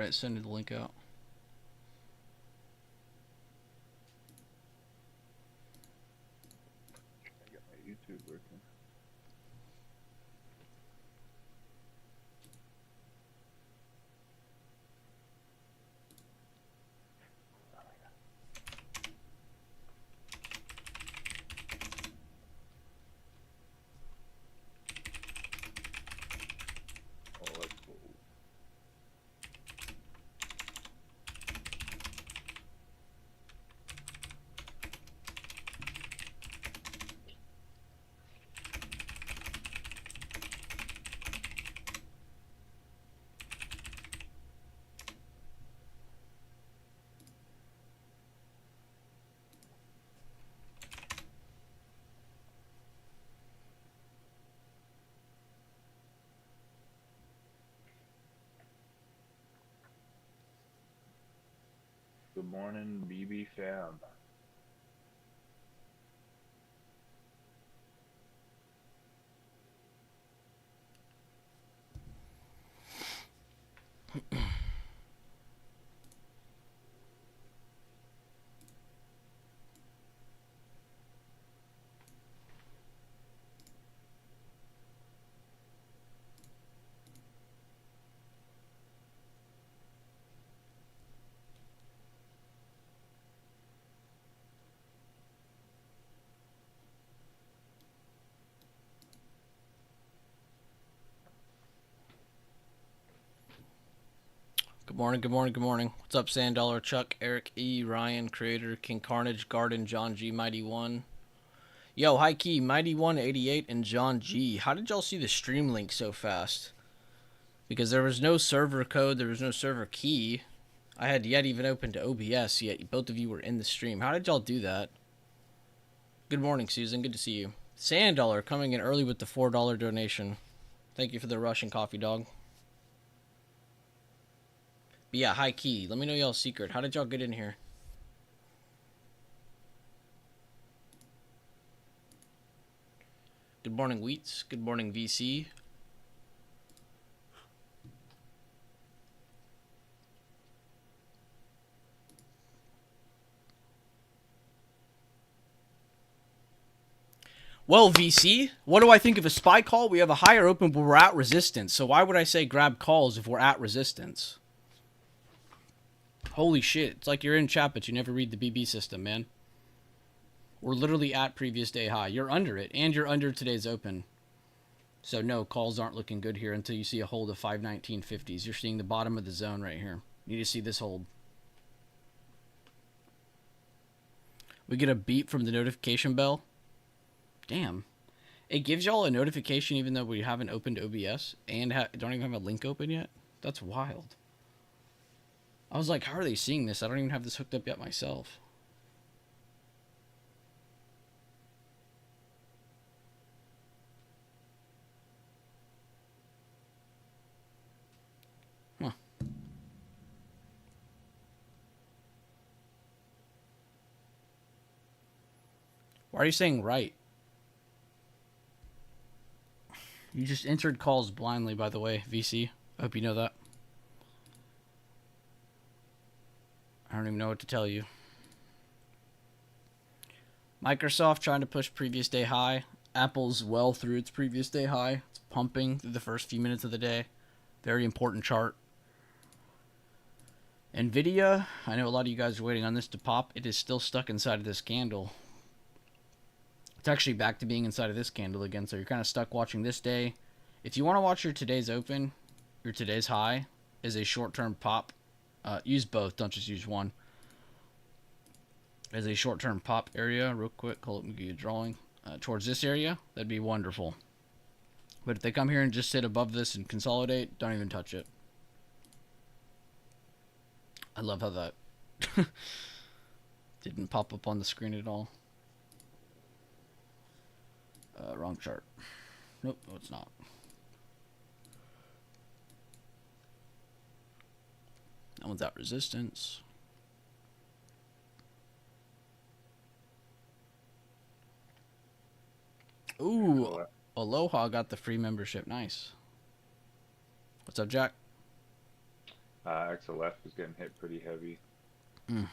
Alright, send the link out. I got my YouTube working. Oh, that's cool. Good morning, BB fam. Good morning, good morning, good morning. What's up, Sand Dollar, Chuck, Eric E, Ryan, Creator, King Carnage, Garden, John G, Mighty One. Yo, High Key, Mighty 188, and John G. How did y'all see the stream link so fast? Because there was no server code, there was no server key. I had yet even opened to OBS, yet both of you were in the stream. How did y'all do that? Good morning, Susan. Good to see you. Sand Dollar coming in early with the $4 donation. Thank you for the Russian coffee, dog. But yeah, High Key. Let me know y'all's secret. How did y'all get in here? Good morning, Wheats. Good morning, VC. Well, VC, what do I think of a spy call? We have a higher open, but we're at resistance. So why would I say grab calls if we're at resistance? Holy shit. It's like you're in chat, but you never read the BB system, man. We're literally at previous day high. You're under it, and you're under today's open. So no, calls aren't looking good here until you see a hold of 519.50s. You're seeing the bottom of the zone right here. You need to see this hold. We get a beep from the notification bell. Damn. It gives y'all a notification even though we haven't opened OBS and don't even have a link open yet? That's wild. I was like, how are they seeing this? I don't even have this hooked up yet myself. Huh. Why are you saying right? You just entered calls blindly, by the way, VC. I hope you know that. I don't even know what to tell you. Microsoft trying to push previous day high. Apple's well through its previous day high. It's pumping through the first few minutes of the day. Very important chart. Nvidia, I know a lot of you guys are waiting on this to pop. It is still stuck inside of this candle. It's actually back to being inside of this candle again, so you're kind of stuck watching this day. If you want to watch your today's open, your today's high is a short-term pop. Use both, don't just use one. As a short-term pop area, real quick, hold up and give you a drawing. Towards this area, that'd be wonderful. But if they come here and just sit above this and consolidate, don't even touch it. I love how that didn't pop up on the screen at all. Wrong chart. Nope, no it's not. That one's at resistance. Ooh, Aloha got the free membership. Nice. What's up, Jack? XLF is getting hit pretty heavy. Mm.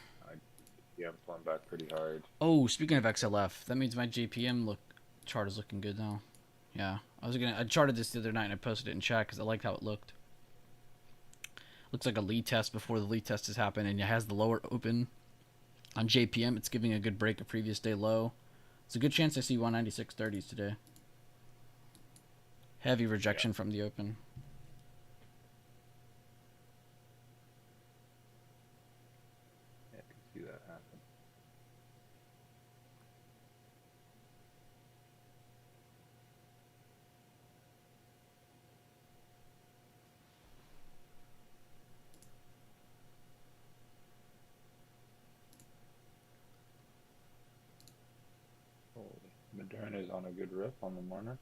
Yeah, I'm pulling back pretty hard. Oh, speaking of XLF, that means my JPM chart is looking good now. Yeah, I charted this the other night and I posted it in chat because I liked how it looked. Looks like a lead test before the lead test has happened, and it has the lower open on JPM. It's giving a good break of previous day low. It's a good chance I see 196.30s today. Heavy rejection from the open. Yeah, I can see that happen. Holy, Moderna is on a good rip on the morning.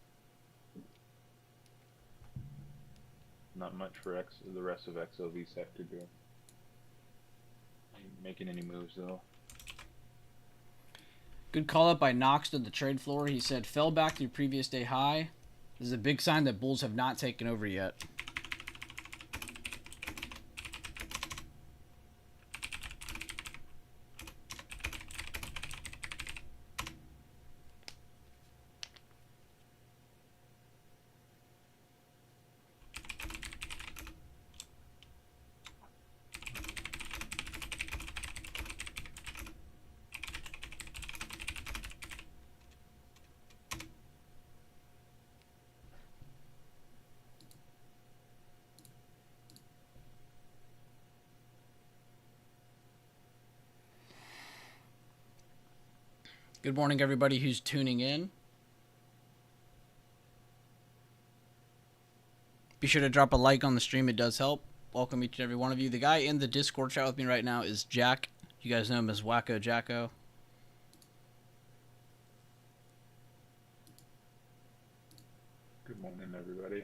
Not much for the rest of XLV sector doing. Ain't making any moves though. Good call up by Knox to the trade floor. He said, fell back to previous day high. This is a big sign that bulls have not taken over yet. Good morning, everybody who's tuning in. Be sure to drop a like on the stream. It does help. Welcome each and every one of you. The guy in the Discord chat with me right now is Jack. You guys know him as Wacko Jacko. Good morning, everybody.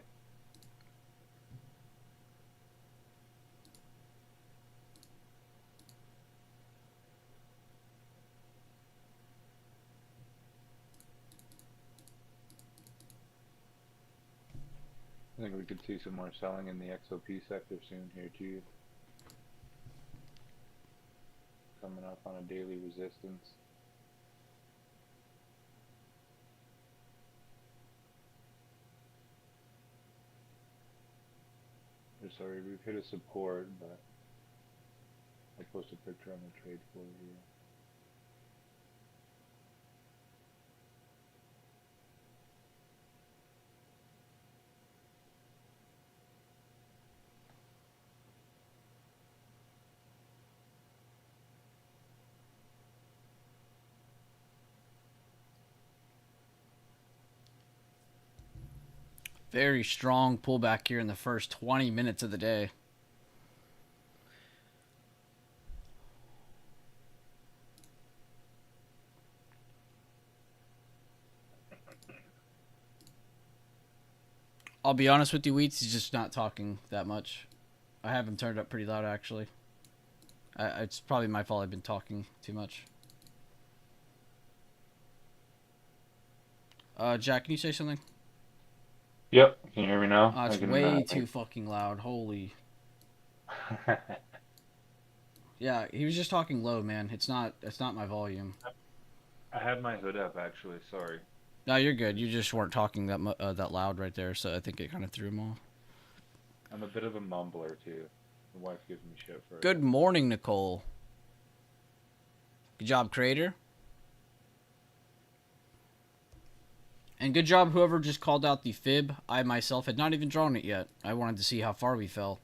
I think we could see some more selling in the XOP sector soon here too. Coming up on a daily resistance. Sorry, we've hit a support, but I'll post a picture on the trade floor here. Very strong pullback here in the first 20 minutes of the day. I'll be honest with you, Wheats, he's just not talking that much. I have him turned up pretty loud, actually. It's probably my fault I've been talking too much. Jack, can you say something? Yep, can you hear me now? It's way too fucking loud. Holy. Yeah, he was just talking low, man. It's not my volume. I had my hood up, actually. Sorry. No, you're good. You just weren't talking that loud right there, so I think it kind of threw him off. I'm a bit of a mumbler, too. My wife gives me shit for it. Good morning, Nicole. Good job, creator. And good job, whoever just called out the fib. I myself had not even drawn it yet. I wanted to see how far we fell.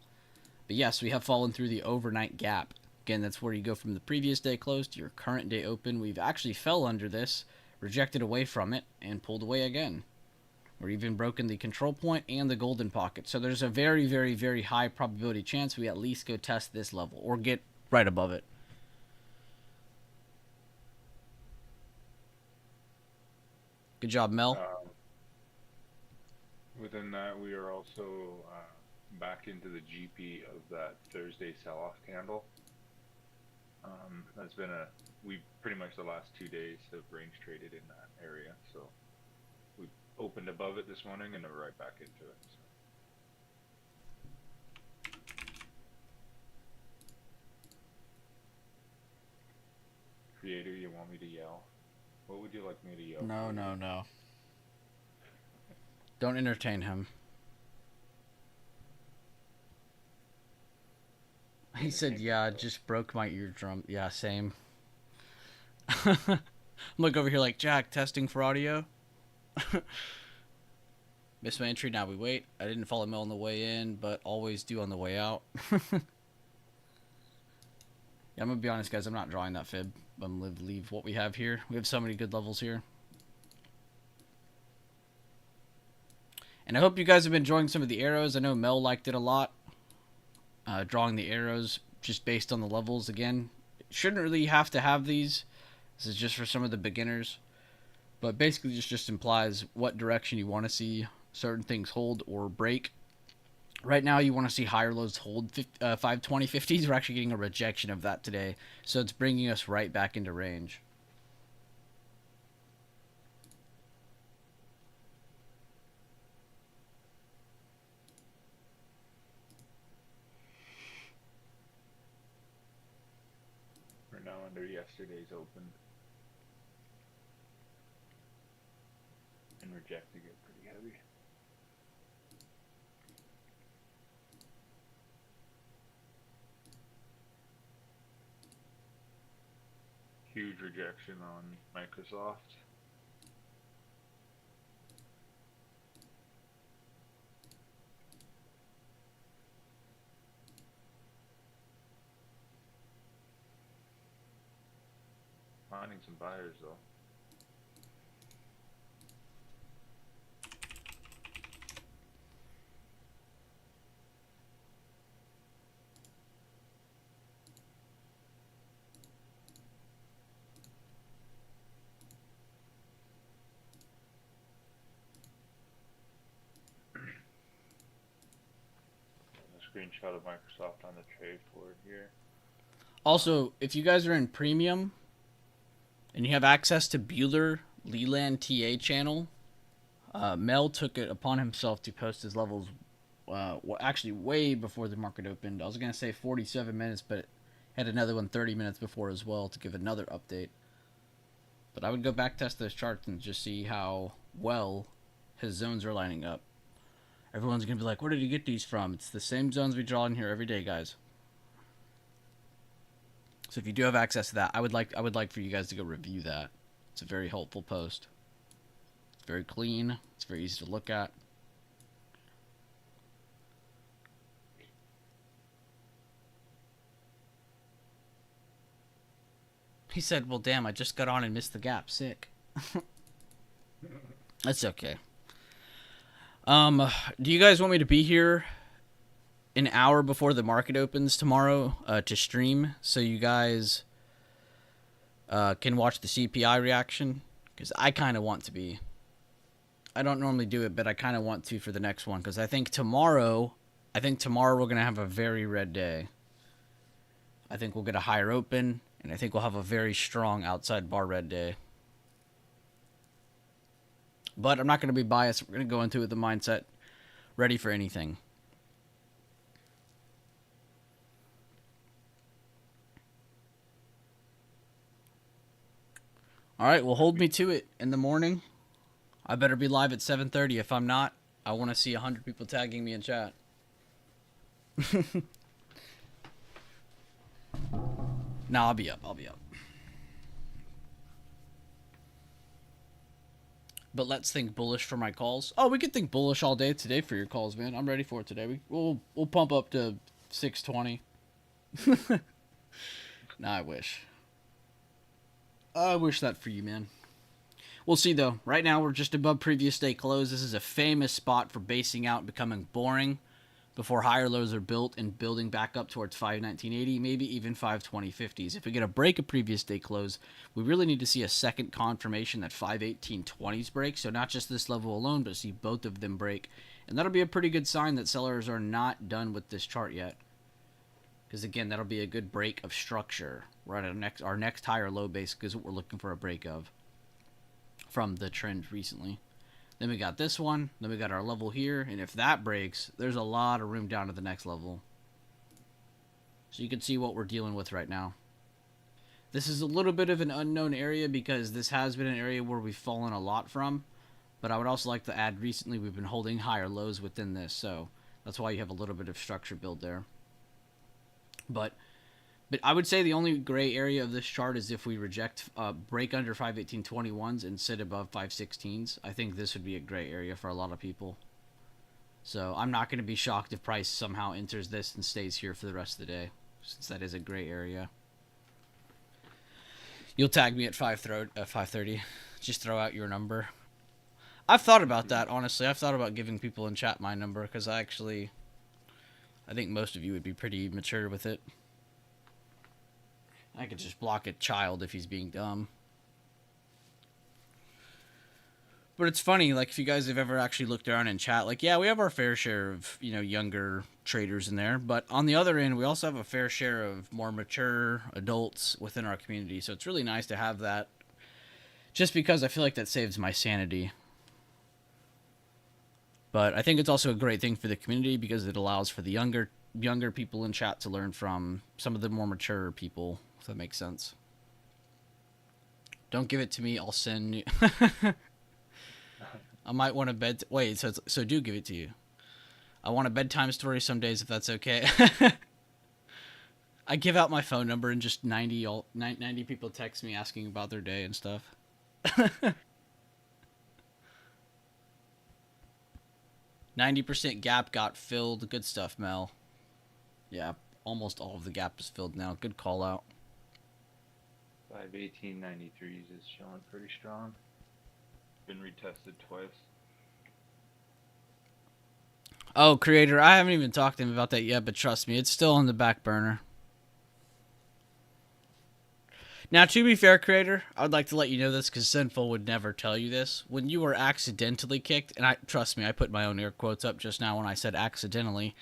But yes, we have fallen through the overnight gap. Again, that's where you go from the previous day close to your current day open. We've actually fell under this, rejected away from it, and pulled away again. We're even broken the control point and the golden pocket. So there's a very, very, very high probability chance we at least go test this level or get right above it. Good job, Mel. Within that, we are also back into the GP of that Thursday sell-off candle. That's been we pretty much the last 2 days have range traded in that area. So we opened above it this morning and are right back into it. So. Aviator, you want me to yell? What would you like me to yell? No, no, no. Don't entertain him. He said, yeah, I just broke my eardrum. Yeah, same. I'm like over here like, Jack, testing for audio. Miss my entry, now we wait. I didn't follow Mel on the way in, but always do on the way out. Yeah, I'm going to be honest, guys. I'm not drawing that fib. I'm going to leave what we have here. We have so many good levels here. And I hope you guys have been enjoying some of the arrows. I know Mel liked it a lot. Drawing the arrows just based on the levels again. Shouldn't really have to have these. This is just for some of the beginners. But basically just implies what direction you want to see certain things hold or break. Right now you want to see higher lows hold 520 50s. We're actually getting a rejection of that today. So it's bringing us right back into range. We're now under yesterday's open. And rejecting it pretty heavy. Huge rejection on Microsoft. Finding some buyers though. Screenshot of Microsoft on the trade board here. Also, if you guys are in premium and you have access to Bueller Leland TA channel, Mel took it upon himself to post his levels actually way before the market opened. I was going to say 47 minutes, but it had another one 30 minutes before as well to give another update. But I would go back test those charts and just see how well his zones are lining up. Everyone's going to be like, where did he get these from? It's the same zones we draw in here every day, guys. So if you do have access to that, I would like for you guys to go review that. It's a very helpful post. It's very clean. It's very easy to look at. He said, well, damn, I just got on and missed the gap. Sick. That's okay. Do you guys want me to be here an hour before the market opens tomorrow to stream so you guys can watch the CPI reaction? Because I kind of want to be. I don't normally do it, but I kind of want to for the next one because I think tomorrow we're going to have a very red day. I think we'll get a higher open, and I think we'll have a very strong outside bar red day. But I'm not going to be biased. We're going to go into it with the mindset ready for anything. All right, well, hold me to it in the morning. I better be live at 7:30. If I'm not, I want to see 100 people tagging me in chat. No, I'll be up. But let's think bullish for my calls. Oh, we could think bullish all day today for your calls, man. I'm ready for it today. We'll pump up to 620. Nah, I wish. I wish that for you, man. We'll see, though. Right now, we're just above previous day close. This is a famous spot for basing out and becoming boring before higher lows are built and building back up towards 519.80, maybe even 520.50s. If we get a break of previous day close, we really need to see a second confirmation that 518.20s break. So not just this level alone, but see both of them break. And that'll be a pretty good sign that sellers are not done with this chart yet. Because again, that'll be a good break of structure. We're at our next higher low basically is what we're looking for a break of from the trend recently. Then we got this one. Then we got our level here. And if that breaks, there's a lot of room down to the next level. So you can see what we're dealing with right now. This is a little bit of an unknown area because this has been an area where we've fallen a lot from. But I would also like to add recently we've been holding higher lows within this, so that's why you have a little bit of structure build there. But I would say the only gray area of this chart is if we reject break under 518.21s and sit above 516s. I think this would be a gray area for a lot of people. So I'm not going to be shocked if price somehow enters this and stays here for the rest of the day, since that is a gray area. You'll tag me at 5:30. Just throw out your number. I've thought about that, honestly. I've thought about giving people in chat my number because I think most of you would be pretty mature with it. I could just block a child if he's being dumb. But it's funny, like, if you guys have ever actually looked around in chat, like, yeah, we have our fair share of, younger traders in there. But on the other end, we also have a fair share of more mature adults within our community. So it's really nice to have that, just because I feel like that saves my sanity. But I think it's also a great thing for the community because it allows for the younger people in chat to learn from some of the more mature people, if that makes sense. Don't give it to me, I'll send you. I might want a bed. Wait, so do give it to you. I want a bedtime story some days if that's okay. I give out my phone number and just 90 people text me asking about their day and stuff. 90% gap got filled. Good stuff, Mel. Yeah, almost all of the gap is filled now. Good call out. 518.93s is showing pretty strong. Been retested twice. Oh, creator, I haven't even talked to him about that yet, but trust me, it's still on the back burner. Now, to be fair, creator, I would like to let you know this because Sinful would never tell you this. When you were accidentally kicked, and trust me, I put my own air quotes up just now when I said accidentally,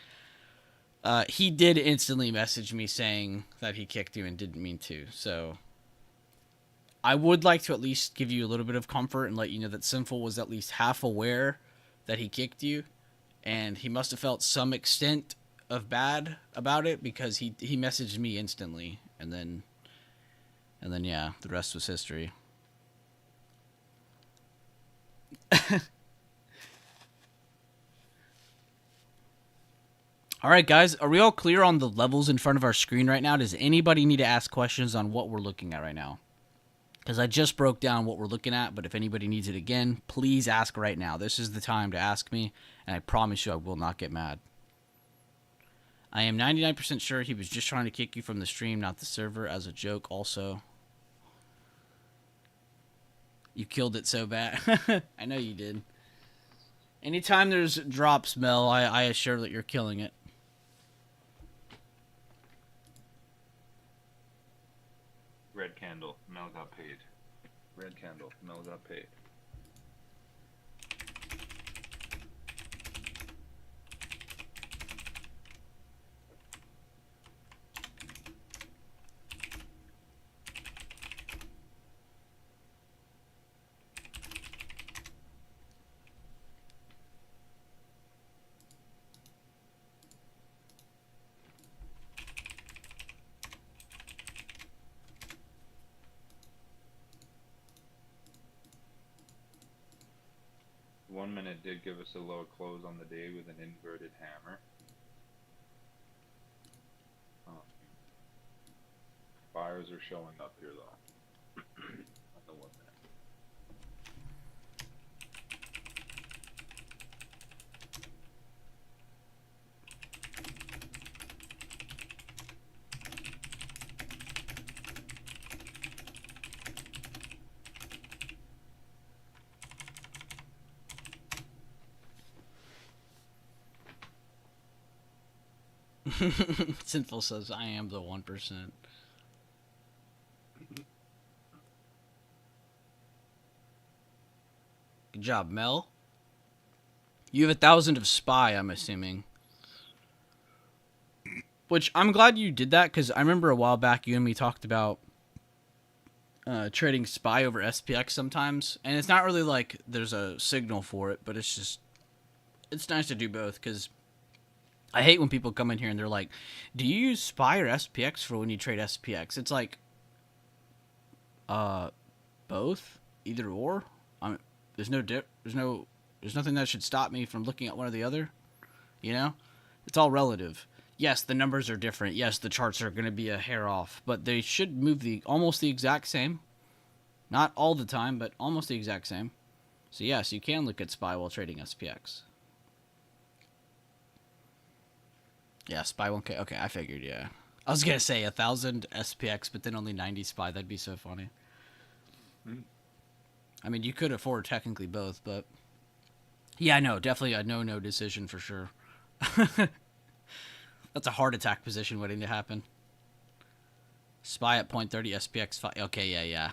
he did instantly message me saying that he kicked you and didn't mean to. So I would like to at least give you a little bit of comfort and let you know that Sinful was at least half aware that he kicked you, and he must have felt some extent of bad about it because he messaged me instantly, and then yeah, the rest was history. All right, guys, are we all clear on the levels in front of our screen right now? Does anybody need to ask questions on what we're looking at right now? Because I just broke down what we're looking at, but if anybody needs it again, please ask right now. This is the time to ask me, and I promise you I will not get mad. I am 99% sure he was just trying to kick you from the stream, not the server, as a joke also. You killed it so bad. I know you did. Anytime there's drops, Mel, I assure that you're killing it. Red candle, Mel got paid. Red candle, Mel got paid. One minute did give us a low close on the day with an inverted hammer. Buyers are showing up here though. On the 1 minute. Sinful says, I am the 1%. Good job, Mel. You have 1,000 of SPY, I'm assuming. Which, I'm glad you did that, because I remember a while back you and me talked about trading SPY over SPX sometimes. And it's not really like there's a signal for it, but it's just, it's nice to do both, because I hate when people come in here and they're like, do you use SPY or SPX for when you trade SPX? It's like, Both, either or. I mean, there's nothing that should stop me from looking at one or the other. You know, it's all relative. Yes, the numbers are different. Yes, the charts are going to be a hair off, but they should move almost the exact same. Not all the time, but almost the exact same. So yes, you can look at SPY while trading SPX. Yeah, SPY 1K. Okay, I figured. Yeah, I was gonna say 1,000 SPX, but then only 90 SPY. That'd be so funny. I mean, you could afford technically both, but yeah, no, definitely a no decision for sure. That's a heart attack position waiting to happen. SPY at 0.30, SPX 5. Okay, yeah.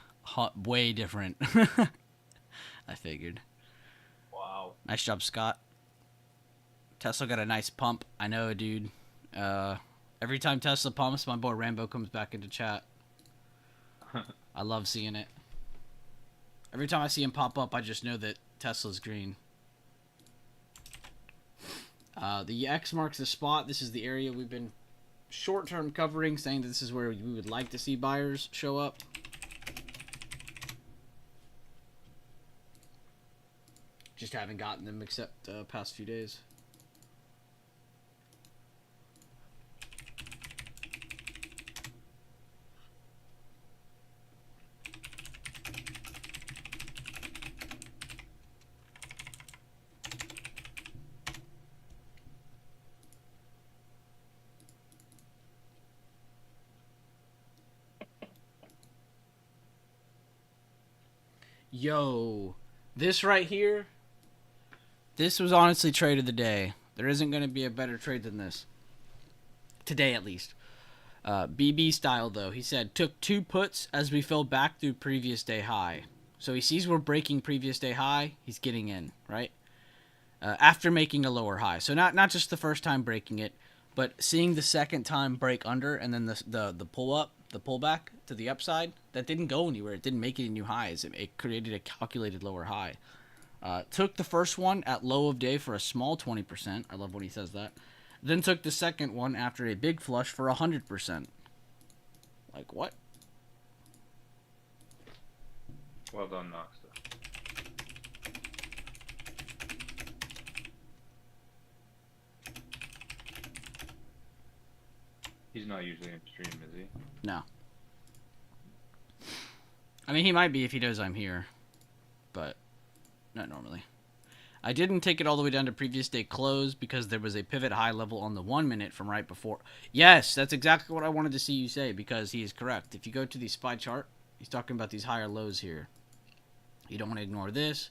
Way different. I figured. Wow. Nice job, Scott. Tesla got a nice pump. I know, dude. Every time Tesla pumps, my boy Rambo comes back into chat. I love seeing it. Every time I see him pop up, I just know that Tesla's green. The X marks the spot. This is the area we've been short-term covering, saying that this is where we would like to see buyers show up. Just haven't gotten them except past few days. Yo, this right here, this was honestly trade of the day. There isn't going to be a better trade than this. Today, at least. BB style, though. He said, took 2 puts as we fell back through previous day high. So he sees we're breaking previous day high. He's getting in, right? After making a lower high. So not just the first time breaking it, but seeing the second time break under and then the pull up, the pullback to the upside, that didn't go anywhere. It didn't make any new highs. It created a calculated lower high. Took the first one at low of day for a small 20%. I love when he says that. Then took the second one after a big flush for 100%. Like, what? Well done, Noxta. He's not usually in stream, is he? No. I mean, he might be if he knows I'm here, but not normally. I didn't take it all the way down to previous day close because there was a pivot high level on the 1 minute from right before. Yes, that's exactly what I wanted to see you say, because he is correct. If you go to the SPY chart, he's talking about these higher lows here. You don't want to ignore this.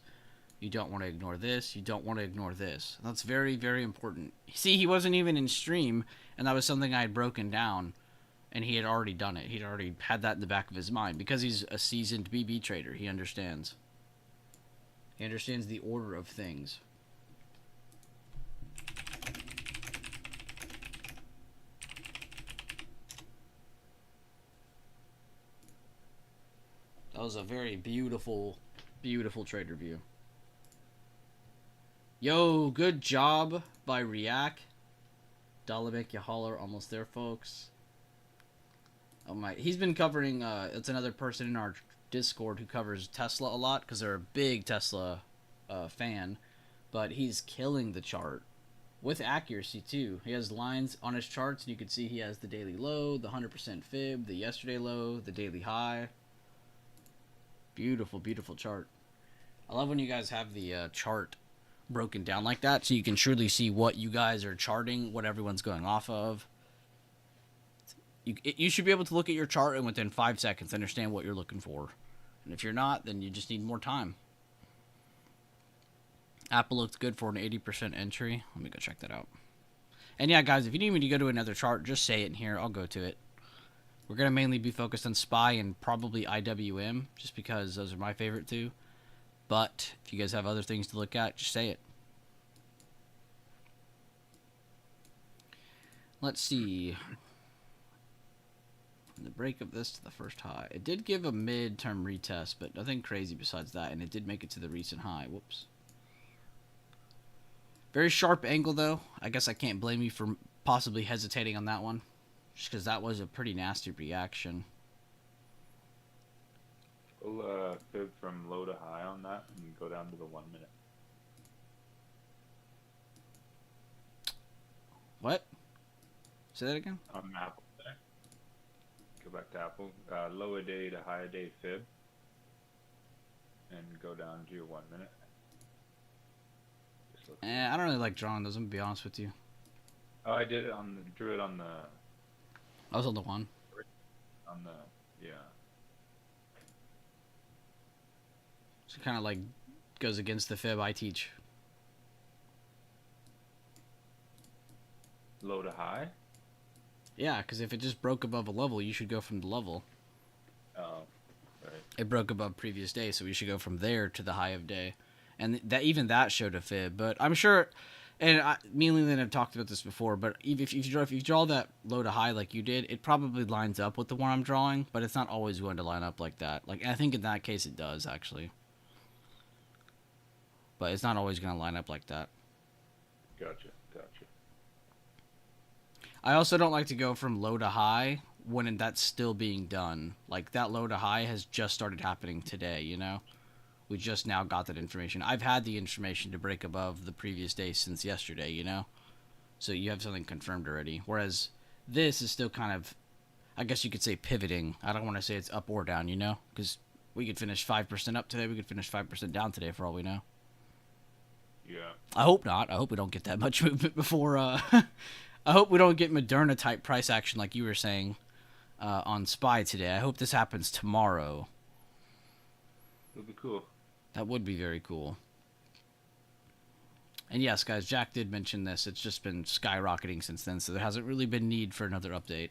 You don't want to ignore this. You don't want to ignore this. That's very, very important. See, he wasn't even in stream, and that was something I had broken down, and he had already done it. He'd already had that in the back of his mind. Because he's a seasoned BB trader, he understands. He understands the order of things. That was a very beautiful, beautiful trader view. Yo, good job by React. Dollar make you holler. Almost there, folks. Oh my, he's been covering, it's another person in our Discord who covers Tesla a lot because they're a big Tesla fan, but he's killing the chart with accuracy too. He has lines on his charts, and you can see he has the daily low, the 100% fib, the yesterday low, the daily high. Beautiful, beautiful chart. I love when you guys have the chart broken down like that, so you can truly see what you guys are charting, what everyone's going off of. You should be able to look at your chart and within 5 seconds understand what you're looking for. And if you're not, then you just need more time. Apple looks good for an 80% entry. Let me go check that out. And yeah, guys, if you need me to go to another chart, just say it in here. I'll go to it. We're going to mainly be focused on SPY and probably IWM, just because those are my favorite two. But if you guys have other things to look at, just say it. Let's see. The break of this to the first high. It did give a mid-term retest, but nothing crazy besides that, and it did make it to the recent high. Whoops. Very sharp angle, though. I guess I can't blame you for possibly hesitating on that one, just because that was a pretty nasty reaction. We'll fib from low to high on that and go down to the 1 minute. What? Say that again? On Apple today. Go back to Apple. Low a day to high a day fib. And go down to your 1 minute. I don't really like drawing those, I'm gonna be honest with you. Oh, I did it drew it on the. I was on the 1. On the, yeah. So kind of like goes against the fib I teach. Low to high? Yeah, because if it just broke above a level, you should go from the level. Oh, right. It broke above previous day, so we should go from there to the high of day. And that even that showed a fib. But I'm sure, and me and Leland have talked about this before, but if you draw that low to high like you did, it probably lines up with the one I'm drawing, but it's not always going to line up like that. Like, I think in that case it does, actually. But it's not always going to line up like that. Gotcha. I also don't like to go from low to high when that's still being done. Like, that low to high has just started happening today, you know? We just now got that information. I've had the information to break above the previous day since yesterday, you know? So you have something confirmed already. Whereas this is still kind of, I guess you could say, pivoting. I don't want to say it's up or down, you know? Because we could finish 5% up today. We could finish 5% down today for all we know. Yeah. I hope not. I hope we don't get that much movement before... I hope we don't get Moderna-type price action like you were saying on SPY today. I hope this happens tomorrow. It'll be cool. That would be very cool. And yes, guys, Jack did mention this. It's just been skyrocketing since then, so there hasn't really been need for another update.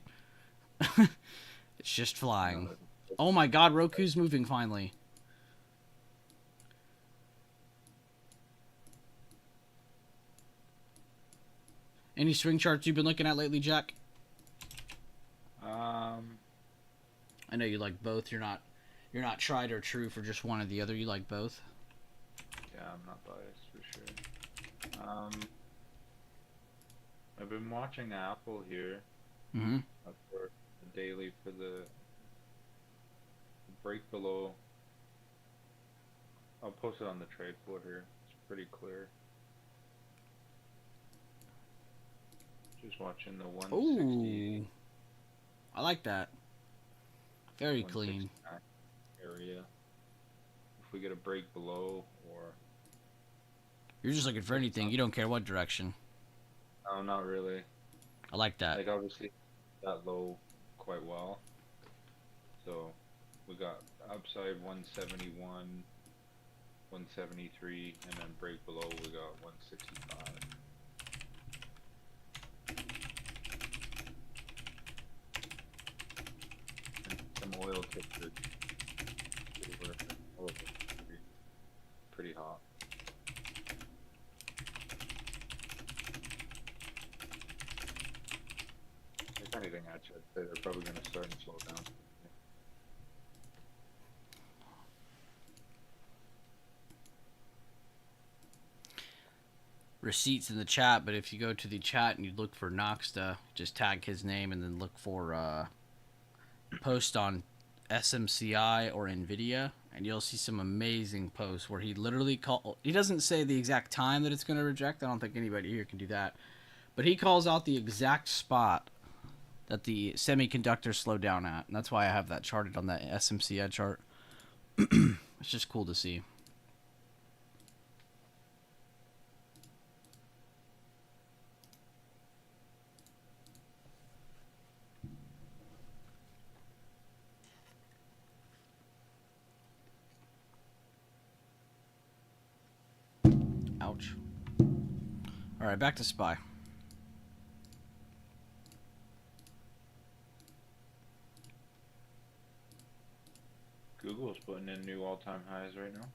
It's just flying. Oh my god, Roku's moving finally. Any swing charts you've been looking at lately, Jack? I know you like both. You're not tried or true for just one or the other. You like both. Yeah, I'm not biased for sure. I've been watching Apple here. Mm-hmm. For the daily for the break below. I'll post it on the trade floor here. It's pretty clear. Just watching the 160. Ooh, I like that. Very clean. Area. If we get a break below, or You're just looking for anything. You don't care what direction. no, not really. I like that. Like obviously that low quite well. So we got upside 171, 173, and then break below we got 165. Some oil tips are pretty hot. If anything, actually, I'd say they're probably going to start and slow down. Receipts in the chat, but if you go to the chat and you look for Noxta, just tag his name and then look for post on SMCI or NVIDIA, and you'll see some amazing posts where he literally he doesn't say the exact time that it's going to reject. I don't think anybody here can do that. But he calls out the exact spot that the semiconductors slow down at. And that's why I have that charted on that SMCI chart. It's just cool to see. Ouch. Alright, back to SPY. Google's putting in new all-time highs right now.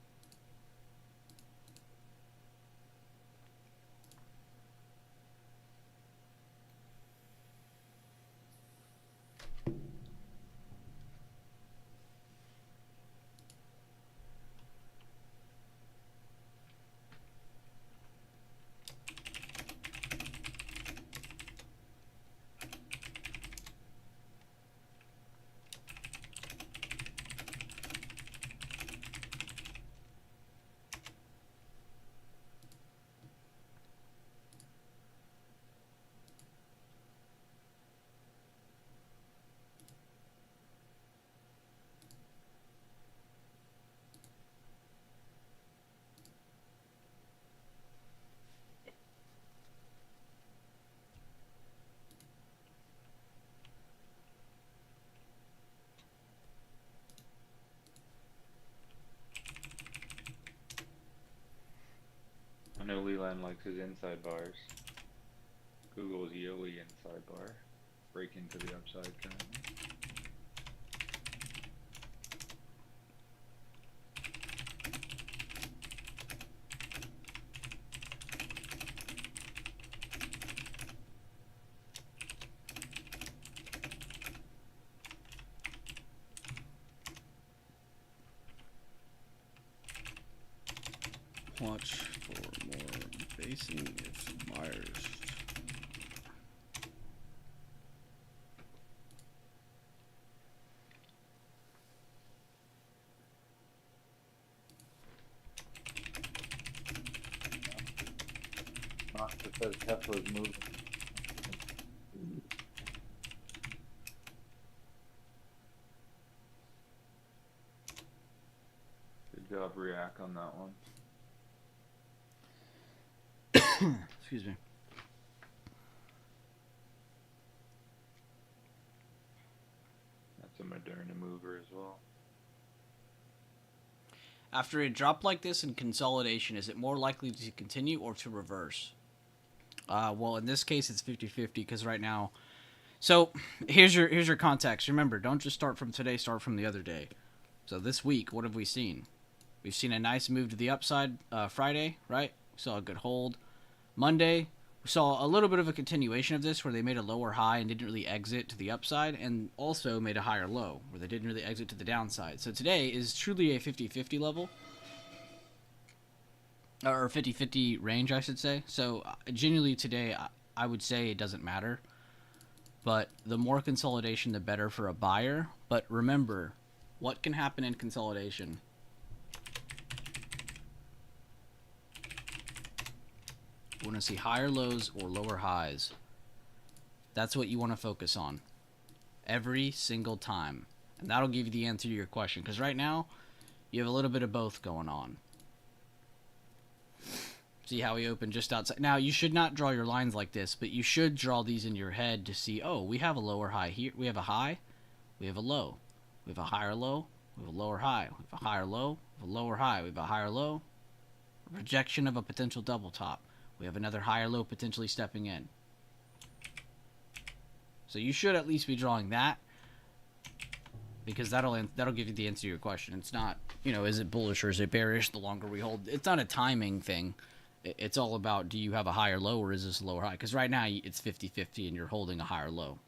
know Leland likes his inside bars. Google's Yowie inside bar. Break into the upside currently. Watch for more basing if buyers. Not because Tesla's moving. Good job, React, on that one. Excuse me. That's a Moderna mover as well. After a drop like this in consolidation, is it more likely to continue or to reverse? Well, in this case, it's 50-50 because right now... So, here's your context. Remember, don't just start from today, start from the other day. So this week, what have we seen? We've seen a nice move to the upside Friday, right? We saw a good hold. Monday, we saw a little bit of a continuation of this where they made a lower high and didn't really exit to the upside, and also made a higher low where they didn't really exit to the downside. So today is truly a 50-50 level. Or 50-50 range, I should say. So genuinely today, I would say it doesn't matter. But the more consolidation, the better for a buyer. But remember, what can happen in consolidation? You want to see higher lows or lower highs. That's what you want to focus on every single time. And that'll give you the answer to your question. Because right now, you have a little bit of both going on. See how we opened just outside. Now, you should not draw your lines like this, but you should draw these in your head to see, oh, we have a lower high here. We have a high. We have a low. We have a higher low. We have a lower high. We have a higher low. We have a lower high. We have a higher low. Rejection of a potential double top. We have another higher low potentially stepping in. So you should at least be drawing that, because that'll give you the answer to your question. It's not, is it bullish or is it bearish the longer we hold? It's not a timing thing. It's all about, do you have a higher low or is this a lower high? Because right now it's 50-50 and you're holding a higher low.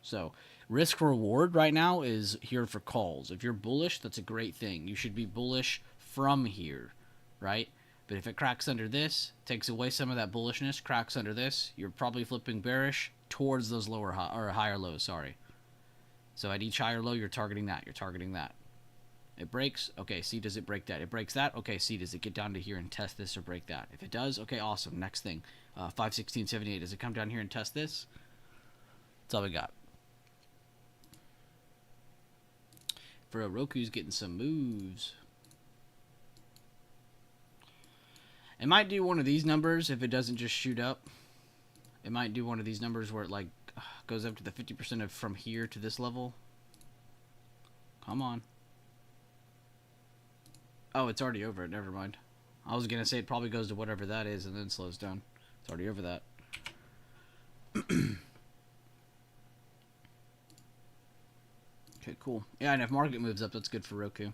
So risk reward right now is here for calls. If you're bullish, that's a great thing. You should be bullish from here, right? But if it cracks under this, takes away some of that bullishness, cracks under this, you're probably flipping bearish towards those lower high, or higher lows, sorry. So at each higher low, you're targeting that. You're targeting that. It breaks. Okay, see, does it break that? It breaks that. Okay, see, does it get down to here and test this or break that? If it does, okay, awesome. Next thing. 516.78. Does it come down here and test this? That's all we got. For Roku's getting some moves. It might do one of these numbers if it doesn't just shoot up. It might do one of these numbers where it like goes up to the 50% of from here to this level. Come on. Oh, it's already over it. Never mind. I was going to say it probably goes to whatever that is and then slows down. It's already over that. Okay, cool. Yeah, and if market moves up, that's good for Roku.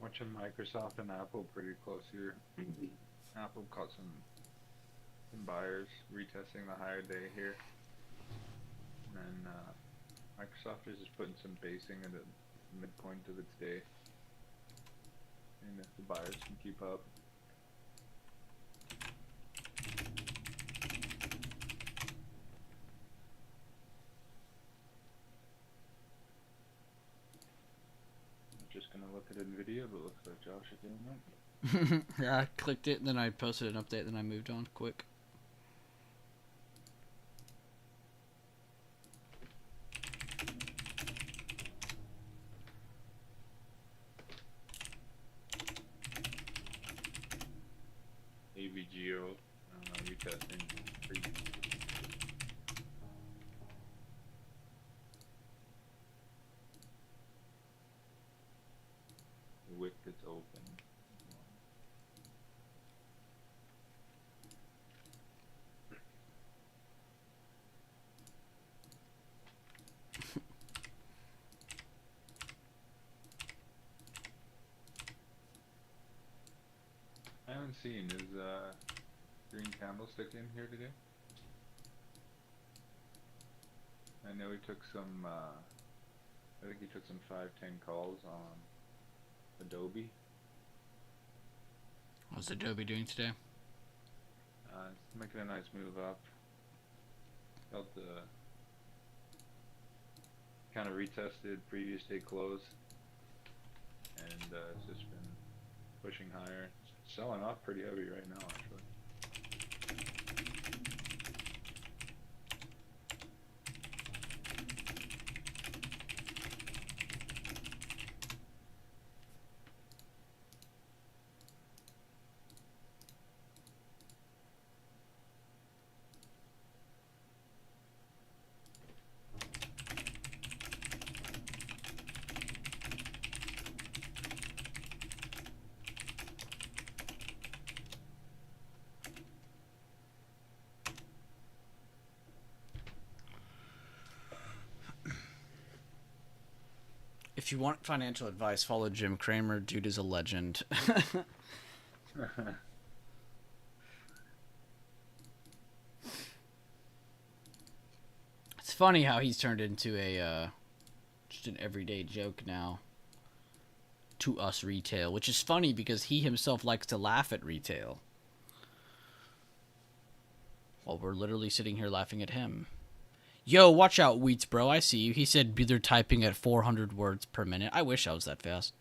watching Microsoft and Apple pretty close here. Apple caught some buyers retesting the higher day here, and then Microsoft is just putting some basing at the midpoint of its day, and if the buyers can keep up. Just gonna look at Nvidia, but looks like Josh is doing that. Yeah, I clicked it and then I posted an update, then I moved on quick. AVGO, retesting. The wick that's open. I haven't seen, is green candlestick in here today? I know he took some, I think he took some 5-10 calls on Adobe. What's Adobe doing today? It's making a nice move up. Felt the kind of retested previous day close, and it's just been pushing higher. It's selling off pretty heavy right now, actually. If you want financial advice, follow Jim Cramer. Dude is a legend. It's funny how he's turned into a just an everyday joke now to us retail, which is funny because he himself likes to laugh at retail. While we're literally sitting here laughing at him. Yo, watch out, Wheats, bro. I see you. He said Bueller typing at 400 words per minute. I wish I was that fast.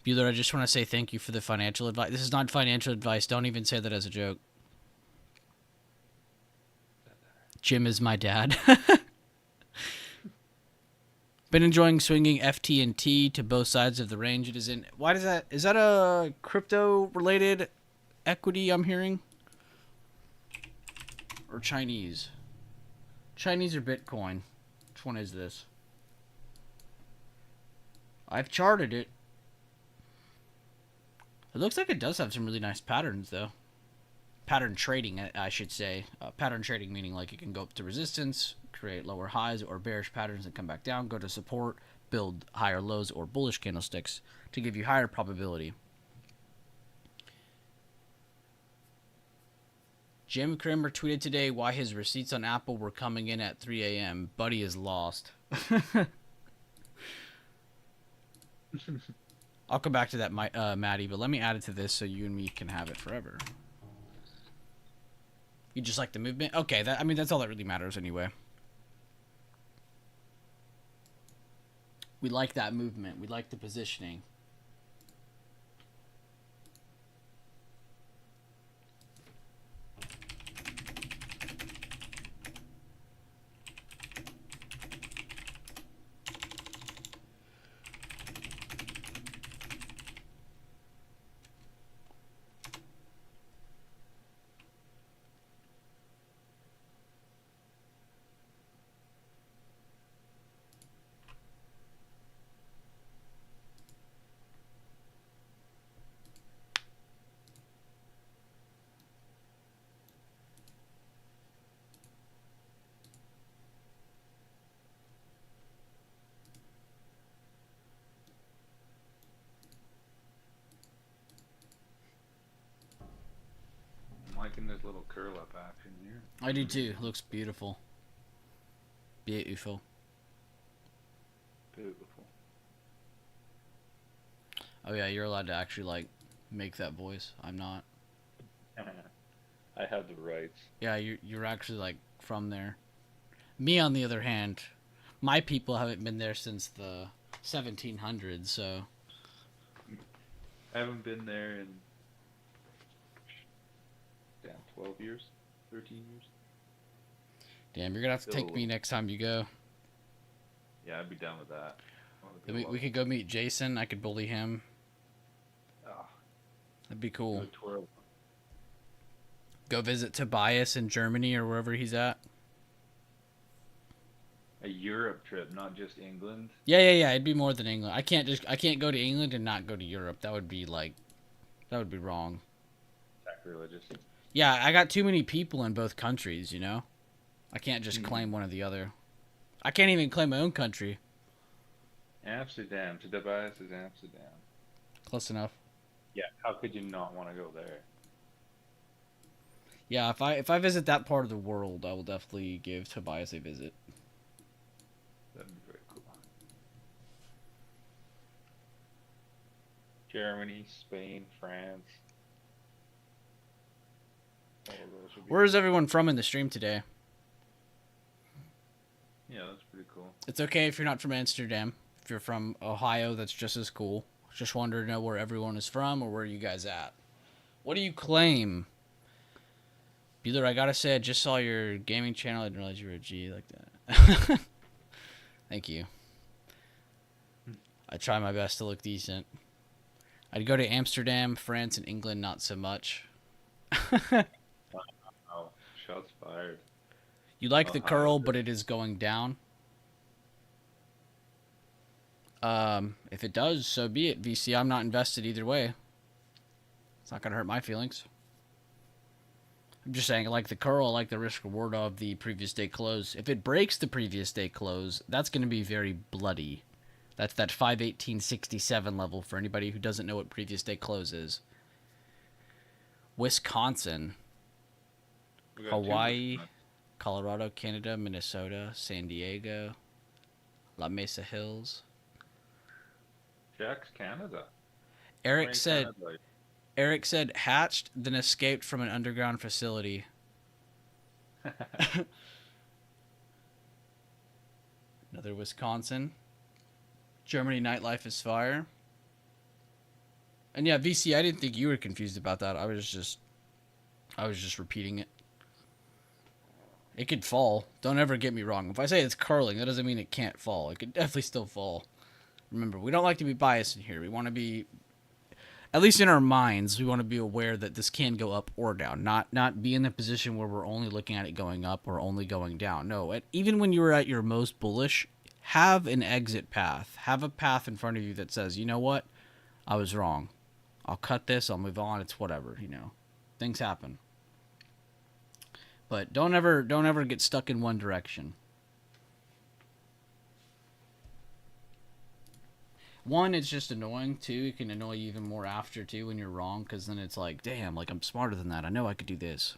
Bueller, I just want to say thank you for the financial advice. This is not financial advice. Don't even say that as a joke. Jim is my dad. Been enjoying swinging FT and T to both sides of the range it is in. Why does that? Is that a crypto-related equity I'm hearing? Or Chinese? Chinese or Bitcoin? Which one is this? I've charted it. It looks like it does have some really nice patterns, though. Pattern trading, I should say. Pattern trading meaning like it can go up to resistance, create lower highs or bearish patterns and come back down, go to support, build higher lows or bullish candlesticks to give you higher probability. Jim Cramer tweeted today why his receipts on Apple were coming in at 3 a.m. Buddy is lost. I'll come back to that, Maddie, but let me add it to this so you and me can have it forever. You just like the movement? Okay, that's all that really matters anyway. We like that movement. We like the positioning. this little curl up action here. I do too. Looks beautiful. Beautiful. Beautiful. Oh yeah, you're allowed to actually like make that voice. I'm not. I have the rights. Yeah, you're actually like from there. Me on the other hand, my people haven't been there since the 1700s, so I haven't been there in 12 years, 13 years. damn, you're gonna have to take me next time you go. Yeah, I'd be down with that. Then we could go meet Jason. I could bully him. Oh, That'd be cool. good twirl. Go visit Tobias in Germany or wherever he's at. A Europe trip, not just England. Yeah. It'd be more than England. I can't go to England and not go to Europe. That would be wrong. Sacrilegious. Yeah, I got too many people in both countries, you know? I can't just claim one or the other. I can't even claim my own country. Amsterdam. To Tobias is Amsterdam. Close enough. Yeah, how could you not want to go there? Yeah, if I visit that part of the world, I will definitely give Tobias a visit. That'd be very cool. Germany, Spain, France. All of those would be Where is everyone from in the stream today? Yeah, that's pretty cool. It's okay if you're not from Amsterdam. If you're from Ohio, that's just as cool. Just wanted to know where everyone is from or where are you guys at. What do you claim? Bueller, I gotta say, I just saw your gaming channel. I didn't realize you were a G like that. Thank you. I try my best to look decent. I'd go to Amsterdam, France, and England, not so much. Oh, shots fired. You like the Ohio. curl, but it is going down. If it does, so be it, VC. I'm not invested either way. It's not gonna hurt my feelings. I'm just saying, I like the curl, I like the risk reward of the previous day close. If it breaks the previous day close, that's gonna be very bloody. That's that 518.67 level for anybody who doesn't know what previous day close is. Wisconsin, We got two Hawaii, Wisconsin. Colorado, Canada, Minnesota, San Diego, La Mesa Hills. Jack's Canada. Eric Where in said Canada? Eric said hatched, then escaped from an underground facility. Another Wisconsin. Germany nightlife is fire. And yeah, VC, I didn't think you were confused about that. I was just repeating it. It could fall. Don't ever get me wrong. If I say it's curling, that doesn't mean it can't fall. It could definitely still fall. Remember, we don't like to be biased in here. We want to be, at least in our minds, we want to be aware that this can go up or down. Not be in the position where we're only looking at it going up or only going down. No, even when you're at your most bullish, have an exit path. Have a path in front of you that says, you know what? I was wrong. I'll cut this. I'll move on. It's whatever, you know. Things happen. But don't ever get stuck in one direction. One, it's just annoying. Two, it can annoy you even more after, too, when you're wrong, because then it's like, damn, like, I'm smarter than that. I know I could do this.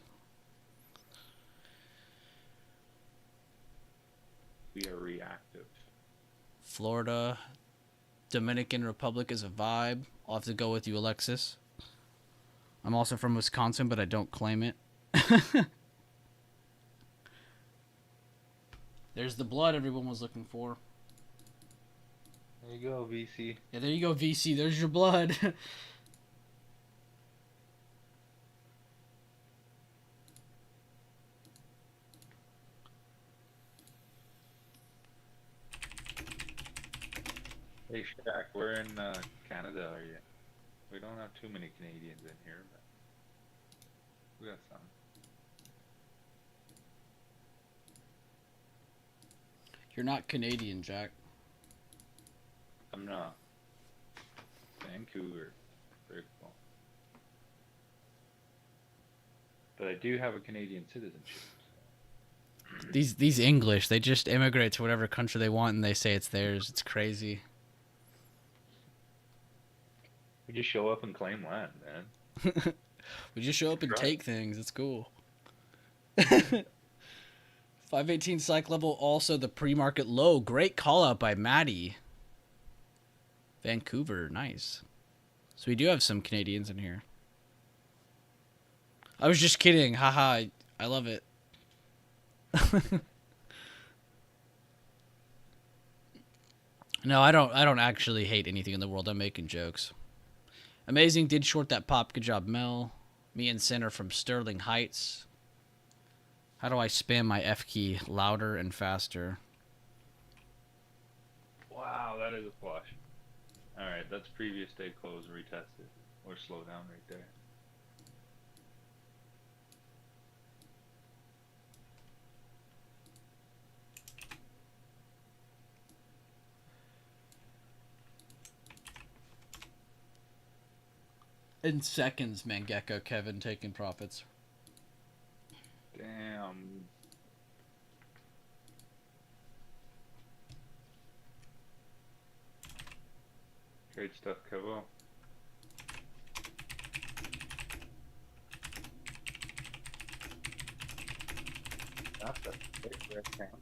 We are reactive. Florida, Dominican Republic is a vibe. I'll have to go with you, Alexis. I'm also from Wisconsin, but I don't claim it. There's the blood everyone was looking for. There you go, VC. Yeah, there you go, VC. There's your blood. Hey, Shaq, where in Canada are you? We don't have too many Canadians in here, but we got some. You're not Canadian, Jack. I'm not. Vancouver. Very cool. But I do have a Canadian citizenship. These English, they just immigrate to whatever country they want and they say it's theirs. It's crazy. We just show up and claim land, man. We just show up and Right. take things. It's cool. 518 psych level, also the pre-market low. Great call out by Maddie. Vancouver, nice. So we do have some Canadians in here. I was just kidding. Haha, I love it. No, I don't actually hate anything in the world. I'm making jokes. Amazing did short that pop. Good job, Mel. Me and Sin are from Sterling Heights. How do I spam my F key louder and faster? Wow, that is a flush. Alright, that's previous day close retested. Or slow down right there. In seconds, Mangekko Kevin taking profits. Damn. Great stuff, Kevo. That's a big rectangle.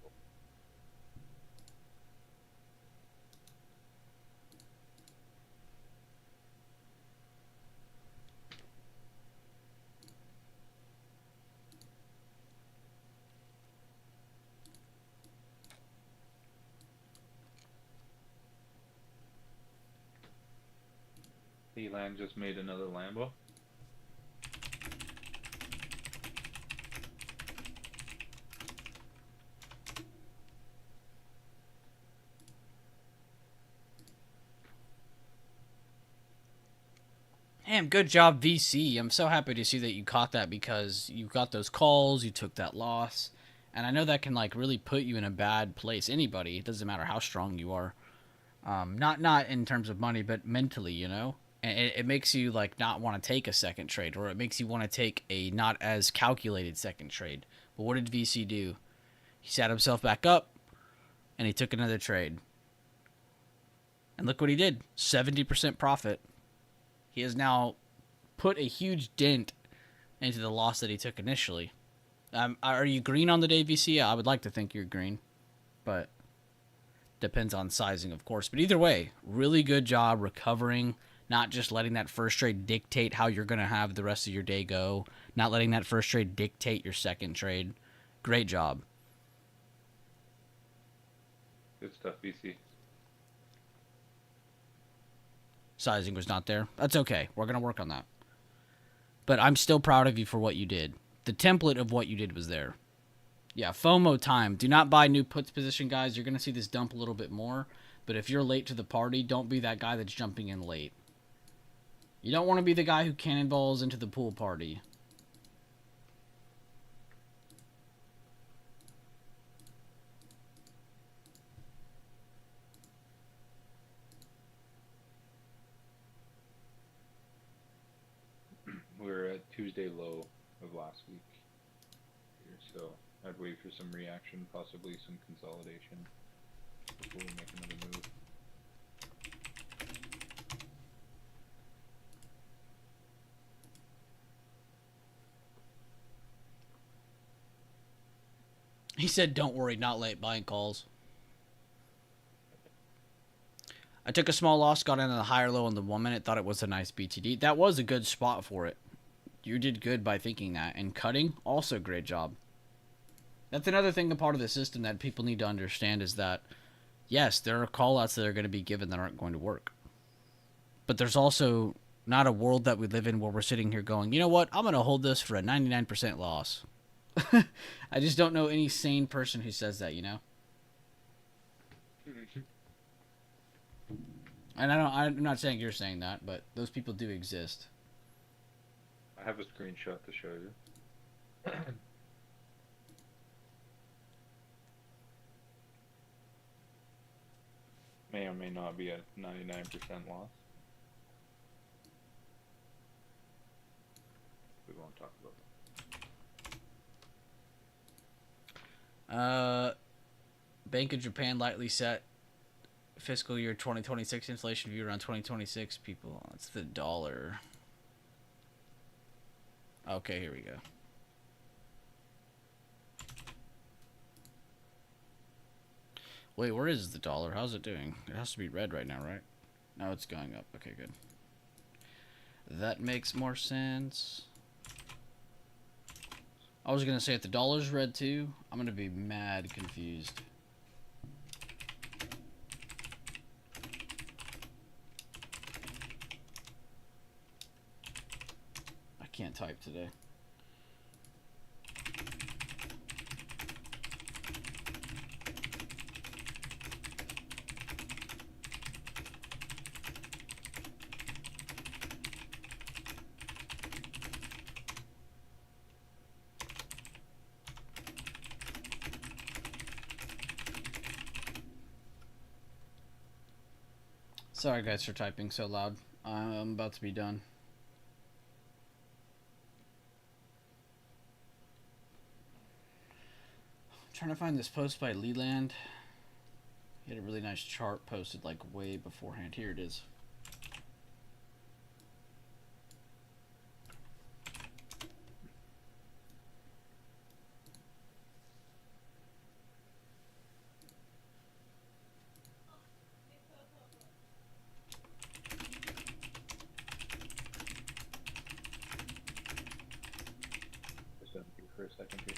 Elan just made another Lambo. Damn, good job, VC. I'm so happy to see that you caught that because you got those calls, you took that loss, and I know that can like really put you in a bad place. Anybody, it doesn't matter how strong you are. Not in terms of money, but mentally, you know. And it makes you like not want to take a second trade, or it makes you want to take a not as calculated second trade. But what did VC do? He sat himself back up, and he took another trade. And look what he did: 70% profit. He has now put a huge dent into the loss that he took initially. Are you green on the day, VC? I would like to think you're green, but depends on sizing, of course. But either way, really good job recovering, not just letting that first trade dictate how you're going to have the rest of your day go, not letting that first trade dictate your second trade. Great job. Good stuff, BC. Sizing was not there. That's okay. We're going to work on that. But I'm still proud of you for what you did. The template of what you did was there. Yeah, FOMO time. Do not buy new puts position, guys. You're going to see this dump a little bit more. But if you're late to the party, don't be that guy that's jumping in late. You don't want to be the guy who cannonballs into the pool party. We're at Tuesday low of last week here, so I'd wait for some reaction, possibly some consolidation before we make another move. He said, don't worry, not late buying calls. I took a small loss, got in on the higher low in the 1 minute, thought it was a nice BTD. That was a good spot for it. You did good by thinking that. And cutting, also great job. That's another thing, a part of the system that people need to understand is that, yes, there are call-outs that are going to be given that aren't going to work. But there's also not a world that we live in where we're sitting here going, you know what, I'm going to hold this for a 99% loss. I just don't know any sane person who says that, you know? And I'm not saying you're saying that, but those people do exist. I have a screenshot to show you. May or may not be a 99% loss. We won't talk about that. Bank of Japan lightly set fiscal year 2026 inflation view around 2026 people. That's the dollar. Okay, here we go. Wait, where is the dollar? How's it doing? It has to be red right now, right? No, it's going up. Okay, good. That makes more sense. I was gonna say, if the dollar's red too, I'm gonna be mad confused. I can't type today. Sorry guys for typing so loud. I'm about to be done. I'm trying to find this post by Leland. He had a really nice chart posted like way beforehand. Here it is. Just empty for a second here.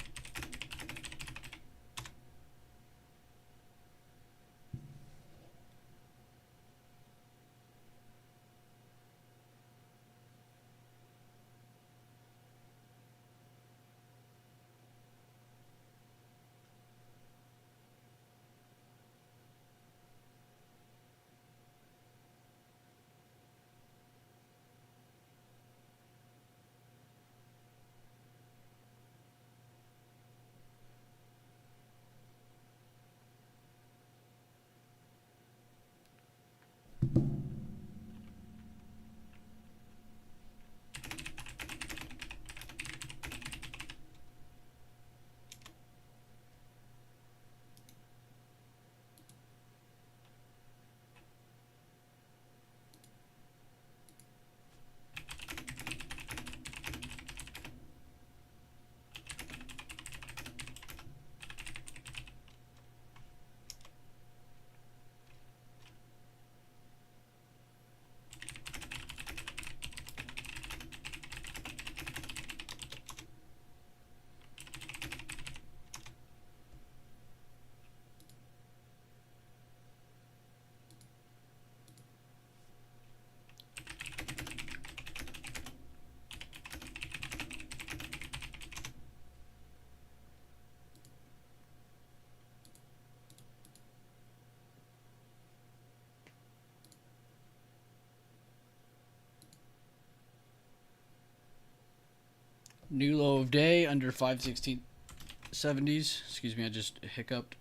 New low of day under 5/16/70s. Excuse me, I just hiccuped.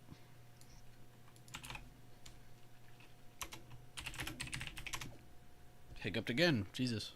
Hiccuped again. Jesus.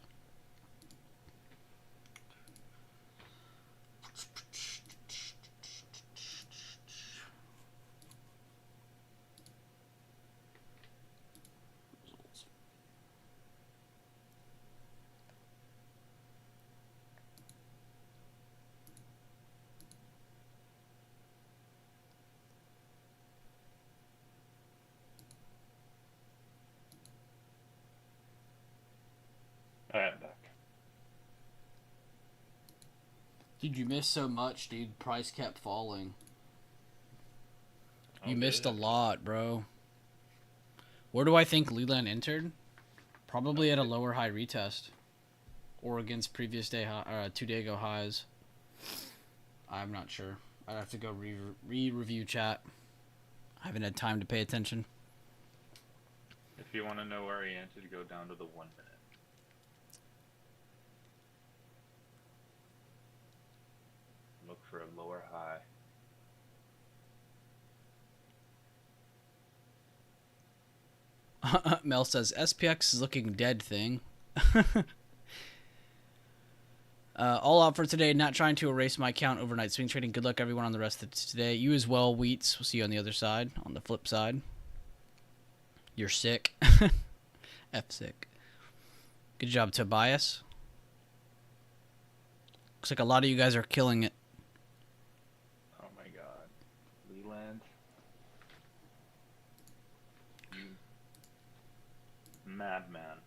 Alright, I'm back. Dude, you missed so much, dude. Price kept falling. Oh, You missed a good. lot, bro. Where do I think Leland entered? Probably at a lower high retest. Or against previous day high, 2 day ago highs. I'm not sure. I'd have to go re-review chat. I haven't had time to pay attention. If you want to know where he entered, go down to the 1 minute. Look for a lower high. Mel says, SPX is looking dead thing. All out for today. Not trying to erase my account overnight swing trading. Good luck, everyone, on the rest of today. You as well, Wheats. We'll see you on the other side, on the flip side. You're sick. F sick. Good job, Tobias. Looks like a lot of you guys are killing it. Oh my god. Leland. You madman.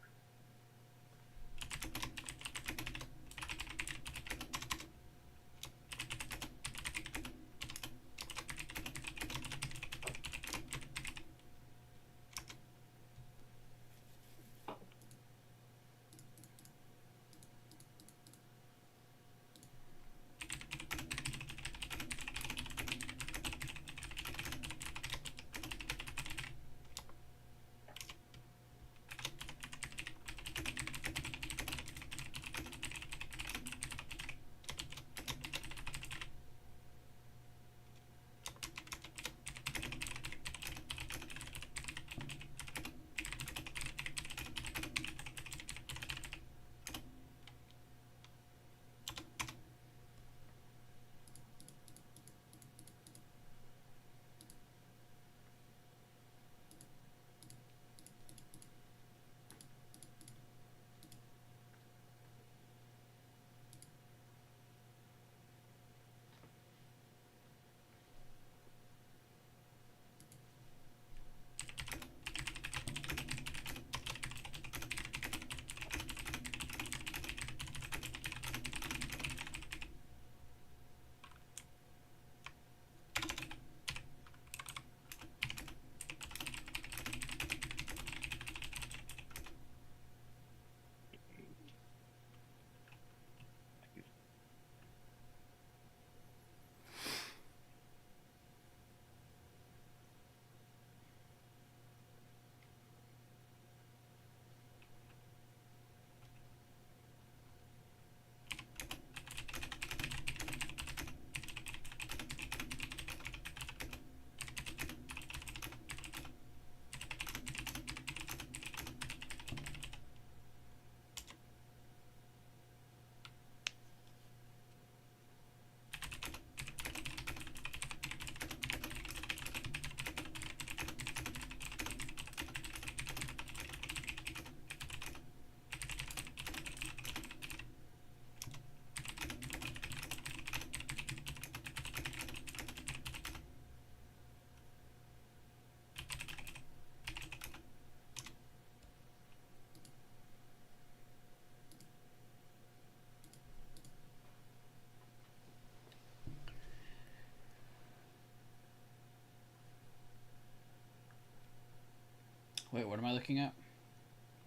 Wait, what am I looking at?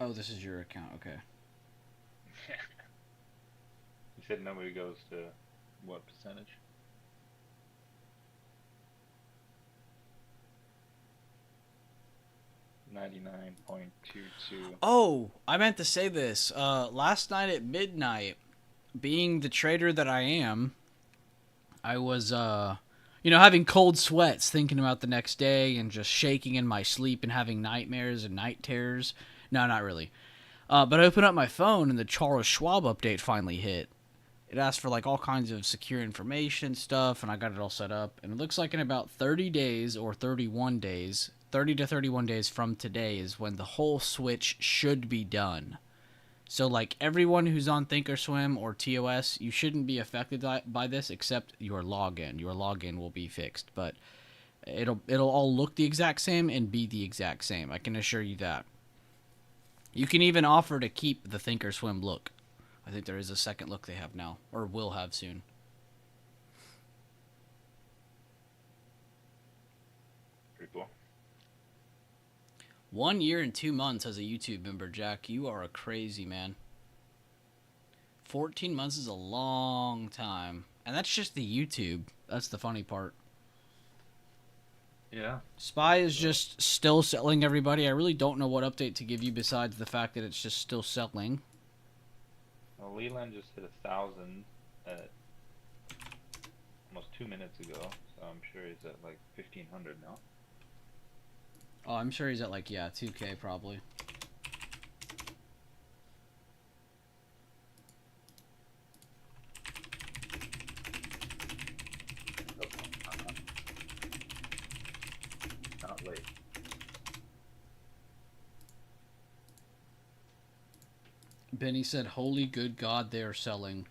Oh, this is your account. Okay. You said nobody goes to what percentage? 99.22. Oh, I meant to say this. Last night at midnight, being the trader that I am, I was, having cold sweats thinking about the next day and just shaking in my sleep and having nightmares and night terrors. No, not really. But I opened up my phone and the Charles Schwab update finally hit. It asked for like all kinds of secure information stuff, and I got it all set up. And it looks like in about 30 days or 31 days, 30 to 31 days from today is when the whole switch should be done. So like everyone who's on Thinkorswim or TOS, you shouldn't be affected by this except your login. Your login will be fixed, but it'll all look the exact same and be the exact same. I can assure you that. You can even offer to keep the Thinkorswim look. I think there is a second look they have now, or will have soon. Pretty cool. 1 year and 2 months as a YouTube member, Jack. You are a crazy man. 14 months is a long time. And that's just the YouTube. That's the funny part. Yeah. Spy is just still selling, everybody. I really don't know what update to give you besides the fact that it's just still selling. Well, Leland just hit 1,000 at almost 2 minutes ago, so I'm sure he's at like 1,500 now. Oh, I'm sure he's at like, 2K probably. Not late. Benny said, holy good God, they are selling.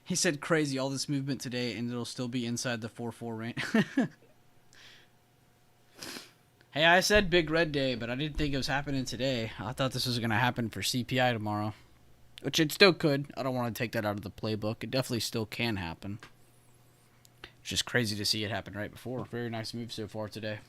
He said crazy, all this movement today, and it'll still be inside the 4-4 range. Hey, I said Big Red Day, but I didn't think it was happening today. I thought this was going to happen for CPI tomorrow. Which it still could. I don't want to take that out of the playbook. It definitely still can happen. It's just crazy to see it happen right before. Very nice move so far today.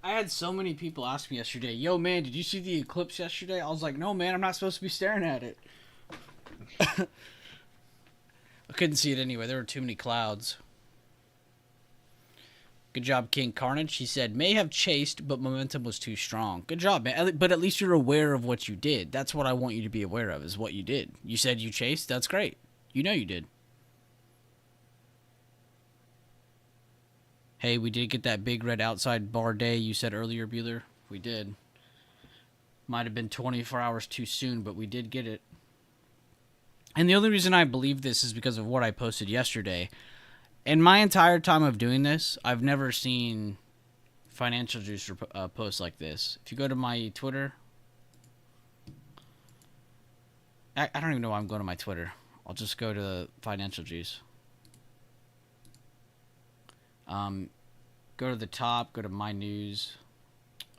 I had so many people ask me yesterday, yo, man, did you see the eclipse yesterday? I was like, no, man, I'm not supposed to be staring at it. I couldn't see it anyway. There were too many clouds. Good job, King Carnage. He said, may have chased, but momentum was too strong. Good job, man. But at least you're aware of what you did. That's what I want you to be aware of, is what you did. You said you chased? That's great. You know you did. Hey, we did get that big red outside bar day you said earlier, Bueller. We did. Might have been 24 hours too soon, but we did get it. And the only reason I believe this is because of what I posted yesterday. In my entire time of doing this, I've never seen Financial Juice posts like this. If you go to my Twitter... I don't even know why I'm going to my Twitter. I'll just go to Financial Juice. Go to the top, go to My News.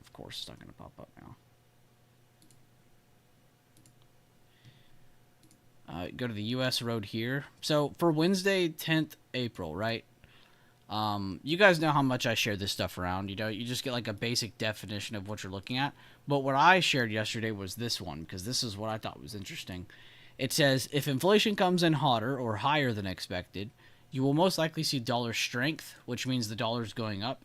Of course, it's not going to pop up now. Go to the U.S. road here. So, for Wednesday, 10th April, right? You guys know how much I share this stuff around. You know, you just get like a basic definition of what you're looking at. But what I shared yesterday was this one, because this is what I thought was interesting. It says, if inflation comes in hotter or higher than expected, you will most likely see dollar strength, which means the dollar is going up,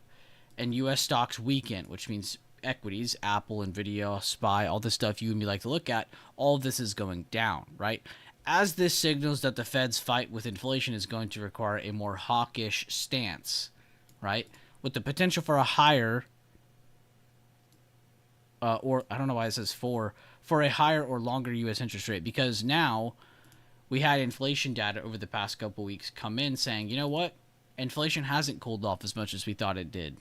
and U.S. stocks weaken, which means equities, Apple, Nvidia, SPY, all the stuff you and me like to look at, all of this is going down, right? As this signals that the Fed's fight with inflation is going to require a more hawkish stance, right? With the potential for a higher, or I don't know why it says for a higher or longer U.S. interest rate, because now we had inflation data over the past couple weeks come in saying, you know what? Inflation hasn't cooled off as much as we thought it did.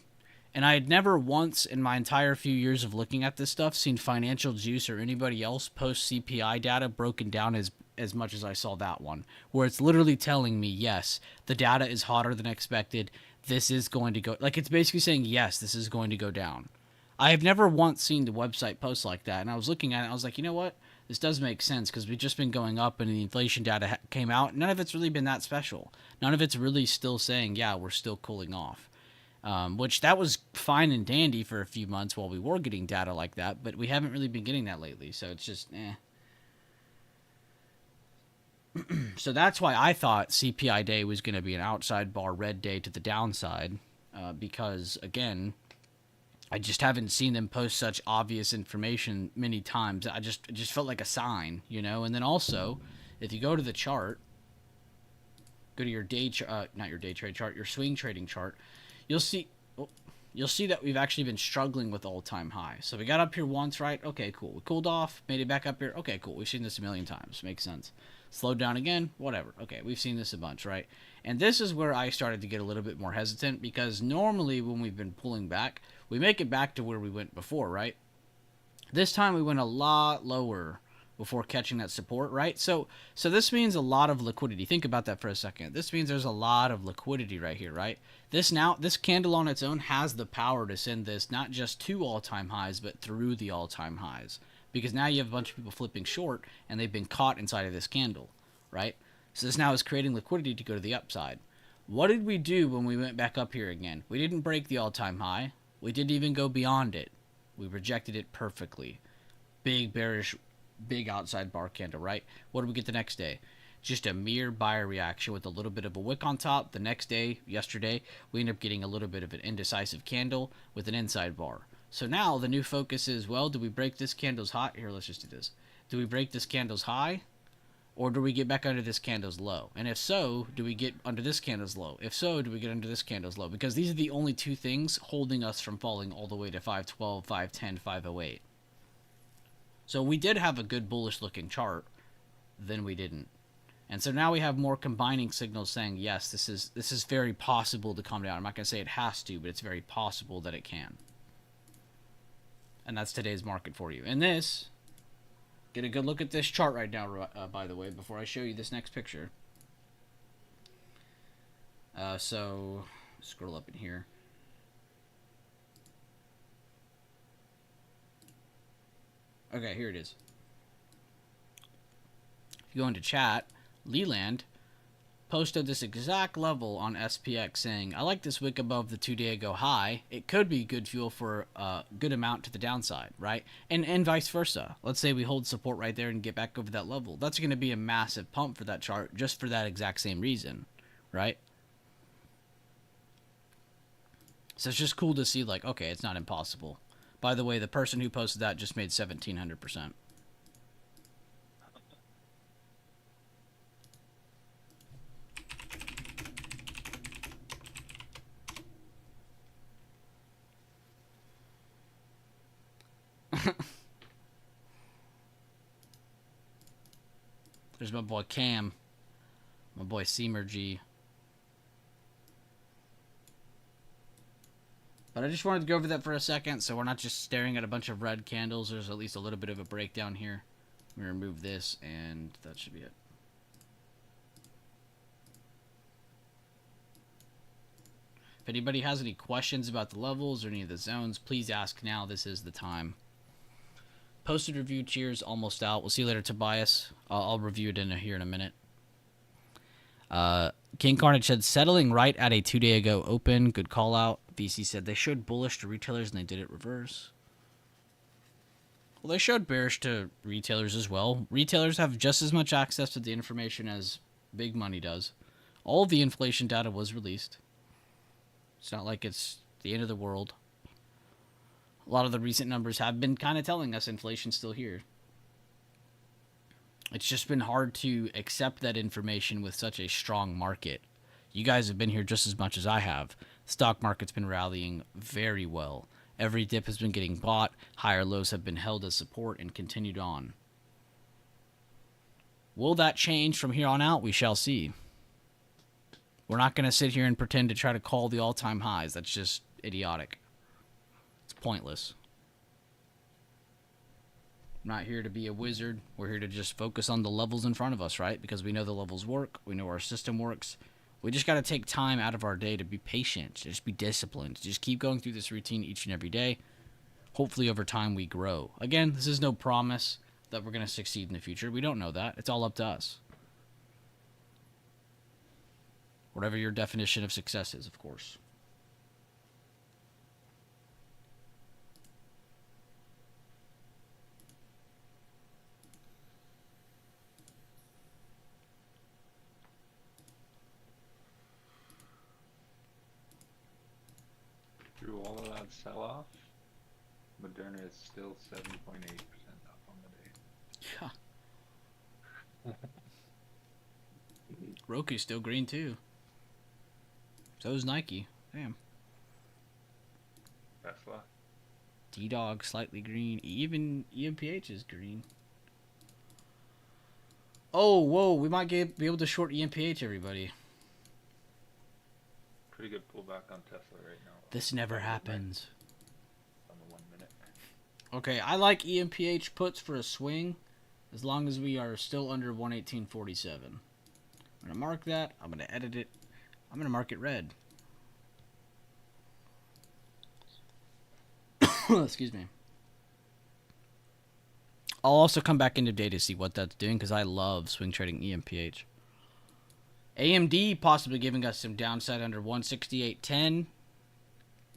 And I had never once in my entire few years of looking at this stuff seen Financial Juice or anybody else post CPI data broken down as much as I saw that one, where it's literally telling me, yes, the data is hotter than expected. This is going to go, like, it's basically saying, yes, this is going to go down. I have never once seen the website post like that. And I was looking at it, and I was like, you know what? This does make sense, because we've just been going up and the inflation data came out. None of it's really been that special. None of it's really still saying, yeah, we're still cooling off. Which that was fine and dandy for a few months while we were getting data like that, but we haven't really been getting that lately. So it's just, So that's why I thought CPI day was going to be an outside bar red day to the downside, because, again, I just haven't seen them post such obvious information many times. It just felt like a sign, you know? And then also, if you go to the chart, go to your not your day trade chart, your swing trading chart, you'll see that we've actually been struggling with all-time high. So we got up here once, right? Okay, cool. We cooled off, made it back up here. Okay, cool. We've seen this a million times. Makes sense. Slowed down again, whatever. Okay, we've seen this a bunch, right? And this is where I started to get a little bit more hesitant, because normally when we've been pulling back, we make it back to where we went before, right? This time we went a lot lower before catching that support, right? So this means a lot of liquidity. Think about that for a second. This means there's a lot of liquidity right here, right? This candle on its own has the power to send this not just to all-time highs, but through the all-time highs. because now you have a bunch of people flipping short and they've been caught inside of this candle, right? So this now is creating liquidity to go to the upside. What did we do when we went back up here again? We didn't break the all-time high. We didn't even go beyond it. We rejected it perfectly. Big bearish, big outside bar candle, right? What did we get the next day? Just a mere buyer reaction with a little bit of a wick on top. The next day, yesterday, we end up getting a little bit of an indecisive candle with an inside bar. So now the new focus is, well, do we break this candle's high? Here, let's just do this. Do we break this candle's high? Or do we get back under this candle's low? And if so, do we get under this candle's low? If so, do we get under this candle's low? Because these are the only two things holding us from falling all the way to 512, 510, 508. So we did have a good bullish looking chart, then we didn't. And so now we have more combining signals saying, yes, this is very possible to come down. I'm not going to say it has to, but it's very possible that it can. And that's today's market for you. And this, get a good look at this chart right now, by the way, before I show you this next picture. So, scroll up in here. Okay, here it is. If you go into chat, Leland posted this exact level on SPX saying, I like this wick above the 2 day ago high. It could be good fuel for a good amount to the downside, right? And vice versa. Let's say we hold support right there and get back over that level. That's going to be a massive pump for that chart just for that exact same reason, right? So it's just cool to see, like, okay, it's not impossible. By the way, the person who posted that just made 1,700%. There's my boy Cam. My boy Seamer G. But I just wanted to go over that for a second so we're not just staring at a bunch of red candles. There's at least a little bit of a breakdown here. I'm going to remove this and that should be it. If anybody has any questions about the levels or any of the zones, please ask now. This is the time. Posted review, cheers, almost out. We'll see you later, Tobias. I'll review it here in a minute. King Carnage said, settling right at a 2 day ago open. Good call out. VC said, they showed bullish to retailers and they did it reverse. Well, they showed bearish to retailers as well. Retailers have just as much access to the information as big money does. All of the inflation data was released. It's not like it's the end of the world. A lot of the recent numbers have been kind of telling us inflation's still here. It's just been hard to accept that information with such a strong market. You guys have been here just as much as I have. The stock market's been rallying very well. Every dip has been getting bought. Higher lows have been held as support and continued on. Will that change from here on out? We shall see. We're not going to sit here and pretend to try to call the all-time highs. That's just idiotic. It's pointless. I'm not here to be a wizard. We're here to just focus on the levels in front of us, right? Because we know the levels work. We know our system works. We just got to take time out of our day to be patient, to just be disciplined, to just keep going through this routine each and every day. Hopefully over time we grow. Again, this is no promise that we're going to succeed in the future. We don't know that. It's all up to us. Whatever your definition of success is, of course. Through all of that sell-off, Moderna is still 7.8% up on the day. Yeah. Roku's still green too. So is Nike. Damn. Tesla. D-Dog slightly green. Even EMPH is green. Oh, whoa. We might be able to short EMPH, everybody. Pretty good pullback on Tesla right now. This never happens. On the 1 minute. Okay, I like EMPH puts for a swing as long as we are still under 118.47. I'm going to mark that. I'm going to edit it. I'm going to mark it red. Excuse me. I'll also come back into day to see what that's doing because I love swing trading EMPH. AMD possibly giving us some downside under 168.10.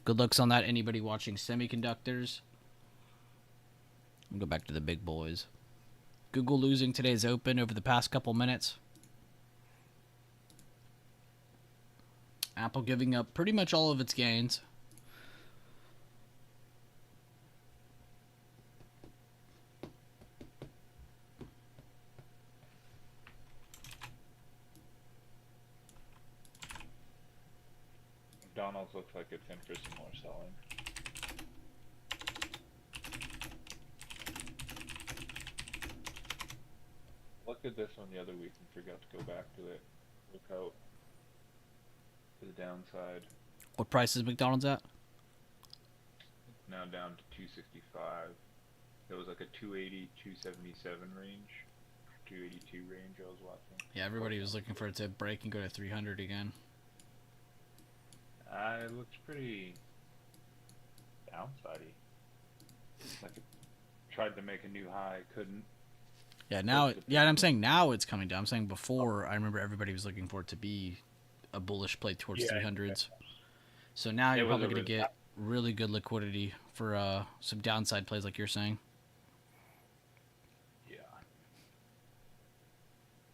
Good looks on that. Anybody watching semiconductors? We'll go back to the big boys. Google losing today's open over the past couple minutes. Apple giving up pretty much all of its gains. McDonald's looks like it's in for some more selling. Looked at this one the other week and forgot to go back to it. Look out to the downside. What price is McDonald's at? Now down to 265. There was like a 280, 277 range. 282 range I was watching. Yeah, everybody was looking for it to break and go to 300 again. It looks pretty downsidey. Like it tried to make a new high, couldn't. Yeah, now, I'm saying now it's coming down. I'm saying before, I remember everybody was looking for it to be a bullish play towards 300s. So now you're probably going to get really good liquidity for some downside plays like you're saying. Yeah.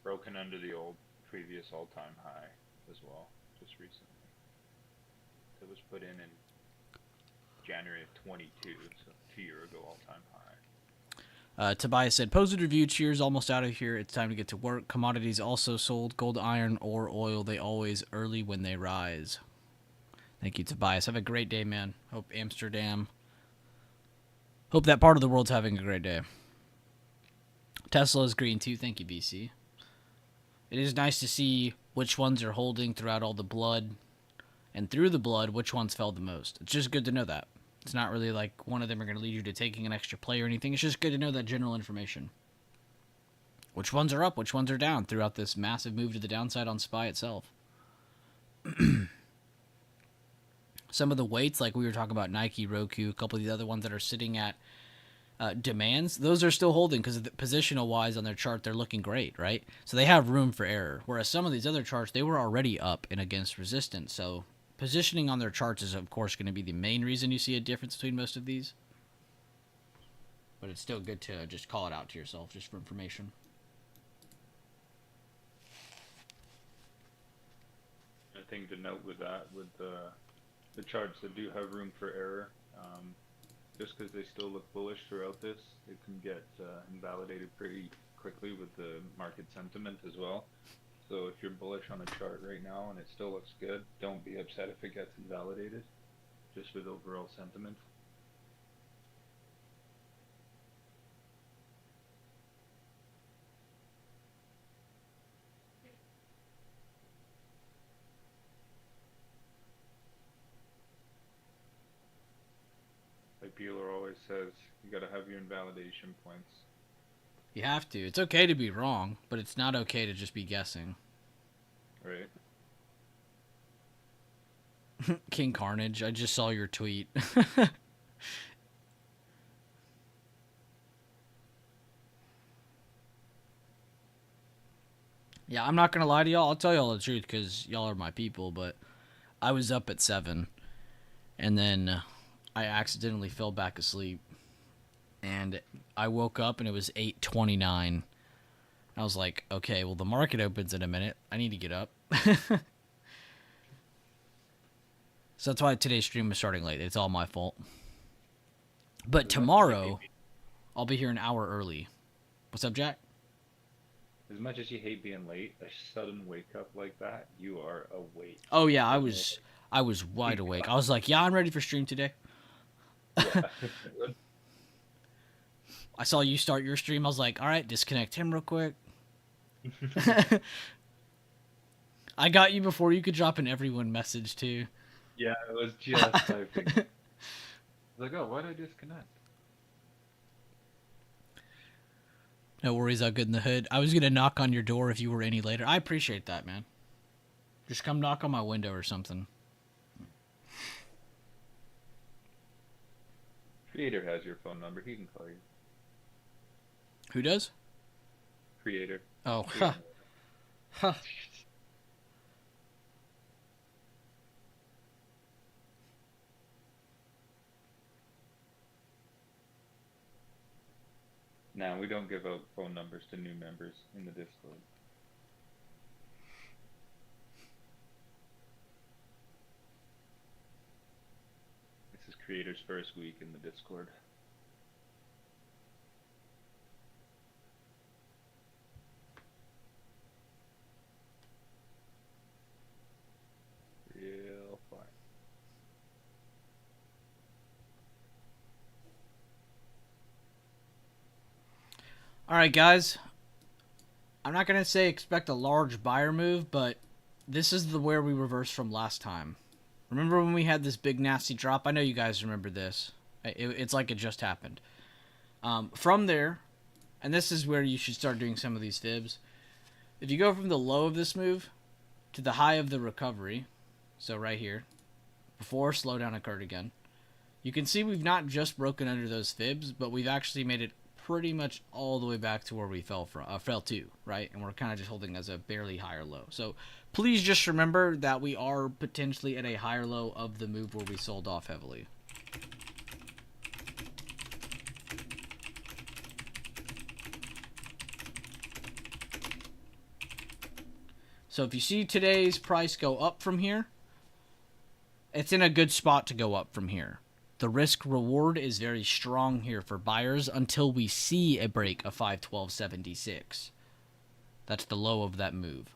Broken under the old previous all-time high as well, just recently. It was put in January of 22, so 2 year ago all-time high. Tobias said, posted review, cheers, almost out of here. It's time to get to work. Commodities also sold. Gold, iron, or oil, they always early when they rise. Thank you, Tobias. Have a great day, man. Hope that part of the world's having a great day. Tesla is green too. Thank you, BC. It is nice to see which ones are holding throughout all the blood. And through the blood, which ones fell the most. It's just good to know that. It's not really like one of them are going to lead you to taking an extra play or anything. It's just good to know that general information. Which ones are up, which ones are down throughout this massive move to the downside on SPY itself. Some of the weights, like we were talking about Nike, Roku, a couple of the other ones that are sitting at demands, those are still holding because positional-wise on their chart, they're looking great, right? So they have room for error. Whereas some of these other charts, they were already up and against resistance. So positioning on their charts is, of course, going to be the main reason you see a difference between most of these. But it's still good to just call it out to yourself, just for information. A thing to note with that, with the charts that do have room for error, just because they still look bullish throughout this, it can get invalidated pretty quickly with the market sentiment as well. So if you're bullish on a chart right now and it still looks good, don't be upset if it gets invalidated, just with overall sentiment. Like Bueller always says, you gotta have your invalidation points. You have to. It's okay to be wrong, but it's not okay to just be guessing. Right. King Carnage, I just saw your tweet. Yeah, I'm not going to lie to y'all. I'll tell y'all the truth because y'all are my people, but I was up at 7, and then I accidentally fell back asleep. And I woke up and it was 8:29. I was like, okay, well, the market opens in a minute. I need to get up. So that's why today's stream is starting late. It's all my fault. But tomorrow, I'll be here an hour early. What's up, Jack? As much as you hate being late, a sudden wake up like that, you are awake. Oh yeah, I was wide awake. I was like, yeah, I'm ready for stream today. Yeah. I saw you start your stream. I was like, all right, disconnect him real quick. I got you before you could drop an everyone message too. Yeah, it was just typing. I was like, oh, why did I disconnect? No worries, all good in the hood. I was gonna knock on your door if you were any later. I appreciate that, man. Just come knock on my window or something. Creator has your phone number. He can call you. Who does? Creator. Oh, Yeah. huh. Now we don't give out phone numbers to new members in the Discord. This is Creator's first week in the Discord. Real fun. All right, guys. I'm not gonna say expect a large buyer move, but this is the where we reversed from last time. Remember when we had this big nasty drop? I know you guys remember this. It's like it just happened. From there, and this is where you should start doing some of these fibs. If you go from the low of this move to the high of the recovery, so right here, before slowdown occurred again, you can see we've not just broken under those fibs, but we've actually made it pretty much all the way back to where we fell to, right? And we're kind of just holding as a barely higher low. So please just remember that we are potentially at a higher low of the move where we sold off heavily. So if you see today's price go up from here, it's in a good spot to go up from here. The risk reward is very strong here for buyers until we see a break of 512.76. That's the low of that move.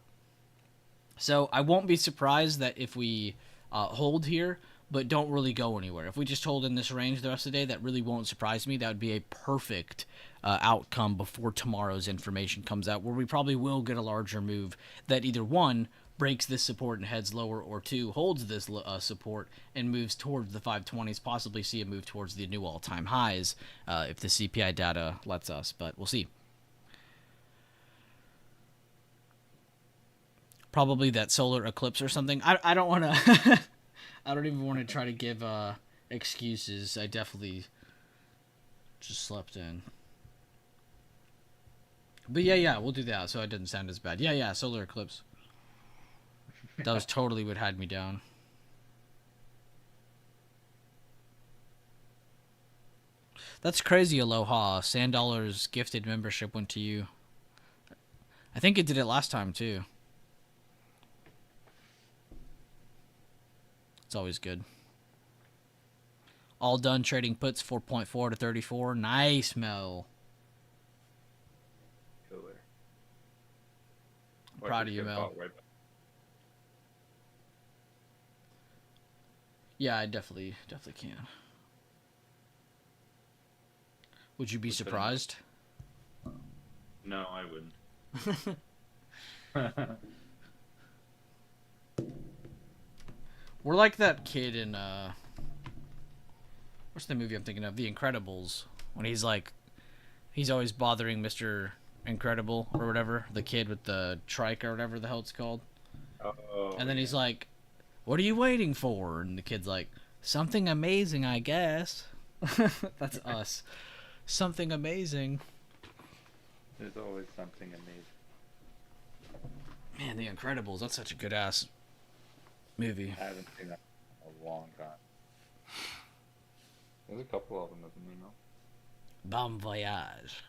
So I won't be surprised that if we hold here, but don't really go anywhere. If we just hold in this range the rest of the day, that really won't surprise me. That would be a perfect outcome before tomorrow's information comes out, where we probably will get a larger move that either one, breaks this support and heads lower, or two, holds this support and moves towards the 520s, possibly see a move towards the new all-time highs if the CPI data lets us, but we'll see. Probably that solar eclipse or something. I don't want to... I don't even want to try to give excuses. I definitely just slept in. But yeah, we'll do that so it doesn't sound as bad. Yeah, solar eclipse. That was totally what had me down. That's crazy, Aloha. Sandollar's gifted membership went to you. I think it did it last time, too. It's always good. All done trading puts 4.4 to 34. Nice, Mel. Killer. Proud of you, Mel. Right. Yeah, I definitely can. Would you be surprised? No, I wouldn't. We're like that kid in what's the movie I'm thinking of? The Incredibles. When he's always bothering Mr. Incredible or whatever, the kid with the trike or whatever the hell it's called. Oh. And then he's like, "What are you waiting for?" And the kid's like, "Something amazing, I guess." That's us. Something amazing. There's always something amazing. Man, The Incredibles, that's such a good ass movie. I haven't seen that in a long time. There's a couple of them, isn't there? No? Bon voyage.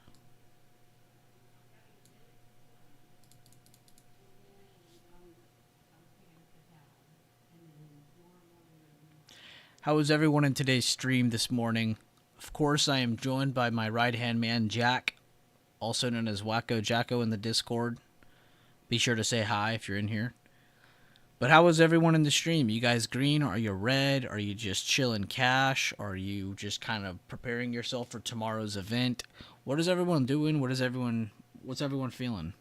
How was everyone in today's stream this morning? Of course, I am joined by my right-hand man, Jack, also known as Wacko Jacko in the Discord. Be sure to say hi if you're in here. But how was everyone in the stream? You guys green? Are you red? Are you just chilling cash? Are you just kind of preparing yourself for tomorrow's event? What is everyone doing? What's everyone feeling?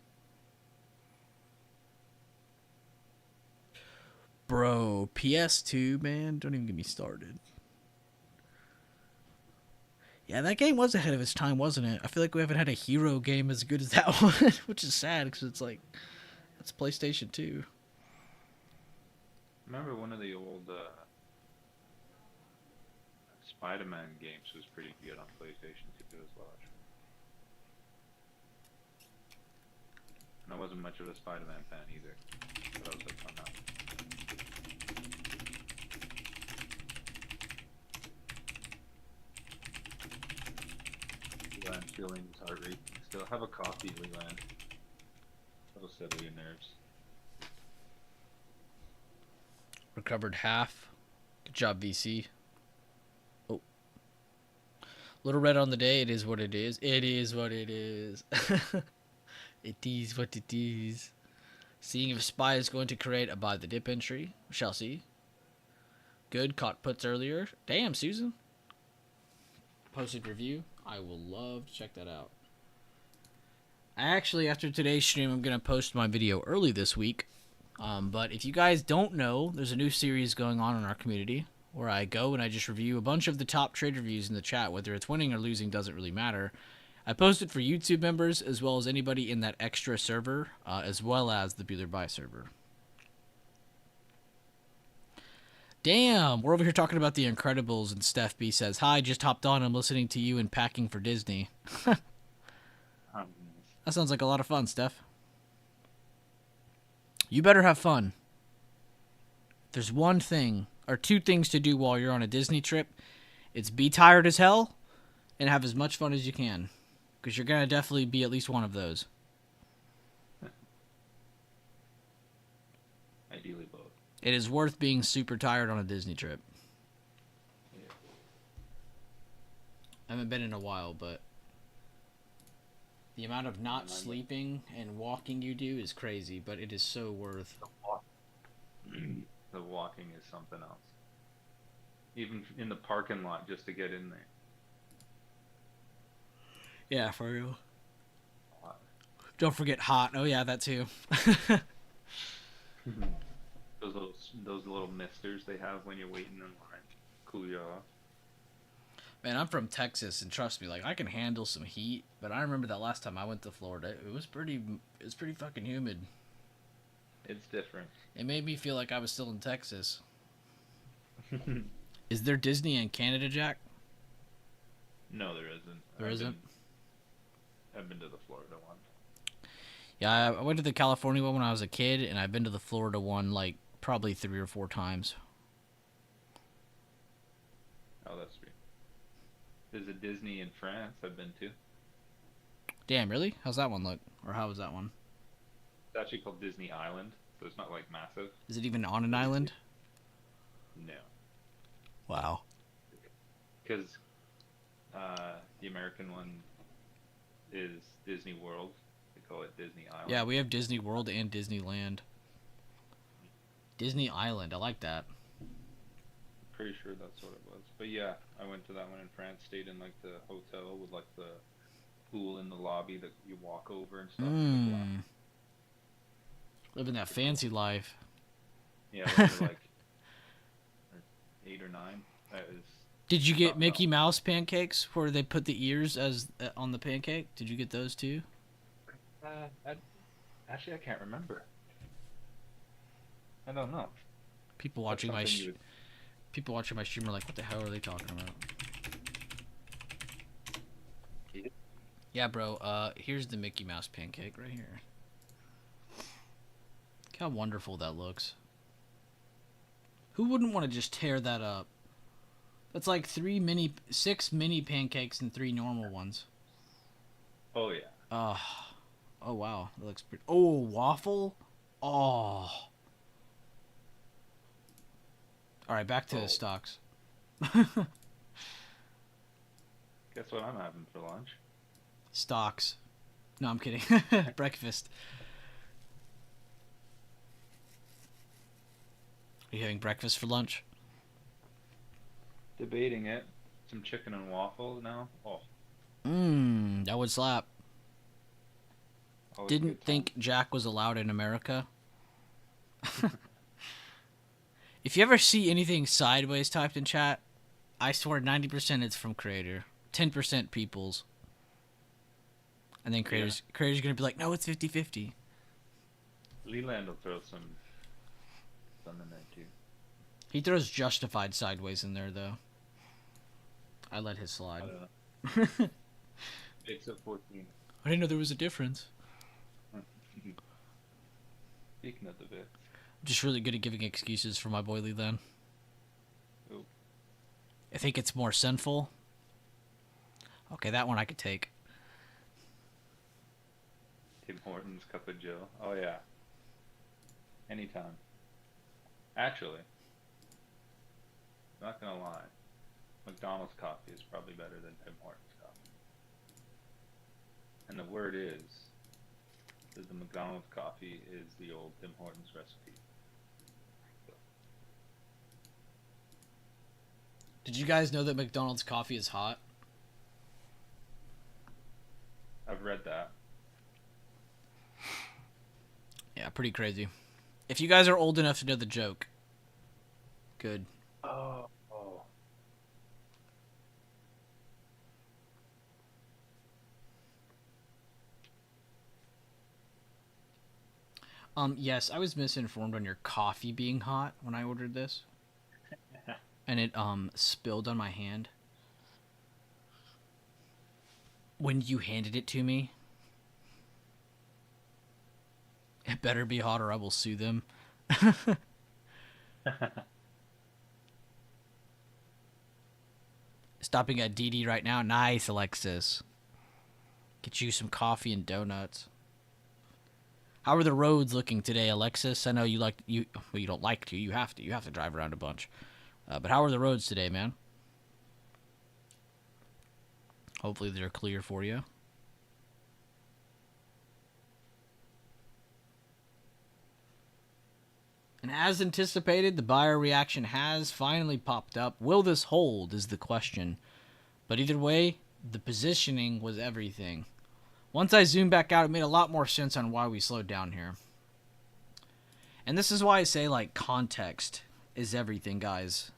Bro, PS2, man, don't even get me started. Yeah, that game was ahead of its time, wasn't it? I feel like we haven't had a hero game as good as that one, which is sad because it's like, it's PlayStation 2. Remember one of the old Spider-Man games was pretty good on PlayStation 2 as well. And I wasn't much of a Spider-Man fan either. But I was hooked on that. Leland feeling his heart rate. Still have a coffee, Leland. That'll settle your nerves. Recovered half. Good job, VC. Oh. Little red on the day. It is what it is. It is what it is. It is what it is. Seeing if Spy is going to create a buy the dip entry. We shall see. Good. Caught puts earlier. Damn, Susan. Posted review. I will love to check that out. Actually, after today's stream, I'm going to post my video early this week. But if you guys don't know, there's a new series going on in our community where I go and I just review a bunch of the top trade reviews in the chat. Whether it's winning or losing doesn't really matter. I post it for YouTube members as well as anybody in that extra server, as well as the Bueller Buy server. Damn, we're over here talking about The Incredibles, and Steph B says, "Hi, just hopped on. I'm listening to you and packing for Disney." That sounds like a lot of fun, Steph. You better have fun. There's one thing, or two things to do while you're on a Disney trip. It's be tired as hell, and have as much fun as you can. Because you're going to definitely be at least one of those. Ideally both. It is worth being super tired on a Disney trip. Yeah. I haven't been in a while, but the amount of not sleeping and walking you do is crazy, but it is so worth. The walking is something else. Even in the parking lot just to get in there. Yeah, for real. Hot. Don't forget hot. Oh yeah, that too. Those little misters they have when you're waiting in line cool you off. Man, I'm from Texas, and trust me, like I can handle some heat. But I remember that last time I went to Florida, it was pretty fucking humid. It's different. It made me feel like I was still in Texas. Is there Disney in Canada, Jack? No, there isn't. There isn't? I've been to the Florida one. Yeah, I went to the California one when I was a kid, and I've been to the Florida one like probably 3 or 4 times. Oh, that's sweet. There's a Disney in France I've been to. Damn, really? How's that one look? Or how was that one? It's actually called Disney Island, so it's not like massive. Is it even on an island? No. Wow. Because the American one is Disney World. They call it Disney Island. Yeah, we have Disney World and Disneyland. Disney Island, I like that. Pretty sure that's what it was. But yeah, I went to that one in France, stayed in like the hotel with like the pool in the lobby that you walk over and stuff. Living that fancy life. Yeah, I went to like 8 or 9. That is. Did you get Mickey Mouse pancakes where they put the ears as on the pancake? Did you get those too? Actually, I can't remember. I don't know. People watching my people watching my stream are like, "What the hell are they talking about?" Yeah, bro. Here's the Mickey Mouse pancake right here. Look how wonderful that looks. Who wouldn't want to just tear that up? That's like 6 mini pancakes and 3 normal ones. Oh yeah. Oh wow, that looks pretty. Oh, waffle. Oh. All right, back to the stocks. Guess what I'm having for lunch? Stocks. No, I'm kidding. Breakfast. Are you having breakfast for lunch? Debating it. Some chicken and waffles now. Oh. That would slap. Always a Didn't good time. think Jack was allowed in America. If you ever see anything sideways typed in chat, I swear 90% it's from creator. 10% people's. And then creator's gonna be like, no, it's 50-50. Leland will throw some in there too. He throws justified sideways in there though. I let his slide. It's a 14. I didn't know there was a difference. Speaking of the Vic. Just really good at giving excuses for my boy Lee then. Oop. I think it's more sinful. Okay, that one I could take. Tim Hortons Cup of Joe. Oh yeah. Anytime. Actually, I'm not gonna lie. McDonald's coffee is probably better than Tim Hortons coffee. And the word is that the McDonald's coffee is the old Tim Hortons recipe. Did you guys know that McDonald's coffee is hot? I've read that. Yeah, pretty crazy. If you guys are old enough to know the joke, good. Oh. Yes, I was misinformed on your coffee being hot when I ordered this. And it, spilled on my hand. When you handed it to me. It better be hot or I will sue them. Stopping at DD right now. Nice, Alexis. Get you some coffee and donuts. How are the roads looking today, Alexis? I know you well, you don't like to. You have to. You have to drive around a bunch. But how are the roads today, man? Hopefully they're clear for you. And as anticipated, the buyer reaction has finally popped up. Will this hold is the question. But either way, the positioning was everything. Once I zoomed back out, it made a lot more sense on why we slowed down here. And this is why I say, like, context is everything, guys.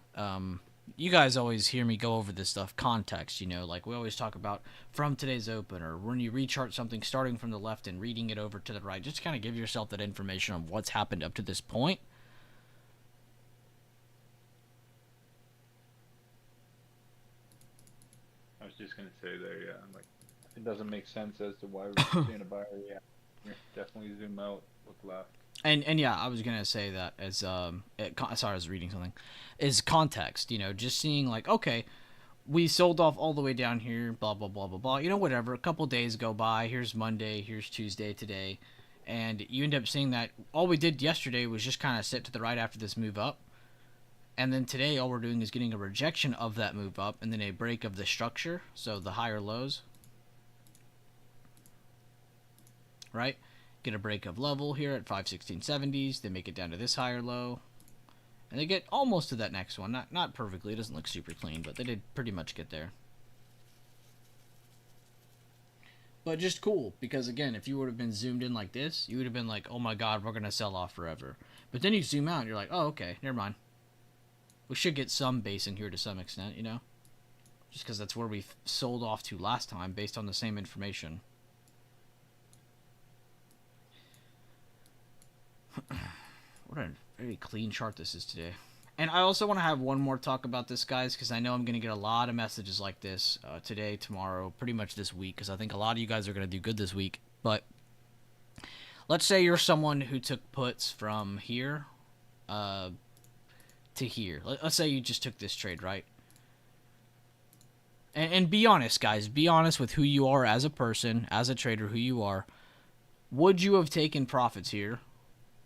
You guys always hear me go over this stuff. Context, you know, like we always talk about from today's open, or when you rechart something starting from the left and reading it over to the right. Just kind of give yourself that information on what's happened up to this point. I was just gonna say there, yeah. I'm like, it doesn't make sense as to why we're seeing a buyer react. Definitely zoom out, look left. And yeah, I was gonna say that as sorry, I was reading something. Is context, you know, just seeing like, okay, we sold off all the way down here, blah blah blah blah blah. You know, whatever. A couple days go by. Here's Monday. Here's Tuesday today, and you end up seeing that all we did yesterday was just kind of sit to the right after this move up, and then today all we're doing is getting a rejection of that move up, and then a break of the structure, so the higher lows, right? Get a break of level here at 516.70s. They make it down to this higher low. And they get almost to that next one. Not perfectly. It doesn't look super clean, but they did pretty much get there. But just cool, because again, if you would have been zoomed in like this, you would have been like, oh my god, we're going to sell off forever. But then you zoom out and you're like, oh, okay, never mind. We should get some base in here to some extent, you know? Just because that's where we sold off to last time based on the same information. What a very clean chart this is today. And I also want to have one more talk about this, guys, because I know I'm going to get a lot of messages like this today, tomorrow, pretty much this week, because I think a lot of you guys are going to do good this week. But let's say you're someone who took puts from here to here. Let's say you just took this trade, right? And be honest, guys. Be honest with who you are as a person, as a trader, who you are. Would you have taken profits here?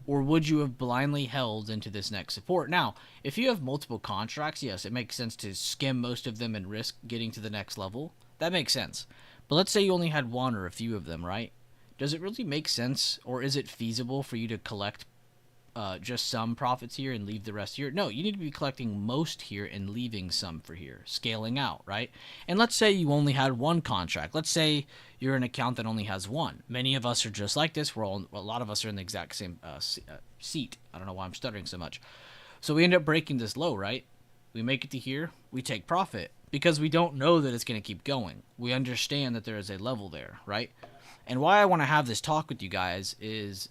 Or would you have blindly held into this next support? Now, if you have multiple contracts, yes, it makes sense to skim most of them and risk getting to the next level. That makes sense. But let's say you only had one or a few of them, right? Does it really make sense, or is it feasible for you to collect just some profits here and leave the rest here? No, you need to be collecting most here and leaving some for here, scaling out, right? And let's say you only had one contract. Let's say you're an account that only has one. Many of us are just like this. A lot of us are in the exact same seat. I don't know why I'm stuttering so much. So we end up breaking this low, right? We make it to here. We take profit because we don't know that it's going to keep going. We understand that there is a level there, right? And why I want to have this talk with you guys is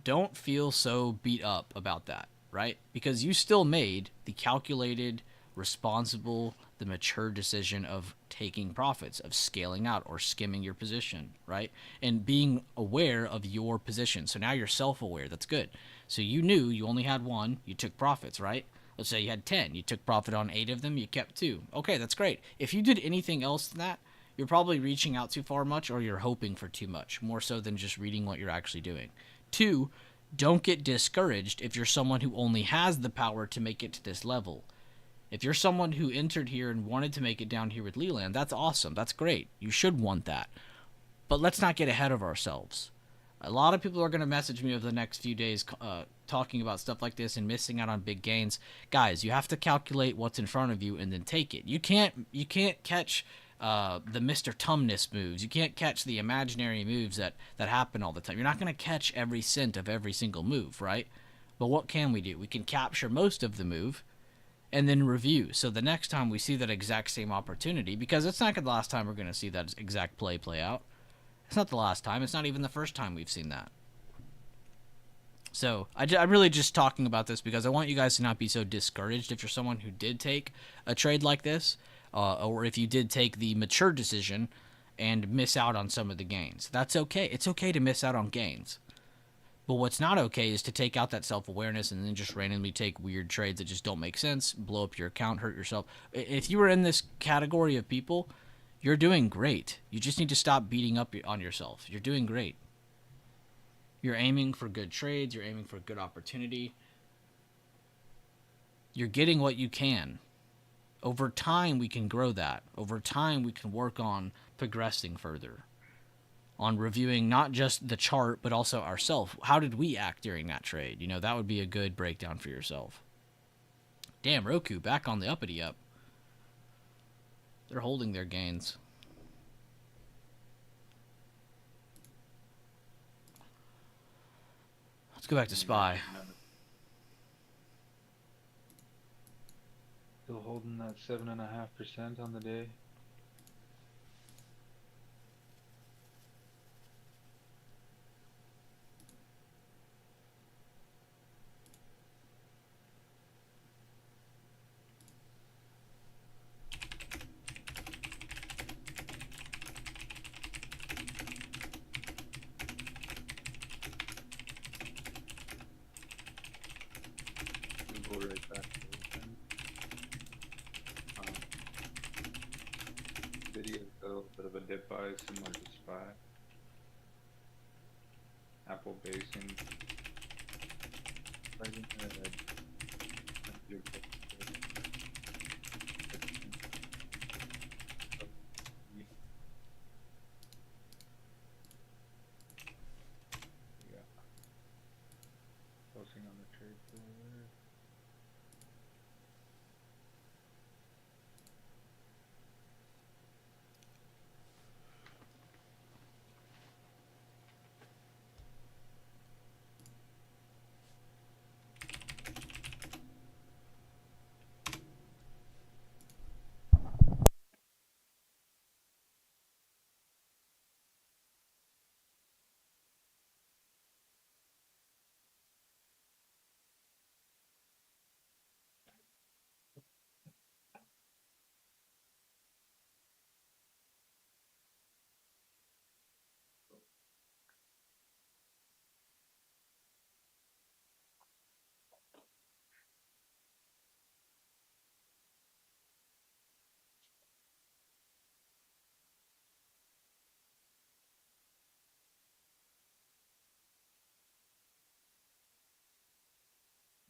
don't feel so beat up about that, right? Because you still made the calculated responsible, the mature decision of taking profits, of scaling out or skimming your position, right? And being aware of your position. So now you're self aware. That's good. So you knew you only had one, you took profits, right? Let's say you had 10, you took profit on 8 of them, you kept 2. Okay, that's great. If you did anything else than that, you're probably reaching out too far much or you're hoping for too much, more so than just reading what you're actually doing. 2, don't get discouraged if you're someone who only has the power to make it to this level. If you're someone who entered here and wanted to make it down here with Leland, that's awesome. That's great. You should want that. But let's not get ahead of ourselves. A lot of people are going to message me over the next few days talking about stuff like this and missing out on big gains. Guys, you have to calculate what's in front of you and then take it. You can't catch the Mr. Tumnus moves. You can't catch the imaginary moves that happen all the time. You're not going to catch every cent of every single move, right? But what can we do? We can capture most of the move and then review. So the next time we see that exact same opportunity, because it's not the last time we're going to see that exact play out. It's not the last time. It's not even the first time we've seen that. So I'm really just talking about this because I want you guys to not be so discouraged if you're someone who did take a trade like this, or if you did take the mature decision and miss out on some of the gains. That's okay. It's okay to miss out on gains. But what's not okay is to take out that self-awareness and then just randomly take weird trades that just don't make sense, blow up your account, hurt yourself. If you were in this category of people, you're doing great. You just need to stop beating up on yourself. You're doing great. You're aiming for good trades. You're aiming for good opportunity. You're getting what you can. Over time, we can grow that. Over time, we can work on progressing further. On reviewing not just the chart, but also ourselves. How did we act during that trade? You know, that would be a good breakdown for yourself. Damn, Roku, back on the uppity up. They're holding their gains. Let's go back to SPY. Still holding that 7.5% on the day. We'll go right back to open. Video's got a little bit of a dip by, similar to SPY. Apple basing. Right in there. Yeah. Closing on the trade floor there.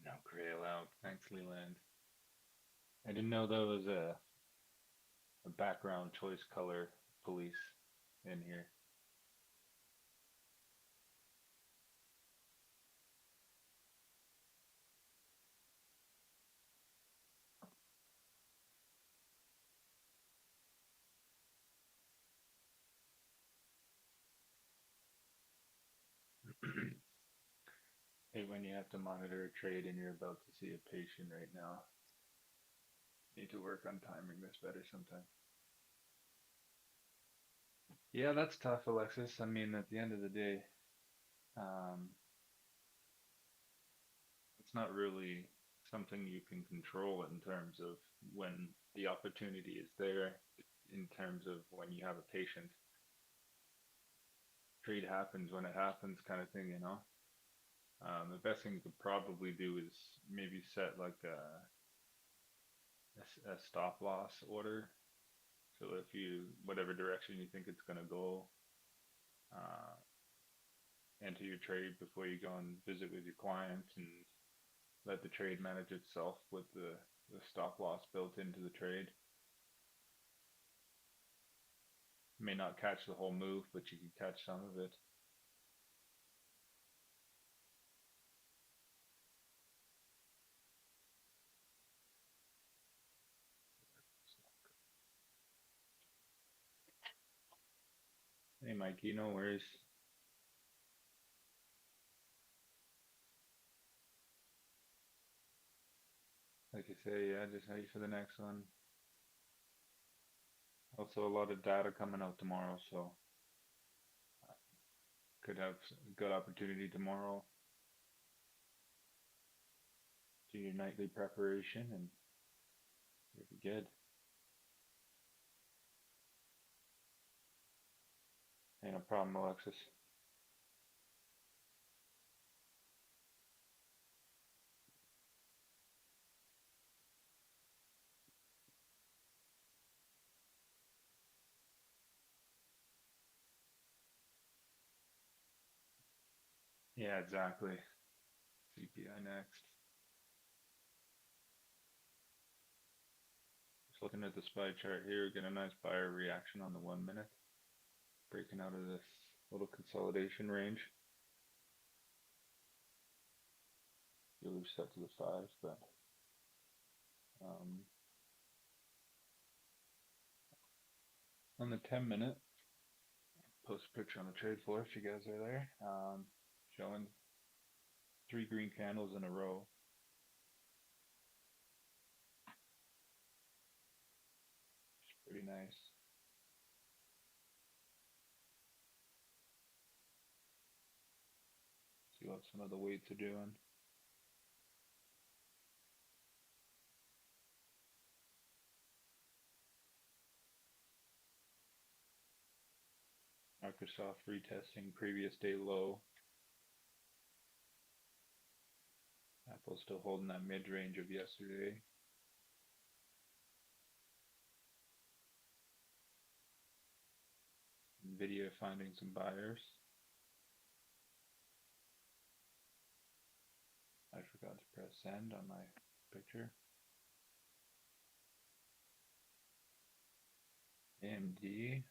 Now Grail out. Thanks, Leland. I didn't know there was a background choice color police in here. Hate when you have to monitor a trade and you're about to see a patient right now. Need to work on timing this better sometime. Yeah, that's tough, Alexis. I mean, at the end of the day, it's not really something you can control in terms of when the opportunity is there, in terms of when you have a patient. Trade happens when it happens, kind of thing, you know. The best thing you could probably do is maybe set like a stop loss order. So if you, whatever direction you think it's gonna go, uh, enter your trade before you go and visit with your client, and let the trade manage itself with the stop loss built into the trade. You may not catch the whole move, but you can catch some of it. Hey, Mikey, no worries. Like I say, yeah, just wait for the next one. Also, a lot of data coming out tomorrow, so could have a good opportunity tomorrow. Do your nightly preparation, and you'll be good. Ain't no problem, Alexis. Yeah, exactly. CPI next. Just looking at the SPY chart here, get a nice buyer reaction on the 1 minute. Breaking out of this little consolidation range. Really set to the fives, but on the 10 minute, post a picture on the trade floor if you guys are there. Showing 3 green candles in a row. It's pretty nice. See what some of the weights are doing. Microsoft retesting previous day low. Apple's still holding that mid-range of yesterday. Nvidia finding some buyers. I forgot to press send on my picture. AMD.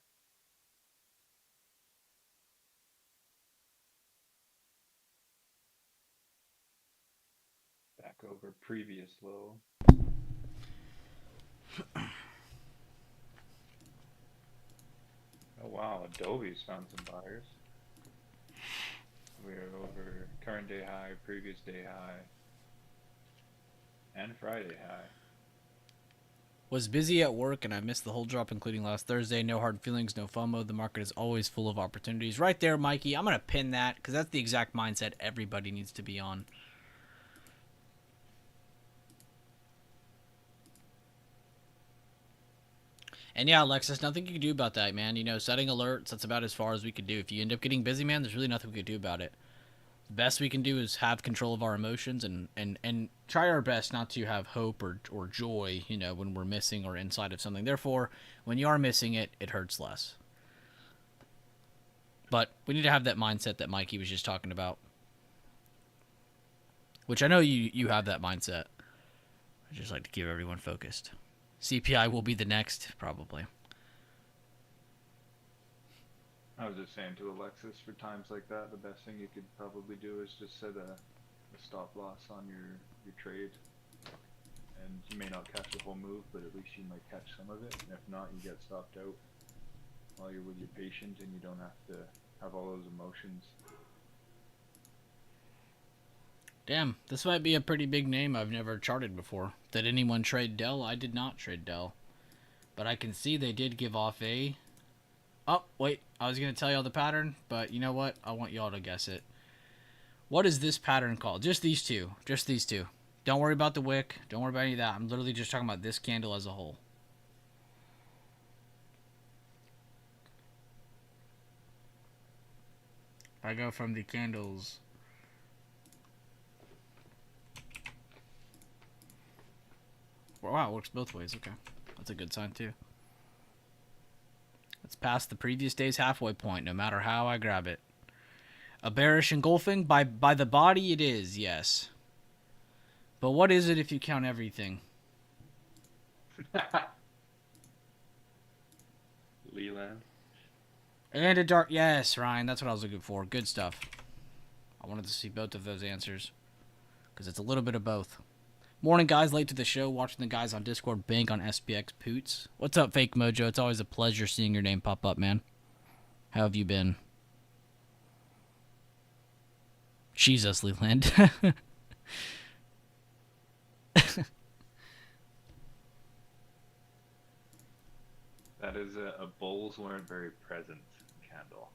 Back over previous low. Oh wow, Adobe's found some buyers. We're over current day high, previous day high, and Friday high. Was busy at work and I missed the whole drop, including last Thursday. No hard feelings, no FOMO. The market is always full of opportunities. Right there, Mikey. I'm going to pin that because that's the exact mindset everybody needs to be on. And yeah, Alexis, nothing you can do about that, man. You know, setting alerts, that's about as far as we could do. If you end up getting busy, man, there's really nothing we could do about it. The best we can do is have control of our emotions and try our best not to have hope or joy, you know, when we're missing or inside of something. Therefore, when you are missing it, it hurts less. But we need to have that mindset that Mikey was just talking about. Which I know you have that mindset. I just like to keep everyone focused. CPI will be the next, probably. I was just saying to Alexis, for times like that, the best thing you could probably do is just set a stop loss on your trade. And you may not catch the whole move, but at least you might catch some of it. And if not, you get stopped out while you're with your patient, and you don't have to have all those emotions. Damn, this might be a pretty big name I've never charted before. Did anyone trade Dell? I did not trade Dell. But I can see they did give off a... Oh, wait. I was going to tell y'all the pattern, but you know what? I want y'all to guess it. What is this pattern called? Just these two. Just these two. Don't worry about the wick. Don't worry about any of that. I'm literally just talking about this candle as a whole. If I go from the candles... Wow, it works both ways. Okay. That's a good sign, too. It's past the previous day's halfway point, no matter how I grab it. A bearish engulfing? By the body, it is, yes. But what is it if you count everything? Leland. And a dark... Yes, Ryan, that's what I was looking for. Good stuff. I wanted to see both of those answers. Because it's a little bit of both. Morning, guys. Late to the show. Watching the guys on Discord bank on SPX Poots. What's up, Fake Mojo? It's always a pleasure seeing your name pop up, man. How have you been? Jesus, Leland. That is a bulls weren't very present candle.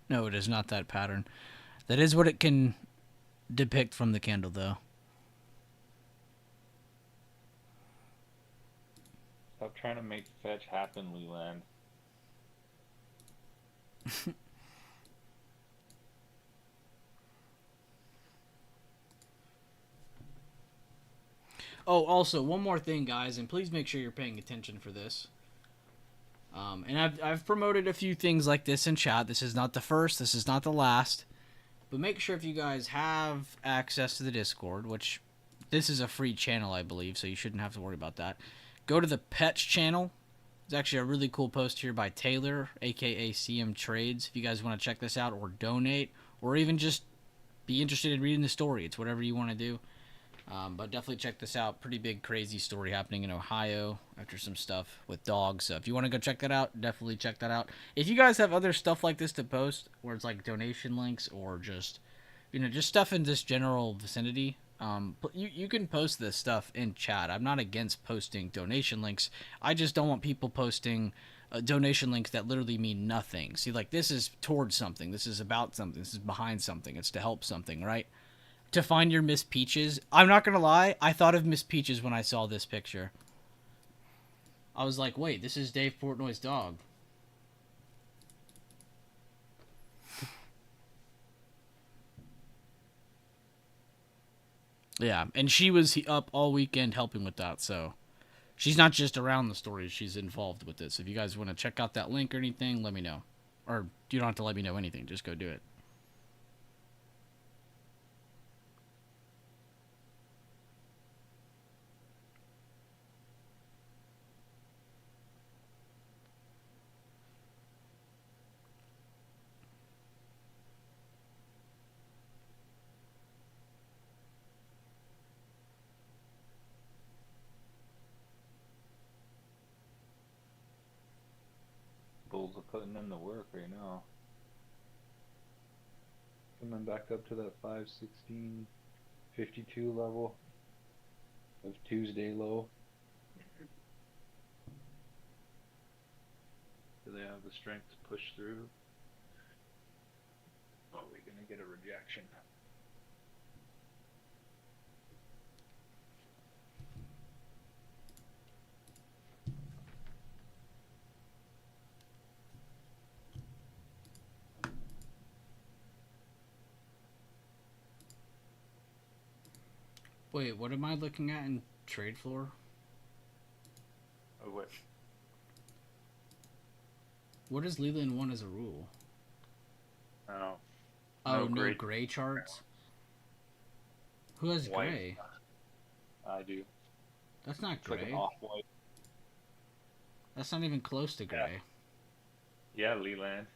No, it is not that pattern. That is what it can depict from the candle, though. Stop trying to make fetch happen, Leland. Oh, also, one more thing, guys, and please make sure you're paying attention for this. And I've promoted a few things like this in chat. This is not the first. This is not the last. But make sure if you guys have access to the Discord, which this is a free channel, I believe, so you shouldn't have to worry about that. Go to the Pets channel. There's actually a really cool post here by Taylor, a.k.a. CM Trades, if you guys want to check this out or donate, or even just be interested in reading the story. It's whatever you want to do. But definitely check this out. Pretty big, crazy story happening in Ohio after some stuff with dogs. So if you want to go check that out, definitely check that out. If you guys have other stuff like this to post, where it's like donation links or just, just stuff in this general vicinity, you can post this stuff in chat. I'm not against posting donation links. I just don't want people posting donation links that literally mean nothing. See, like, this is towards something. This is about something. This is behind something. It's to help something, right? To find your Miss Peaches. I'm not going to lie. I thought of Miss Peaches when I saw this picture. I was like, wait, this is Dave Portnoy's dog. Yeah, and she was up all weekend helping with that, so she's not just around the story, she's involved with this. If you guys want to check out that link or anything, let me know. Or you don't have to let me know anything, just go do it. Bulls are putting in the work right now. Coming back up to that 516.52 level of Tuesday low. Do they have the strength to push through? Or are we gonna get a rejection? Wait, what am I looking at in trade floor? Oh, what? What does Leland want as a rule? Oh. Oh, no gray. gray charts? Who has White. gray? I do. That's not It's like gray. an off-white. That's not even close to gray. Yeah, Leland.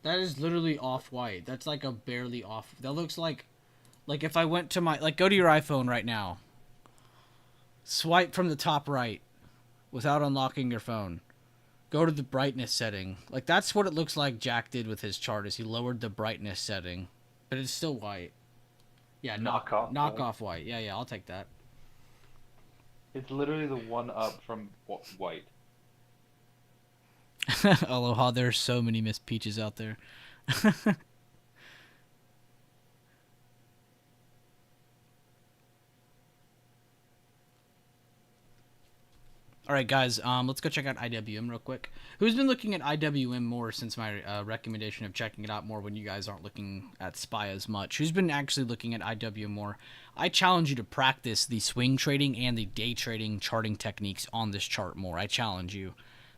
That is literally off-white. That's like a barely off. That looks like if I went to my, like, go to your iPhone right now. Swipe from the top right without unlocking your phone. Go to the brightness setting. Like, that's what it looks like Jack did with his chart, is he lowered the brightness setting. But it's still white. Yeah, knock off white. Yeah, I'll take that. It's literally the one up from white. Aloha, there are so many Miss Peaches out there. All right, guys, let's go check out IWM real quick. Who's been looking at IWM more since my recommendation of checking it out more when you guys aren't looking at SPY as much? Who's been actually looking at IWM more? I challenge you to practice the swing trading and the day trading charting techniques on this chart more. I challenge you.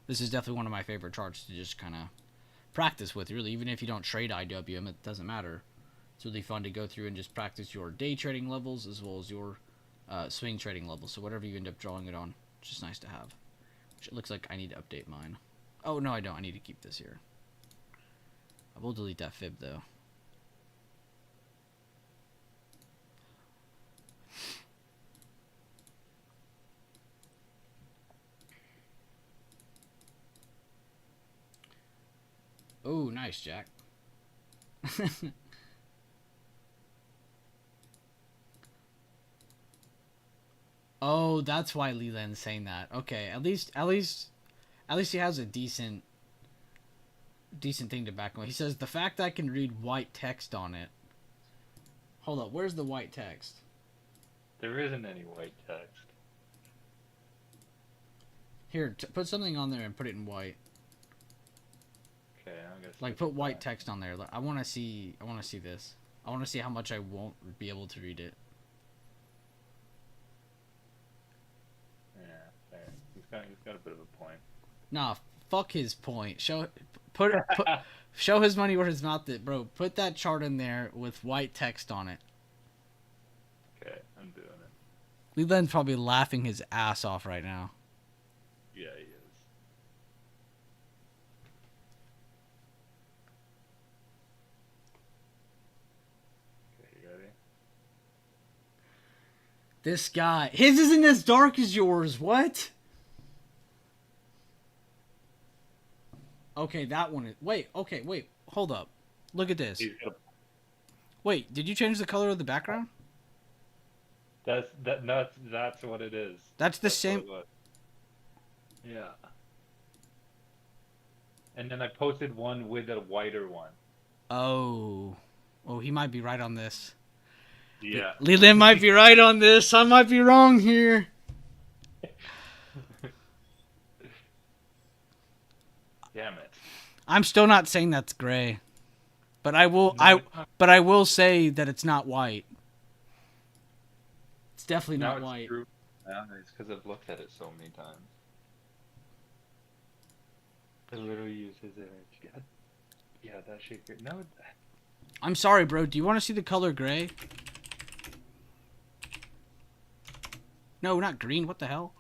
This is definitely one of my favorite charts to just kind of practice with, really. Even if you don't trade IWM, it doesn't matter. It's really fun to go through and just practice your day trading levels as well as your swing trading levels. So whatever you end up drawing it on. It's just nice to have. Which it looks like I need to update mine. Oh, no, I don't. I need to keep this here. I will delete that fib, though. Oh, nice, Jack. Oh, that's why Leland's saying that. Okay, at least he has a decent thing to back him. He says the fact I can read white text on it. Hold up, where's the white text? There isn't any white text. Here, put something on there and put it in white. Okay, I'm gonna Like put white text on there. I want to see this. I want to see how much I won't be able to read it. Yeah, there. He's got a bit of a point. Nah, fuck his point. Show his money where his mouth is, bro. Put that chart in there with white text on it. Okay, I'm doing it. Leland's probably laughing his ass off right now. Yeah, he is. Okay, you ready? This guy, his isn't as dark as yours. What? Okay, that one is. Wait. Okay, wait. Hold up. Look at this. He's got Wait, did you change the color of the background? that's what it is. That's the That's same. what it was. Yeah. And then I posted one with a whiter one. Oh, he might be right on this. Yeah. Leland might be right on this. I might be wrong here. Damn it. I'm still not saying that's gray, but I will. No, I will say that it's not white. It's definitely now not it's white. true. Yeah, it's because I've looked at it so many times. I literally use his image. Yeah, that shit. No. I'm sorry, bro. Do you want to see the color gray? No, not green. What the hell?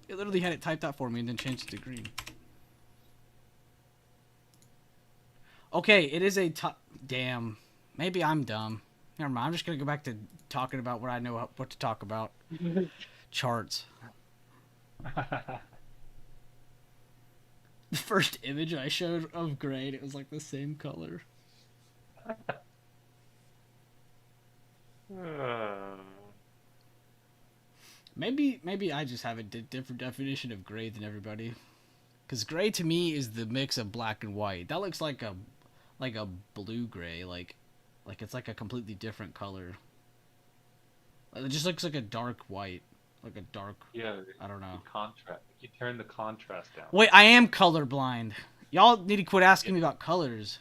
It literally had it typed out for me and then changed it to green. Okay, it is a damn. Maybe I'm dumb. Never mind. I'm just gonna go back to talking about what I know what to talk about. Charts. The first image I showed of gray, it was like the same color. Maybe I just have a different definition of gray than everybody. Because gray to me is the mix of black and white. That looks like a blue gray, like it's like a completely different color. It just looks like a dark white, like a dark. Yeah. I don't know. The contrast. You turn the contrast down. Wait, I am colorblind. Y'all need to quit asking me about colors.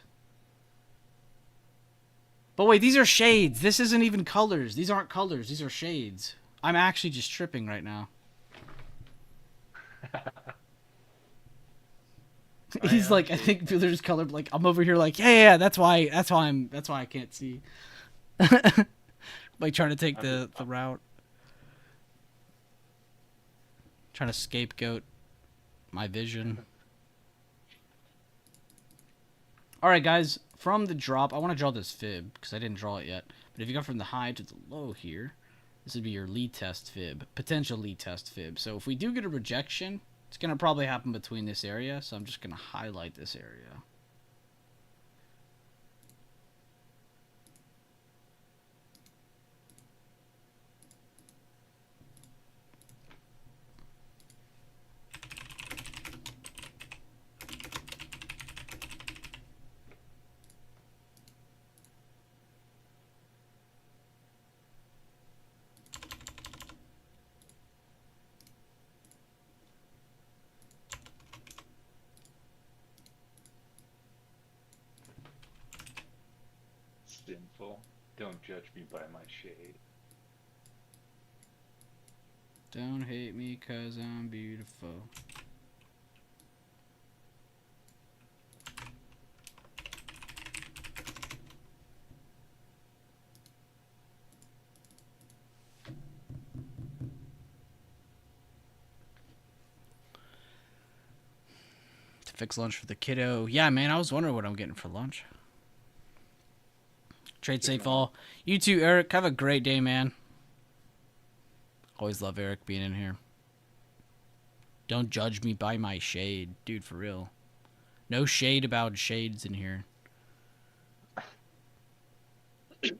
But wait, these are shades. This isn't even colors. These aren't colors. These are shades. I'm actually just tripping right now. He's like, I think Bueller's color. Like, I'm over here, like, yeah, that's why I can't see. Like trying to take the route, trying to scapegoat my vision. All right, guys. From the drop, I want to draw this fib because I didn't draw it yet. But if you go from the high to the low here, this would be your lead test fib, potential lead test fib. So if we do get a rejection, it's going to probably happen between this area. So I'm just going to highlight this area. Sinful. Don't judge me by my shade. Don't hate me 'cause I'm beautiful. To fix lunch for the kiddo. Yeah, man, I was wondering what I'm getting for lunch. Trade safe all. You too, Eric. Have a great day, man. Always love Eric being in here. Don't judge me by my shade. Dude, for real. No shade about shades in here. You're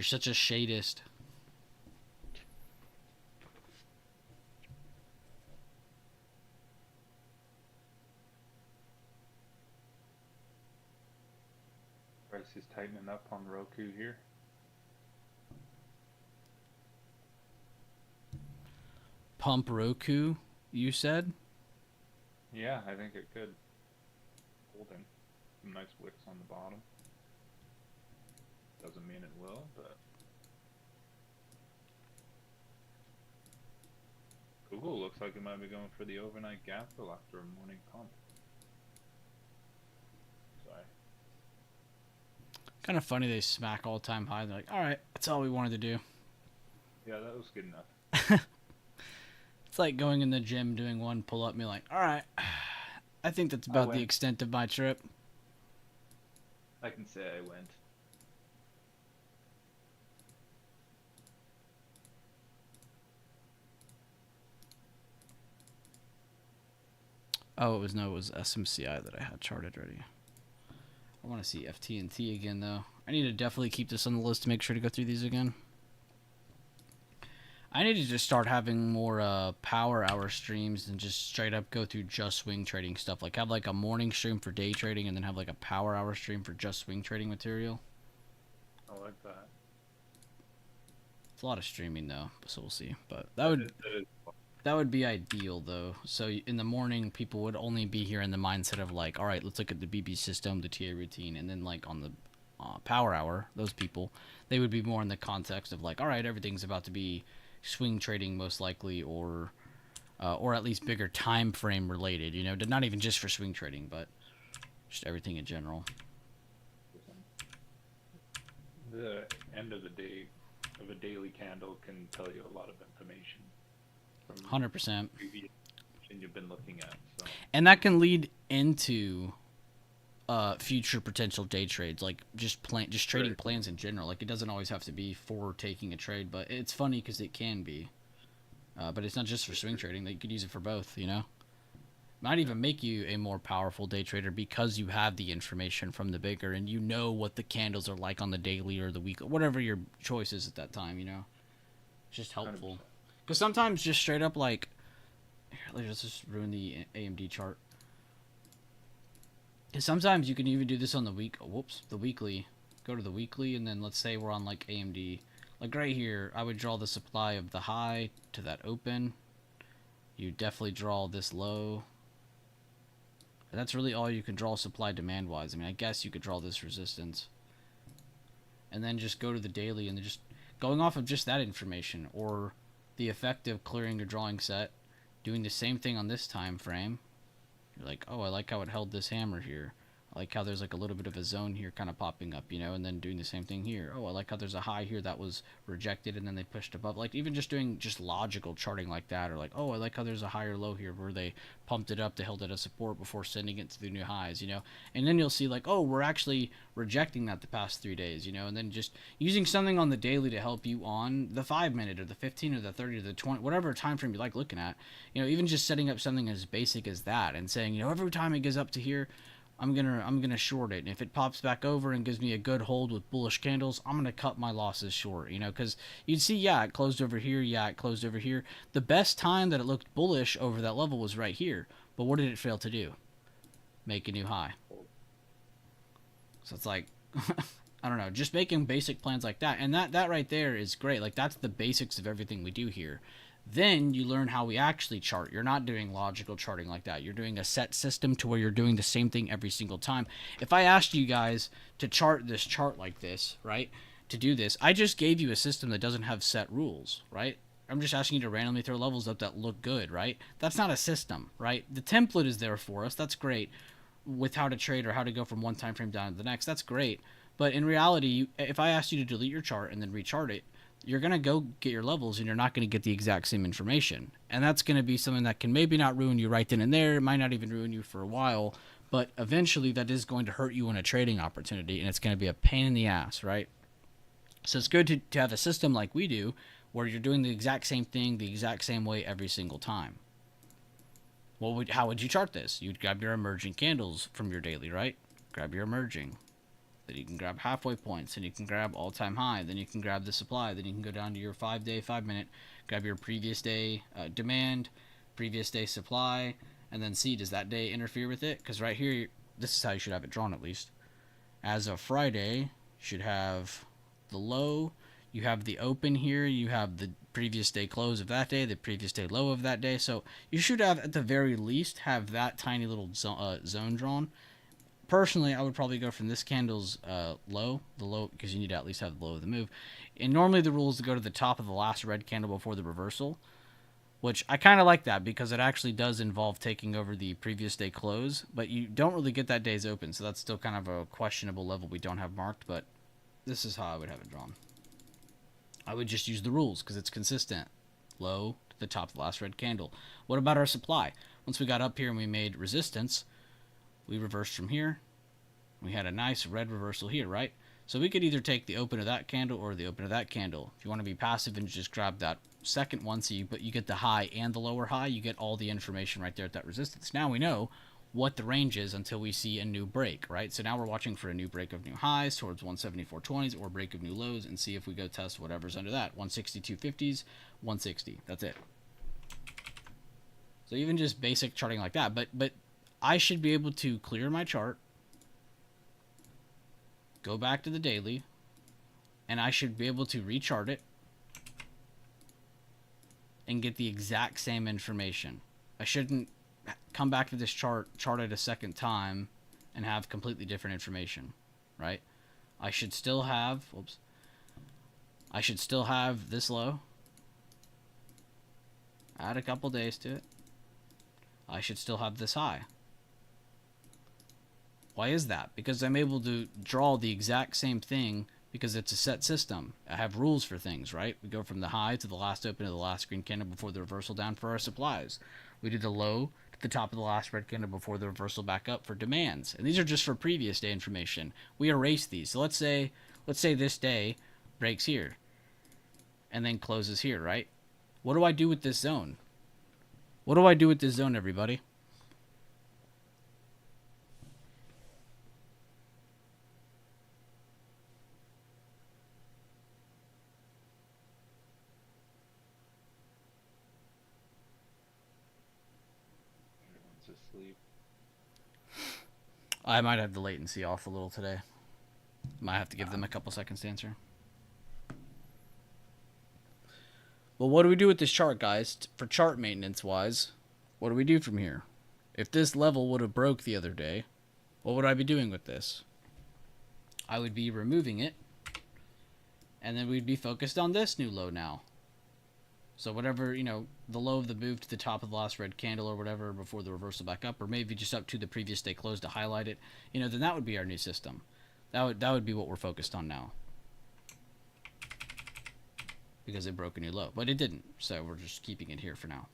such a shadist. Price is tightening up on Roku here. Pump Roku, you said? Yeah, I think it could. Holding some nice wicks on the bottom. Doesn't mean it will, but Google looks like it might be going for the overnight gap fill after a morning pump. Sorry. Kind of funny they smack all-time high. They're like, all right, that's all we wanted to do. Yeah, that was good enough. It's like going in the gym, doing one pull-up, and be like, all right, I think that's about the went. extent of my trip. I can say I went. Oh, it was SMCI that I had charted ready. I want to see FT&T again, though. I need to definitely keep this on the list to make sure to go through these again. I need to just start having more power hour streams and just straight up go through just swing trading stuff. Like have like a morning stream for day trading and then have like a power hour stream for just swing trading material. I like that. It's a lot of streaming though, so we'll see. But that would be ideal though. So in the morning, people would only be here in the mindset of like, all right, let's look at the BB system, the TA routine, and then like on the power hour, those people, they would be more in the context of like, all right, everything's about to be swing trading most likely, or at least bigger time frame related. You know, not even just for swing trading, but just everything in general. The end of the day of a daily candle can tell you a lot of information. 100%. You've been looking at, so. And that can lead into future potential day trades, like just trading plans in general. Like it doesn't always have to be for taking a trade, but it's funny because it can be. But it's not just for swing trading. You could use it for both, you know? Might even make you a more powerful day trader because you have the information from the bigger and you know what the candles are like on the daily or the week, whatever your choice is at that time, you know? It's just helpful. Because sometimes just straight up like, here, let's just ruin the AMD chart. Because sometimes you can even do this on the the weekly. Go to the weekly and then let's say we're on like AMD. Like right here, I would draw the supply of the high to that open. You definitely draw this low. And that's really all you can draw supply demand wise. I mean, I guess you could draw this resistance. And then just go to the daily and then just going off of just that information or the effect of clearing your drawing set, doing the same thing on this time frame. You're like, oh, I like how it held this hammer here. I like how there's like a little bit of a zone here kind of popping up, you know, and then doing the same thing here. Oh, I like how there's a high here that was rejected and then they pushed above. Like even just doing just logical charting like that, or like, oh, I like how there's a higher low here where they pumped it up, they held it as support before sending it to the new highs, you know. And then you'll see like, oh, we're actually rejecting that the past 3 days, you know, and then just using something on the daily to help you on the 5 minute or the 15 or the 30 or the 20, whatever time frame you like looking at, you know, even just setting up something as basic as that and saying, you know, every time it goes up to here, I'm gonna short it, and if it pops back over and gives me a good hold with bullish candles, I'm gonna cut my losses short, you know, because you'd see, yeah, it closed over here, yeah, it closed over here. The best time that it looked bullish over that level was right here, but what did it fail to do? Make a new high. So it's like, I don't know, just making basic plans like that, and that right there is great. Like that's the basics of everything we do here. Then you learn how we actually chart. You're not doing logical charting like that. You're doing a set system to where you're doing the same thing every single time. If I asked you guys to chart this chart like this, right, to do this, I just gave you a system that doesn't have set rules, right? I'm just asking you to randomly throw levels up that look good, right? That's not a system, right? The template is there for us. That's great. With how to trade or how to go from one time frame down to the next, that's great. But in reality, if I asked you to delete your chart and then rechart it, you're going to go get your levels and you're not going to get the exact same information. And that's going to be something that can maybe not ruin you right then and there. It might not even ruin you for a while. But eventually that is going to hurt you in a trading opportunity. And it's going to be a pain in the ass, right? So it's good to have a system like we do where you're doing the exact same thing the exact same way every single time. How would you chart this? You'd grab your emerging candles from your daily, right? Grab your emerging. Then you can grab halfway points, and you can grab all-time high. Then you can grab the supply. Then you can go down to your 5-day, 5-minute, grab your previous day demand, previous day supply, and then see, does that day interfere with it? Because right here, this is how you should have it drawn at least. As of Friday, you should have the low. You have the open here. You have the previous day close of that day, the previous day low of that day. So you should have, at the very least, have that tiny little zone drawn. Personally, I would probably go from this candle's low, because you need to at least have the low of the move. And normally the rule is to go to the top of the last red candle before the reversal, which I kind of like that because it actually does involve taking over the previous day close, but you don't really get that day's open, so that's still kind of a questionable level we don't have marked, but this is how I would have it drawn. I would just use the rules because it's consistent. Low to the top of the last red candle. What about our supply? Once we got up here and we made resistance, we reversed from here. We had a nice red reversal here, right? So we could either take the open of that candle or the open of that candle. If you want to be passive and just grab that second one, but you get the high and the lower high, you get all the information right there at that resistance. Now we know what the range is until we see a new break, right? So now we're watching for a new break of new highs towards 174.20s or break of new lows and see if we go test whatever's under that. 162.50s, 160. That's it. So even just basic charting like that, but I should be able to clear my chart, go back to the daily, and I should be able to rechart it and get the exact same information. I shouldn't come back to this chart it a second time, and have completely different information, right? I should still have, I should still have this low. Add a couple days to it. I should still have this high. Why is that? Because I'm able to draw the exact same thing because it's a set system. I have rules for things, right? We go from the high to the last open of the last green candle before the reversal down for our supplies. We do the low to the top of the last red candle before the reversal back up for demands. And these are just for previous day information. We erase these. So let's say this day breaks here and then closes here, right? What do I do with this zone? What do I do with this zone, everybody? Sleep. I might have the latency off a little today. Might have to give them a couple seconds to answer. Well, what do we do with this chart, guys? For chart maintenance wise, what do we do from here? If this level would have broke the other day, what would I be doing with this? I would be removing it, and then we'd be focused on this new low now. So whatever, the low of the move to the top of the last red candle or whatever before the reversal back up, or maybe just up to the previous day close to highlight it, then that would be our new system. That would be what we're focused on now. Because it broke a new low. But it didn't, so we're just keeping it here for now.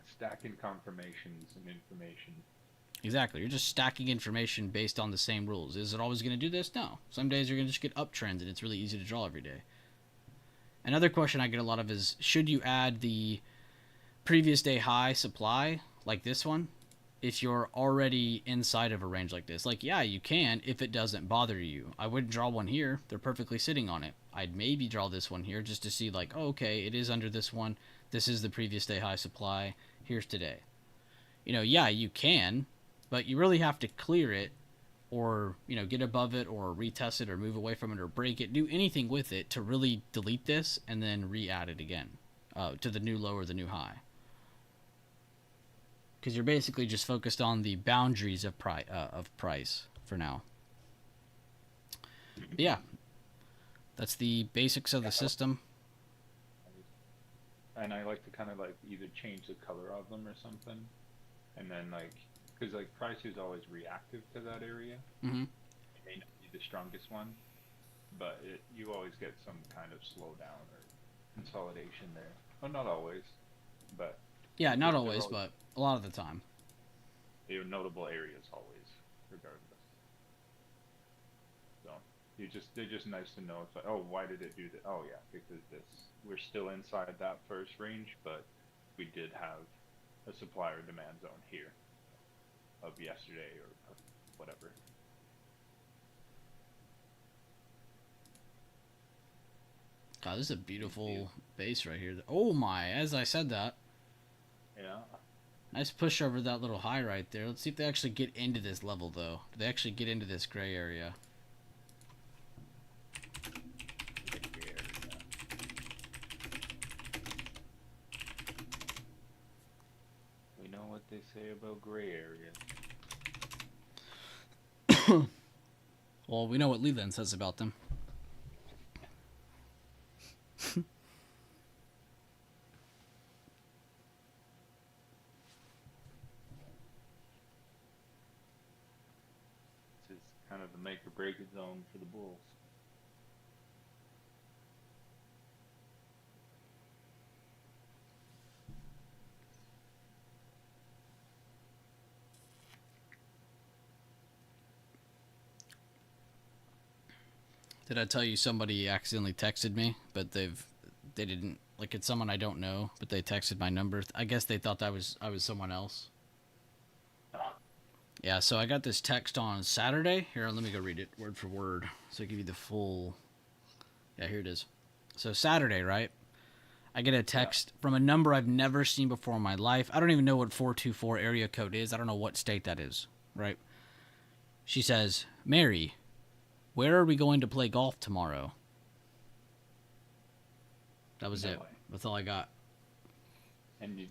Stacking confirmations and information. Exactly. You're just stacking information based on the same rules. Is it always going to do this? No. Some days you're going to just get uptrends, and it's really easy to draw every day. Another question I get a lot of is, should you add the previous day high supply, like this one, if you're already inside of a range like this? Like, yeah, you can if it doesn't bother you. I wouldn't draw one here. They're perfectly sitting on it. I'd maybe draw this one here just to see, like, oh, okay, it is under this one. This is the previous day high supply. Here's today. Yeah, you can, but you really have to clear it or, get above it or retest it or move away from it or break it. Do anything with it to really delete this and then re-add it again to the new low or the new high. Because you're basically just focused on the boundaries of price for now. But yeah, that's the basics of the system. And I like to kind of like either change the color of them or something, and then because price is always reactive to that area. Mm-hmm. It may not be the strongest one, but you always get some kind of slowdown or consolidation there. Well, not always, but yeah, not always, but a lot of the time. They're notable areas always, regardless. So they're just nice to know. It's like, oh, why did it do that? Oh yeah, because we're still inside that first range, but we did have a supply or demand zone here of yesterday or whatever. God, this is a beautiful base right here. Oh my, as I said that. Yeah. Nice push over that little high right there. Let's see if they actually get into this level, though. Do they actually get into this gray area? We know what they say about gray areas. Well, we know what Leland says about them. This is kind of the make or break it zone for the Bulls. Did I tell you somebody accidentally texted me, but they didn't, like, it's someone I don't know, but they texted my number. I guess they thought I was someone else. Yeah, so I got this text on Saturday. Here, let me go read it word for word so I give you the full. Yeah, here it is. So Saturday, right? I get a text from a number I've never seen before in my life. I don't even know what 424 area code is. I don't know what state that is, right? She says, "Mary, where are we going to play golf tomorrow?" That was it. way. That's all I got. And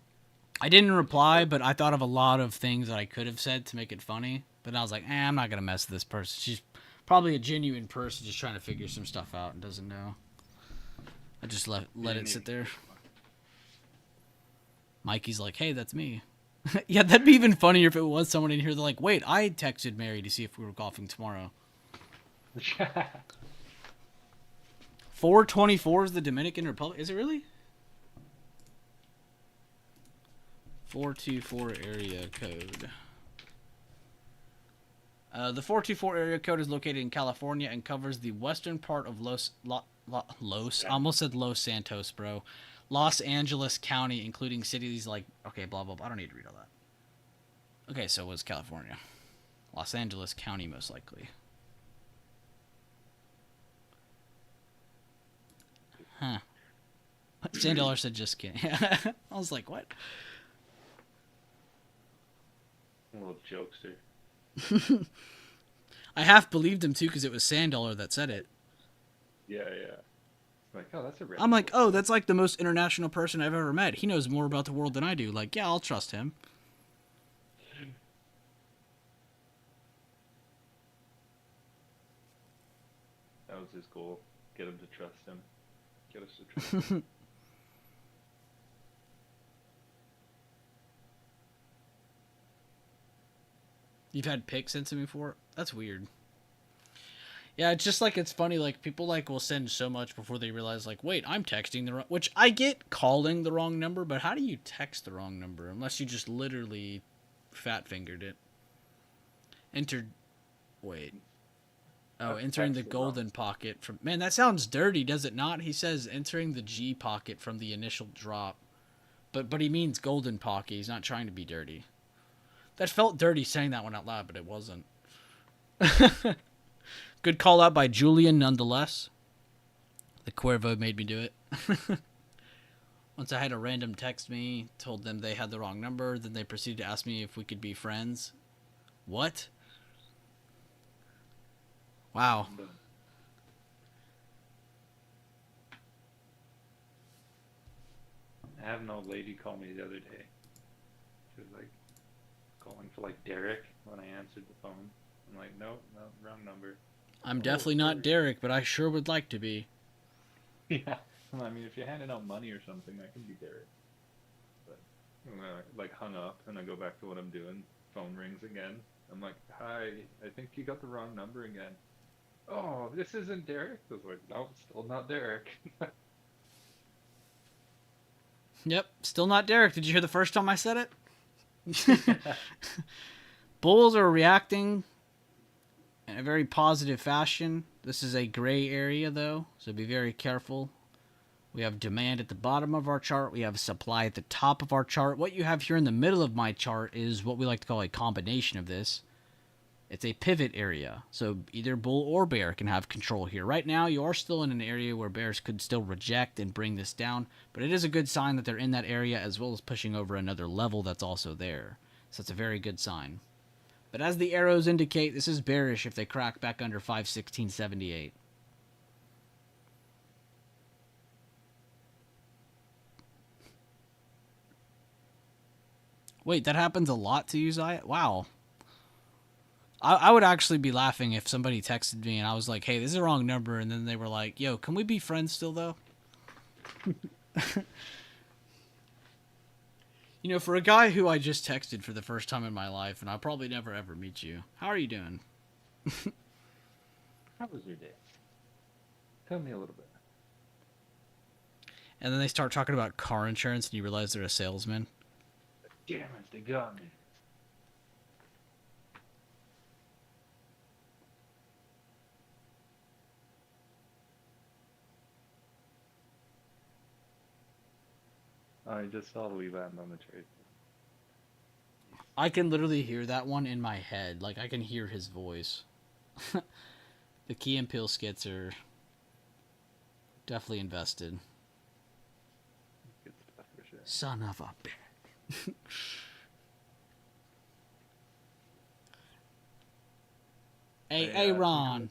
I didn't reply, but I thought of a lot of things that I could have said to make it funny. But I was like, I'm not going to mess with this person. She's probably a genuine person just trying to figure some stuff out and doesn't know. I just let it sit there. Mikey's like, hey, that's me. Yeah, that'd be even funnier if it was someone in here. They're like, wait, I texted Mary to see if we were golfing tomorrow. 424 is the Dominican Republic. Is it really? 424 area code. The 424 area code is located in California and covers the western part of Los. I almost said Los Santos, bro. Los Angeles County, including cities like. Okay, blah, blah, blah. I don't need to read all that. Okay, so it was California. Los Angeles County, most likely. Huh. $10 said just kidding. I was like, what? a little jokester. I half believed him too because it was $10 that said it. Yeah. Like, oh, that's a red. I'm like, oh, that's like the most international person I've ever met. He knows more about the world than I do. Like, yeah, I'll trust him. That was his goal. Get him to trust him. Get us to trust him. You've had pics sent to me before? That's weird. Yeah, it's just like, it's funny, like, people, like, will send so much before they realize, like, wait, I'm texting the wrong, which I get calling the wrong number, but how do you text the wrong number? Unless you just literally fat fingered it. Entered, wait. Oh, entering the golden pocket from, man, that sounds dirty, does it not? He says entering the G pocket from the initial drop. But he means golden pocket, he's not trying to be dirty. That felt dirty saying that one out loud, but it wasn't. Good call out by Julian, nonetheless. The Cuervo made me do it. Once I had a random text me, told them they had the wrong number, then they proceeded to ask me if we could be friends. What? Wow. I had an old lady call me the other day. She was like calling for like Derek when I answered the phone. I'm like, no, wrong number. I'm definitely not Derek, but I sure would like to be. Yeah. I mean, if you're handing out money or something, I can be Derek. But I like hung up and I go back to what I'm doing. Phone rings again. I'm like, hi, I think you got the wrong number again. Oh, this isn't Derek? I was like, no, still not Derek. Yep, still not Derek. Did you hear the first time I said it? Bulls are reacting in a very positive fashion. This is a gray area, though, so be very careful. We have demand at the bottom of our chart. We have supply at the top of our chart. What you have here in the middle of my chart is what we like to call a combination of this. It's a pivot area, so either bull or bear can have control here. Right now, you are still in an area where bears could still reject and bring this down, but it is a good sign that they're in that area as well as pushing over another level that's also there. So it's a very good sign. But as the arrows indicate, this is bearish if they crack back under 516.78. Wait, that happens a lot to you, Zayat? Wow. I would actually be laughing if somebody texted me and I was like, hey, this is the wrong number, and then they were like, yo, can we be friends still, though? You know, for a guy who I just texted for the first time in my life, and I'll probably never ever meet you, how are you doing? How was your day? Tell me a little bit. And then they start talking about car insurance and you realize they're a salesman. Damn it, they got me. I just saw Lee land on the trade. I can literally hear that one in my head. Like, I can hear his voice. The Key and Peele skits are definitely invested. Good stuff for sure. Son of a bitch. Hey, Ron.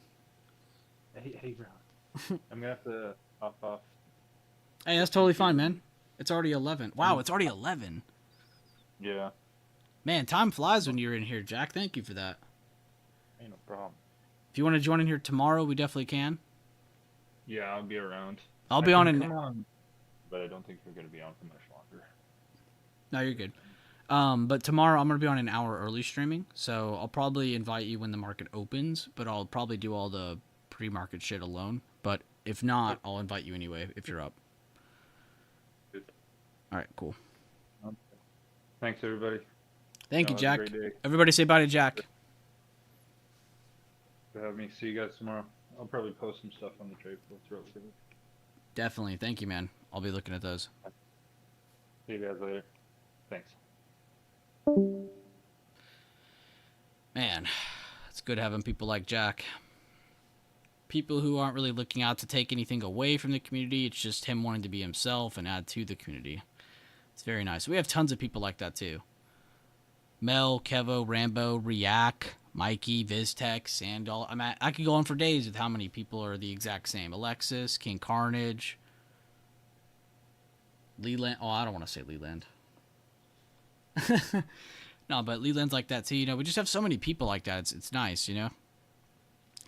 Hey, Ron. I'm gonna have to hop off. Hey, that's totally fine, man. It's already 11. Wow, it's already 11. Yeah. Man, time flies when you're in here, Jack. Thank you for that. Ain't no problem. If you want to join in here tomorrow, we definitely can. Yeah, I'll be around. I'll be on in... But I don't think we're gonna be on for much longer. No, you're good. But tomorrow I'm going to be on an hour early streaming, so I'll probably invite you when the market opens, but I'll probably do all the pre-market shit alone. But if not, I'll invite you anyway if you're up. Good. All right, cool. Thanks, everybody. Thank you, Have a Jack. great day. Everybody say bye to Jack. For having me. See you guys tomorrow. I'll probably post some stuff on the trade floor throughout the week. Definitely. Thank you, man. I'll be looking at those. See you guys later. Thanks. Man, it's good having people like Jack. People who aren't really looking out to take anything away from the community. It's just him wanting to be himself and add to the community. It's very nice. We have tons of people like that too. Mel, Kevo, Rambo, React, Mikey, Viztech, Sandal. I could go on for days with how many people are the exact same. Alexis, King Carnage, Leland. Oh, I don't want to say Leland. No, but Leland's like that too. You know, we just have so many people like that. It's nice, you know.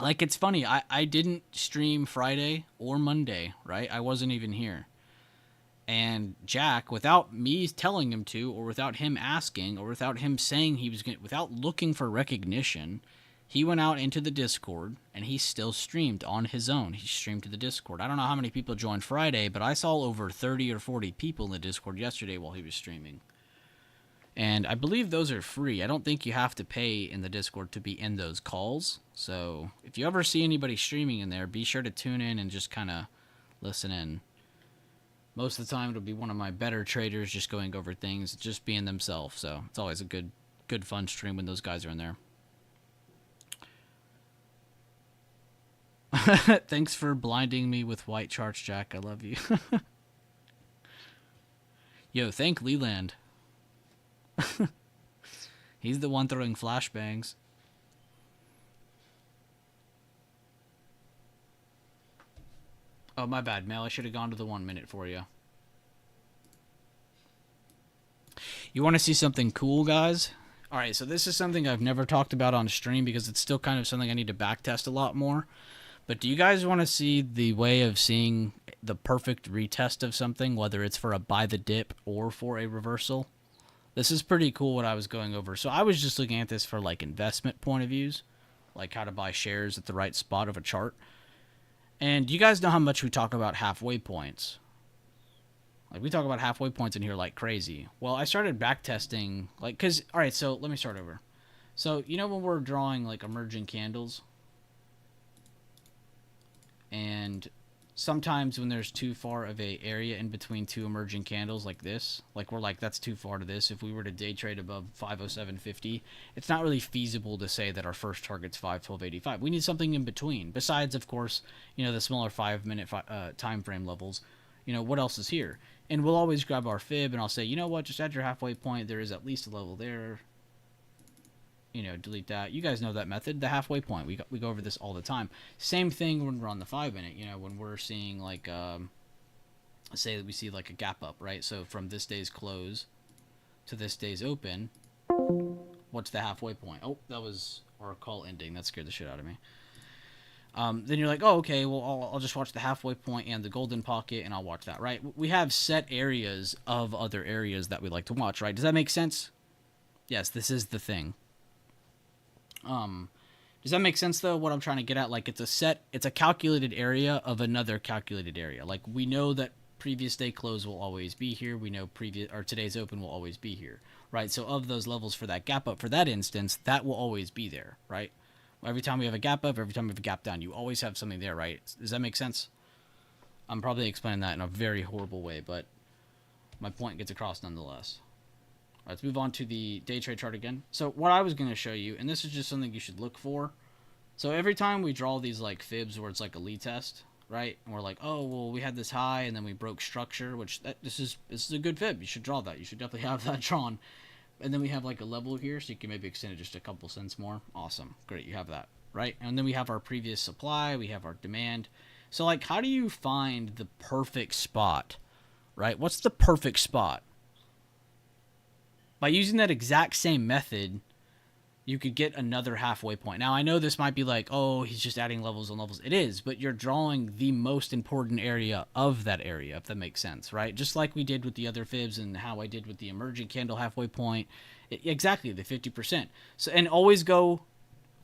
Like, it's funny. I didn't stream Friday or Monday, right? I wasn't even here. And Jack, without me telling him to, or without him asking, or without him saying he was going to, without looking for recognition, he went out into the Discord and he still streamed on his own. He streamed to the Discord. I don't know how many people joined Friday, but I saw over 30 or 40 people in the Discord yesterday while he was streaming. And I believe those are free. I don't think you have to pay in the Discord to be in those calls. So if you ever see anybody streaming in there, be sure to tune in and just kind of listen in. Most of the time, it'll be one of my better traders just going over things, just being themselves. So it's always a good fun stream when those guys are in there. Thanks for blinding me with white charts, Jack. I love you. Yo, thank Leland. He's the one throwing flashbangs. Oh, my bad, Mel. I should have gone to the 1 minute for you. You want to see something cool, guys? Alright, so this is something I've never talked about on stream because it's still kind of something I need to backtest a lot more. But do you guys want to see the way of seeing the perfect retest of something, whether it's for a buy the dip or for a reversal? This is pretty cool what I was going over. So I was just looking at this for like investment point of views, like how to buy shares at the right spot of a chart. And you guys know how much we talk about halfway points. Like, we talk about halfway points in here like crazy. Well, I started backtesting, like, because, all right, so let me start over. So, you know when we're drawing, like, emerging candles? And sometimes when there's too far of a area in between two emerging candles like this, like, we're like, that's too far to this. If we were to day trade above 507.50, it's not really feasible to say that our first target's 512.85. We need something in between. Besides, of course, you know, the smaller 5-minute time frame levels. You know, what else is here? And we'll always grab our fib and I'll say, you know what, just at your halfway point, there is at least a level there. You know, delete that. You guys know that method, the halfway point. We go over this all the time. Same thing when we're on the 5-minute, you know, when we're seeing like, say that we see like a gap up, right? So from this day's close to this day's open, what's the halfway point? Oh, that was our call ending. That scared the shit out of me. Then you're like, oh, okay, well, I'll just watch the halfway point and the golden pocket, and I'll watch that, right? We have set areas of other areas that we like to watch, right? Does that make sense? Yes, this is the thing. Does that make sense, though, what I'm trying to get at? Like, it's a calculated area of another calculated area. Like, we know that previous day close will always be here. We know today's open will always be here, right? So of those levels for that gap up, for that instance, that will always be there, right? Every time we have a gap up, every time we have a gap down, you always have something there, right? Does that make sense? I'm probably explaining that in a very horrible way, but my point gets across nonetheless. All right, let's move on to the day trade chart again. So what I was going to show you, and this is just something you should look for. So every time we draw these like fibs where it's like a lead test, right? And we're like, oh, well, we had this high and then we broke structure, which this is a good fib. You should draw that. You should definitely have that drawn. And then we have like a level here, so you can maybe extend it just a couple cents more. Awesome. Great, you have that, right? And then we have our previous supply, we have our demand. So like, how do you find the perfect spot, right? What's the perfect spot? By using that exact same method, you could get another halfway point. Now, I know this might be like, oh, he's just adding levels on levels. It is, but you're drawing the most important area of that area, if that makes sense, right? Just like we did with the other fibs and how I did with the emerging candle halfway point. Exactly, the 50%. So, and always go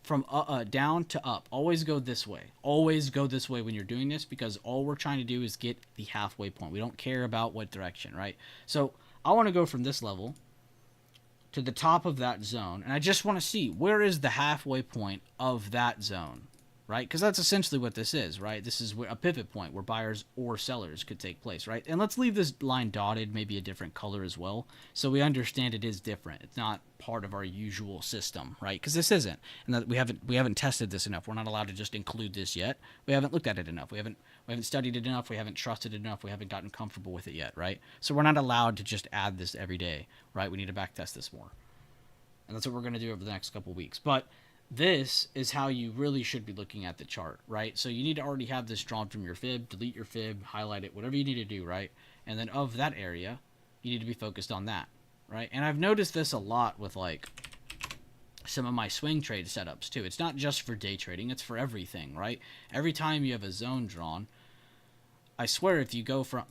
from down to up. Always go this way. Always go this way when you're doing this, because all we're trying to do is get the halfway point. We don't care about what direction, right? So I want to go from this level to the top of that zone, and I just want to see where is the halfway point of that zone, right? Because that's essentially what this is, right? This is a pivot point where buyers or sellers could take place, right? And let's leave this line dotted, maybe a different color as well, so we understand it is different. It's not part of our usual system, right? Because this isn't, and that we haven't tested this enough. We're not allowed to just include this yet. We haven't looked at it enough. We haven't studied it enough. We haven't trusted it enough. We haven't gotten comfortable with it yet, right? So we're not allowed to just add this every day, right? We need to backtest this more. And that's what we're going to do over the next couple weeks. But this is how you really should be looking at the chart, right? So you need to already have this drawn from your fib, delete your fib, highlight it, whatever you need to do, right? And then of that area, you need to be focused on that, right? And I've noticed this a lot with like some of my swing trade setups too. It's not just for day trading, it's for everything, right? Every time you have a zone drawn, I swear if you go from,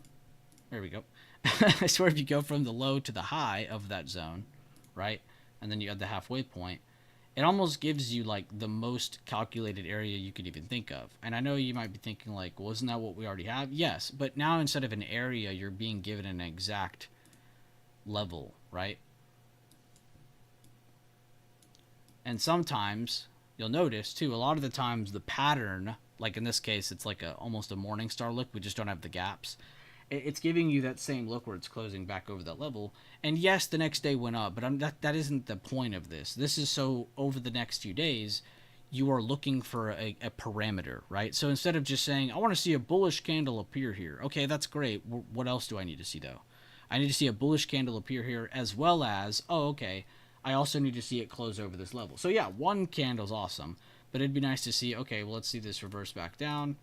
there we go. I swear if you go from the low to the high of that zone, right? And then you add the halfway point, it almost gives you like the most calculated area you could even think of. And I know you might be thinking like, well, isn't that what we already have? Yes, but now instead of an area, you're being given an exact level, right? And sometimes you'll notice too, a lot of the times the pattern, like in this case, it's like almost a morning star look. We just don't have the gaps. It's giving you that same look where it's closing back over that level. And yes, the next day went up, but that isn't the point of this. This is so over the next few days, you are looking for a parameter, right? So instead of just saying, I want to see a bullish candle appear here. Okay, that's great. What else do I need to see though? I need to see a bullish candle appear here, as well as, oh, okay, I also need to see it close over this level. So yeah, one candle's awesome, but it'd be nice to see, okay, well, let's see this reverse back down.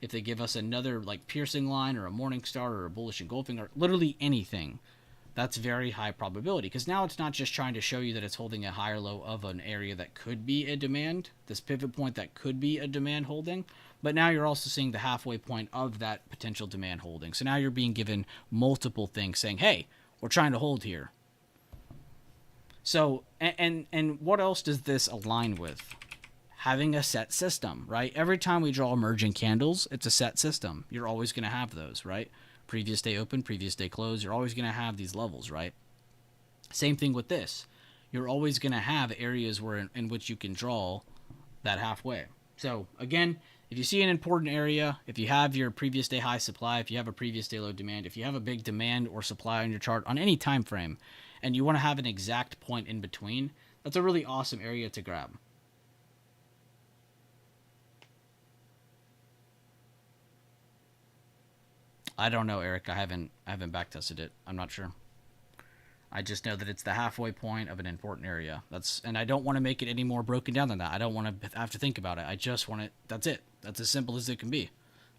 If they give us another like piercing line or a morning star or a bullish engulfing or literally anything, that's very high probability, because now it's not just trying to show you that it's holding a higher low of an area that could be a demand, this pivot point that could be a demand holding, but now you're also seeing the halfway point of that potential demand holding. So now you're being given multiple things saying, hey, we're trying to hold here. So, and what else does this align with? Having a set system, right? Every time we draw emerging candles, it's a set system. You're always going to have those, right? Previous day open, previous day close. You're always going to have these levels, right? Same thing with this. You're always going to have areas where in which you can draw that halfway. So again, if you see an important area, if you have your previous day high supply, if you have a previous day low demand, if you have a big demand or supply on your chart on any time frame, and you want to have an exact point in between, that's a really awesome area to grab. I don't know, Eric. I haven't backtested it. I'm not sure. I just know that it's the halfway point of an important area. And I don't want to make it any more broken down than that. I don't want to have to think about it. I just want it. That's it. That's as simple as it can be.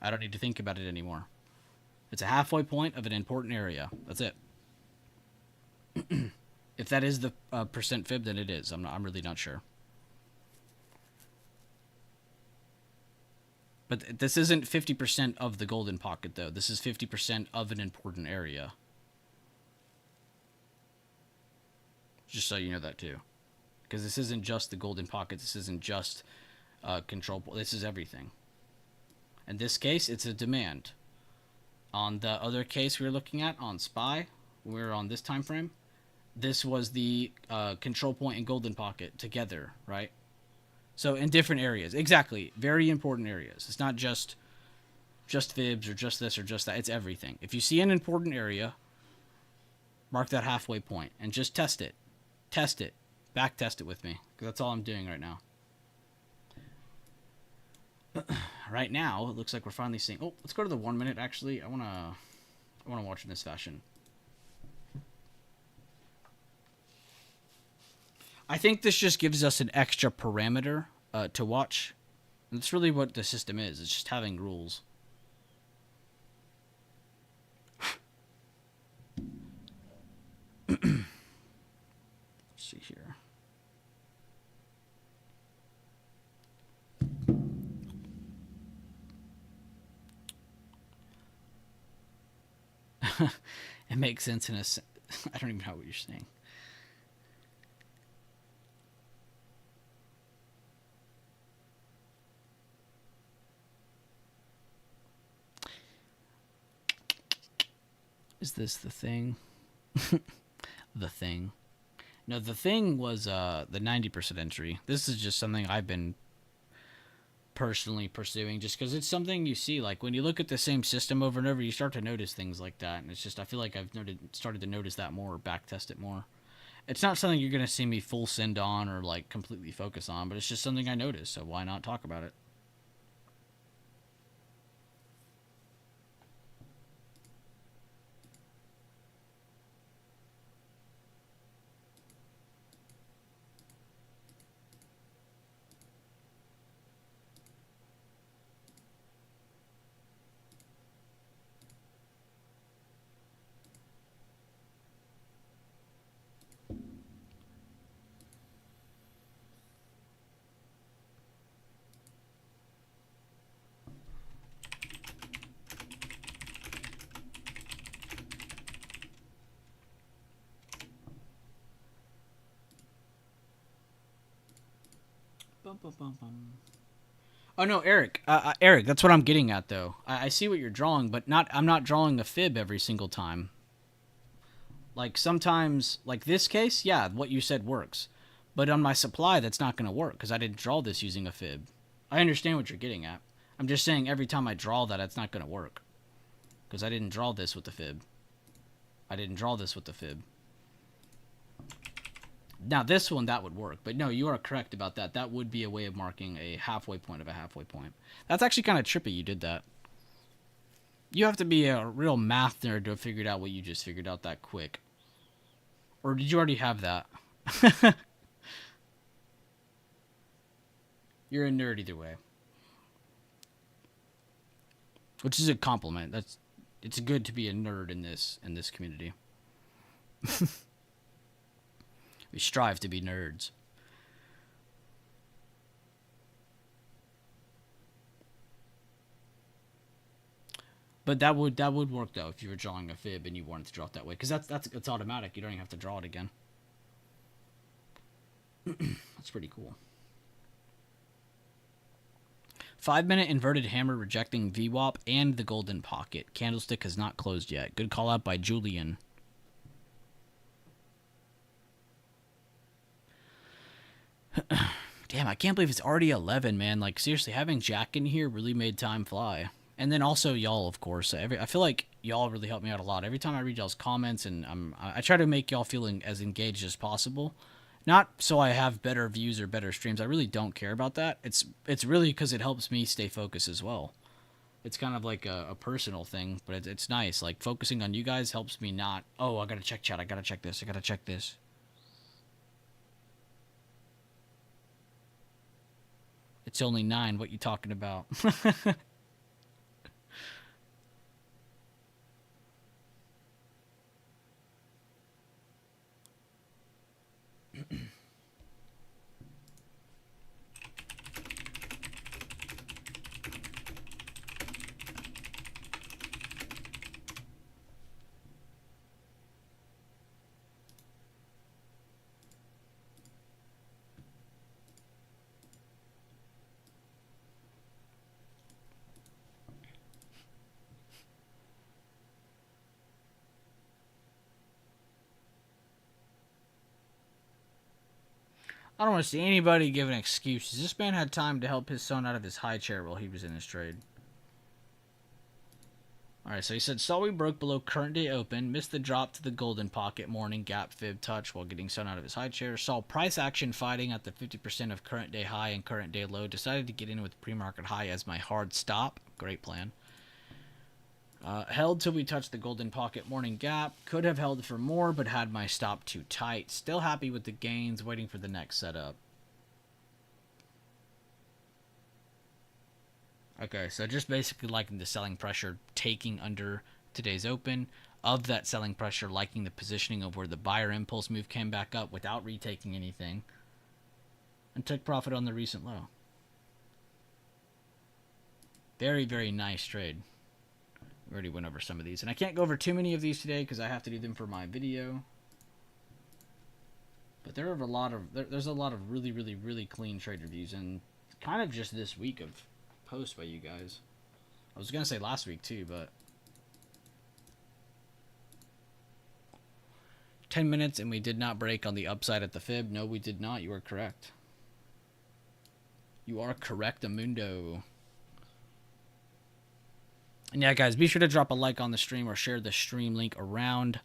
I don't need to think about it anymore. It's a halfway point of an important area. That's it. If that is the percent fib, then it is. I'm really not sure. But this isn't 50% of the golden pocket, though. This is 50% of an important area. Just so you know that, too. Because this isn't just the golden pocket. This isn't just control. This is everything. In this case, it's a demand. On the other case we were looking at, on SPY, when we were on this time frame, this was the control point and golden pocket together, right? So in different areas. Exactly. Very important areas. It's not just fibs or just this or just that. It's everything. If you see an important area, mark that halfway point and just test it. Test it. Back test it with me. Because that's all I'm doing right now. Right now, it looks like we're finally seeing... Oh, let's go to the 1 minute, actually. I want to watch in this fashion. I think this just gives us an extra parameter to watch. And that's really what the system is. It's just having rules. Let's see here. It makes sense in a... I don't even know what you're saying. Is this the thing? The thing. No, the thing was the 90% entry. This is just something I've been personally pursuing just because it's something you see. Like when you look at the same system over and over, you start to notice things like that. And it's just, I feel like I've started to notice that more, backtest it more. It's not something you're going to see me full send on or like completely focus on, but it's just something I noticed. So why not talk about it? Oh no, Eric. Eric, that's what I'm getting at, though. I see what you're drawing, but I'm not drawing a fib every single time. Like sometimes, like this case, yeah, what you said works, but on my supply, that's not going to work because I didn't draw this using a fib. I understand what you're getting at. I'm just saying every time I draw that, it's not going to work because I didn't draw this with the fib. I didn't draw this with the fib. Now, this one, that would work. But no, you are correct about that. That would be a way of marking a halfway point of a halfway point. That's actually kind of trippy you did that. You have to be a real math nerd to have figured out what you just figured out that quick. Or did you already have that? You're a nerd either way. Which is a compliment. It's good to be a nerd in this community. We strive to be nerds. But that would work though if you were drawing a fib and you wanted to draw it that way, because that's automatic. You don't even have to draw it again. That's pretty cool. 5-minute inverted hammer rejecting VWAP and the golden pocket. Candlestick has not closed yet. Good call out by Julian. Damn, I can't believe it's already 11, man. Like, seriously, having Jack in here really made time fly. And then also y'all, of course. I feel like y'all really helped me out a lot. Every time I read y'all's comments, and I try to make y'all feeling as engaged as possible. Not so I have better views or better streams. I really don't care about that. It's really because it helps me stay focused as well. It's kind of like a personal thing, but it's nice. Like, focusing on you guys helps me not, oh, I gotta check chat, I gotta check this, I gotta check this. It's only 9. What you talking about? I don't want to see anybody giving excuses. This man had time to help his son out of his high chair while he was in his trade. Alright, so he said, saw we broke below current day open, missed the drop to the golden pocket, morning gap fib touch while getting son out of his high chair, saw price action fighting at the 50% of current day high and current day low, decided to get in with pre-market high as my hard stop. Great plan. Held till we touched the golden pocket morning gap. Could have held for more, but had my stop too tight. Still happy with the gains, waiting for the next setup. Okay, so just basically liking the selling pressure, taking under today's open. Of that selling pressure, liking the positioning of where the buyer impulse move came back up without retaking anything. And took profit on the recent low. Very, very nice trade. We already went over some of these. And I can't go over too many of these today because I have to do them for my video. But there are a lot of there's a lot of really, really, really clean trade reviews, and kind of just this week of posts by you guys. I was gonna say last week too, but 10 minutes and we did not break on the upside at the fib. No, we did not. You are correct. You are correct, Amundo. And yeah, guys, be sure to drop a like on the stream or share the stream link around.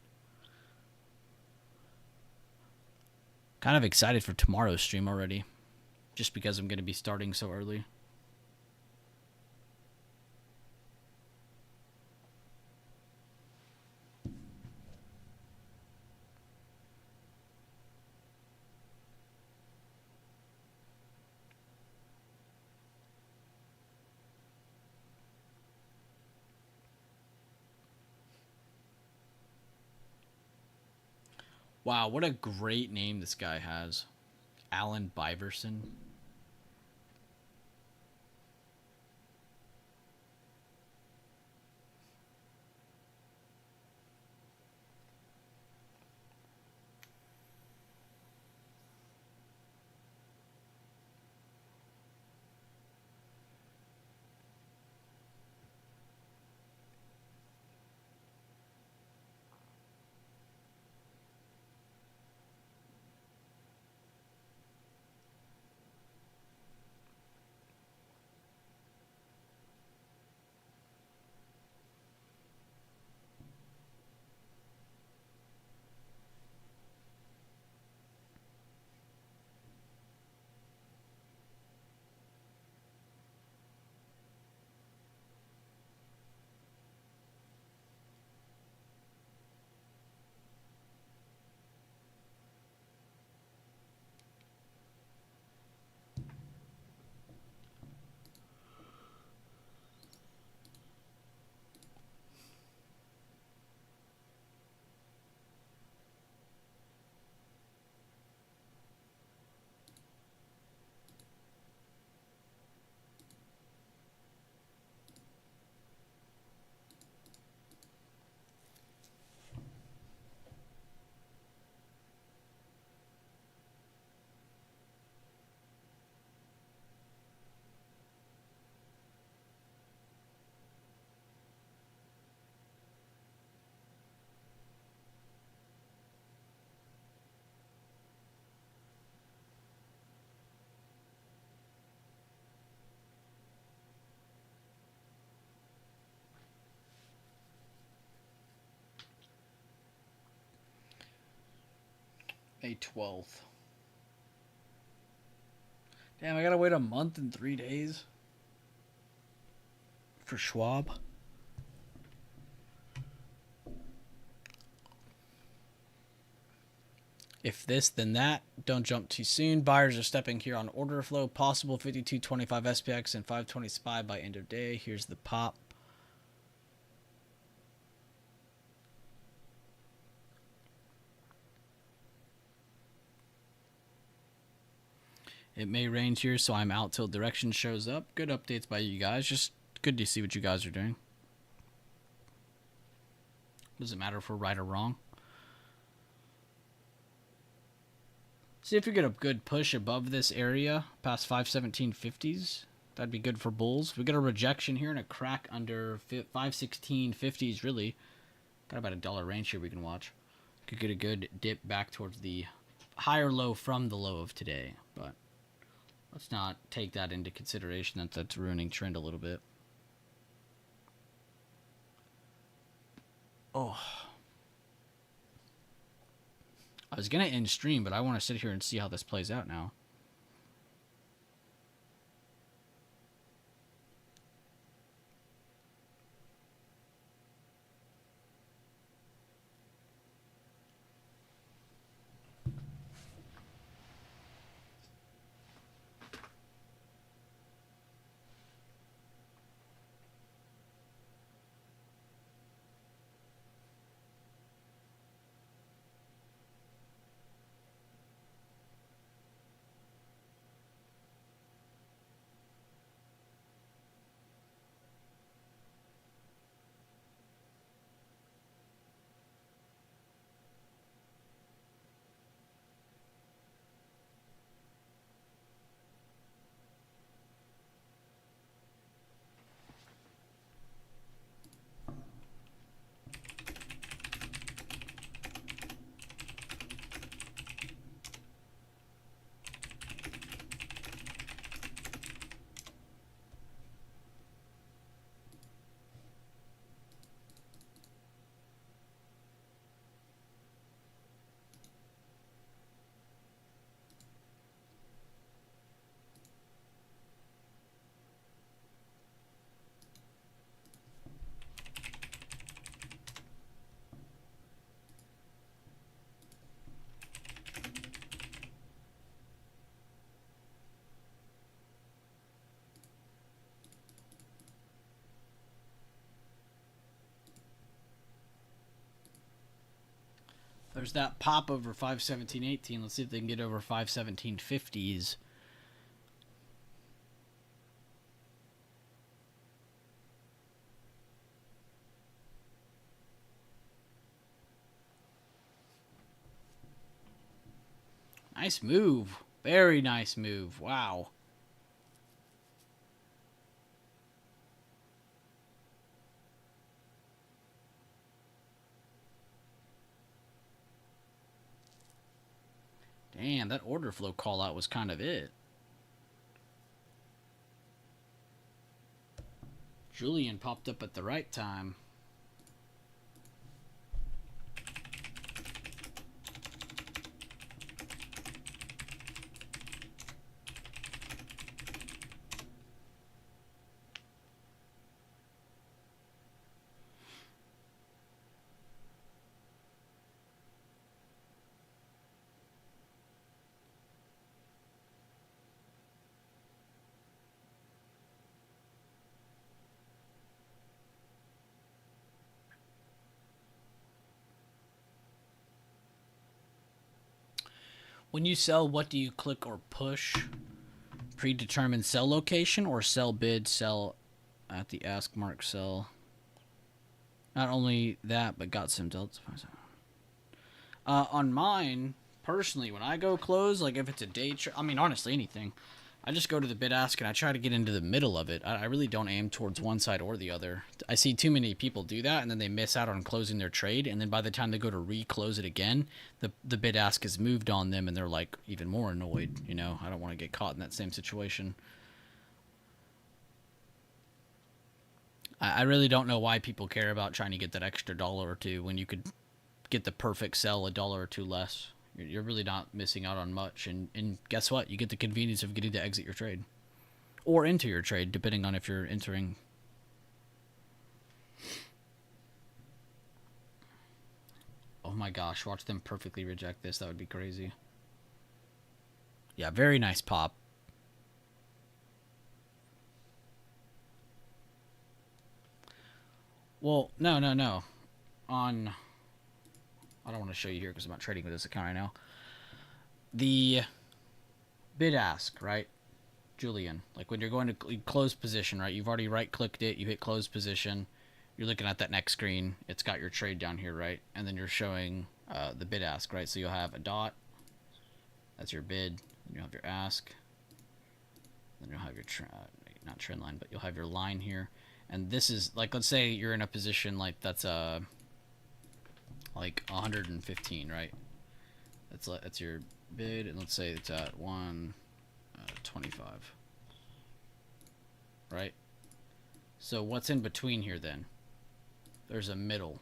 Kind of excited for tomorrow's stream already, just because I'm going to be starting so early. Wow, what a great name this guy has. Alan Biverson. May 12th. Damn, I gotta wait a month and 3 days for Schwab. If this, then that. Don't jump too soon. Buyers are stepping here on order flow. Possible 52.25 SPX and 520 SPY by end of day. Here's the pop. It may rain here, so I'm out till direction shows up. Good updates by you guys. Just good to see what you guys are doing. Doesn't matter if we're right or wrong. See if we get a good push above this area, past 517.50s. That'd be good for bulls. We get a rejection here and a crack under 516.50s, really. Got about $1 range here we can watch. Could get a good dip back towards the higher low from the low of today. But let's not take that into consideration. That's ruining trend a little bit. Oh. I was going to end stream, but I want to sit here and see how this plays out now. There's that pop over 517.18. Let's see if they can get over 517.50s. Nice move. Very nice move. Wow. Damn, that order flow call out was kind of it. Julian popped up at the right time. When you sell, what do you click or push? Predetermined sell location or sell bid, sell at the ask mark sell? Not only that, but got some delta. On mine, personally, when I go close, like if it's a day trade, I mean, honestly, anything, I just go to the bid ask and I try to get into the middle of it. I really don't aim towards one side or the other. I see too many people do that and then they miss out on closing their trade. And then by the time they go to re-close it again, the bid ask has moved on them and they're like even more annoyed. You know, I don't want to get caught in that same situation. I really don't know why people care about trying to get that extra $1 or $2 when you could get the perfect sell $1 or $2 less. You're really not missing out on much. And guess what? You get the convenience of getting to exit your trade. Or enter your trade, depending on if you're entering. Oh my gosh, watch them perfectly reject this. That would be crazy. Yeah, very nice pop. Well, no. On... I don't want to show you here because I'm not trading with this account right now. The bid ask, right? Julian, like when you're going to close position, right? You've already right-clicked it. You hit close position. You're looking at that next screen. It's got your trade down here, right? And then you're showing the bid ask, right? So you'll have a dot. That's your bid. And you'll have your ask. Then you'll have your not trend line, but you'll have your line here. And this is like, let's say you're in a position like that's like 115, right? That's your bid, and let's say it's at 125, right? So what's in between here then? There's a middle.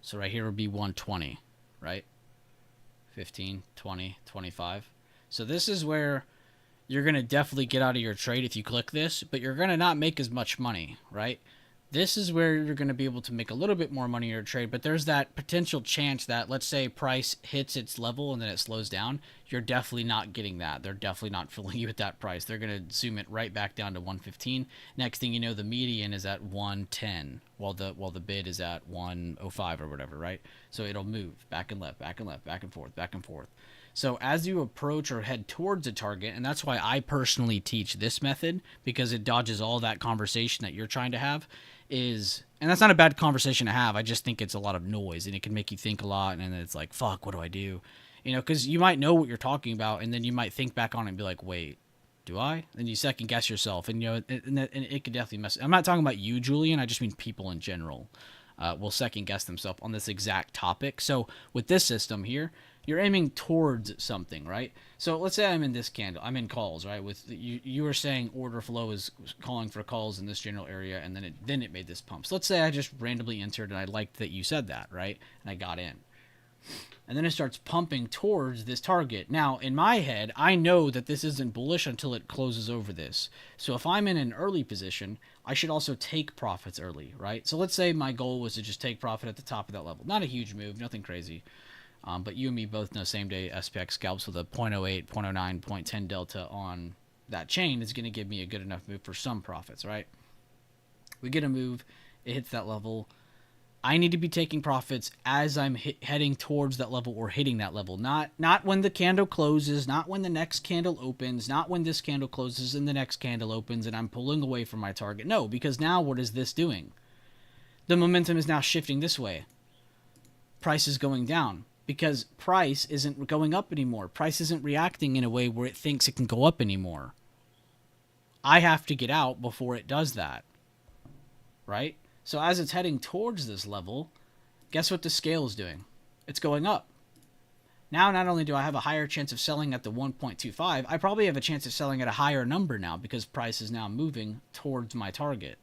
So right here would be 120, right? 15, 20, 25. So this is where you're going to definitely get out of your trade if you click this, but you're going to not make as much money, right? This is where you're going to be able to make a little bit more money in your trade, but there's that potential chance that, let's say, price hits its level and then it slows down. You're definitely not getting that. They're definitely not filling you at that price. They're going to zoom it right back down to 115. Next thing you know, the median is at 110, while the bid is at 105 or whatever, right? So it'll move back and left, back and left, back and forth, back and forth. So as you approach or head towards a target, and that's why I personally teach this method, because it dodges all that conversation that you're trying to have, and that's not a bad conversation to have. I just think it's a lot of noise, and it can make you think a lot, and then it's like, fuck, what do I do? You know, because you might know what you're talking about, and then you might think back on it and be like, wait, do I? And you second guess yourself, and you know, and it could definitely mess. I'm not talking about you, Julian. I just mean people in general will second guess themselves on this exact topic. So with this system here, you're aiming towards something, right? So let's say I'm in this candle. I'm in calls, right? With you were saying order flow is calling for calls in this general area, and then it made this pump. So let's say I just randomly entered, and I liked that you said that, right? And I got in. And then it starts pumping towards this target. Now, in my head, I know that this isn't bullish until it closes over this. So if I'm in an early position, I should also take profits early, right? So let's say my goal was to just take profit at the top of that level. Not a huge move, nothing crazy. But you and me both know same-day SPX scalps with a 0.08, 0.09, 0.10 delta on that chain is going to give me a good enough move for some profits, right? We get a move, it hits that level. I need to be taking profits as I'm heading towards that level or hitting that level. Not when the candle closes, not when the next candle opens, not when this candle closes and the next candle opens and I'm pulling away from my target. No, because now what is this doing? The momentum is now shifting this way. Price is going down. Because price isn't going up anymore. Price isn't reacting in a way where it thinks it can go up anymore. I have to get out before it does that. Right? So as it's heading towards this level, guess what the scale is doing? It's going up. Now, not only do I have a higher chance of selling at the 1.25, I probably have a chance of selling at a higher number now because price is now moving towards my target.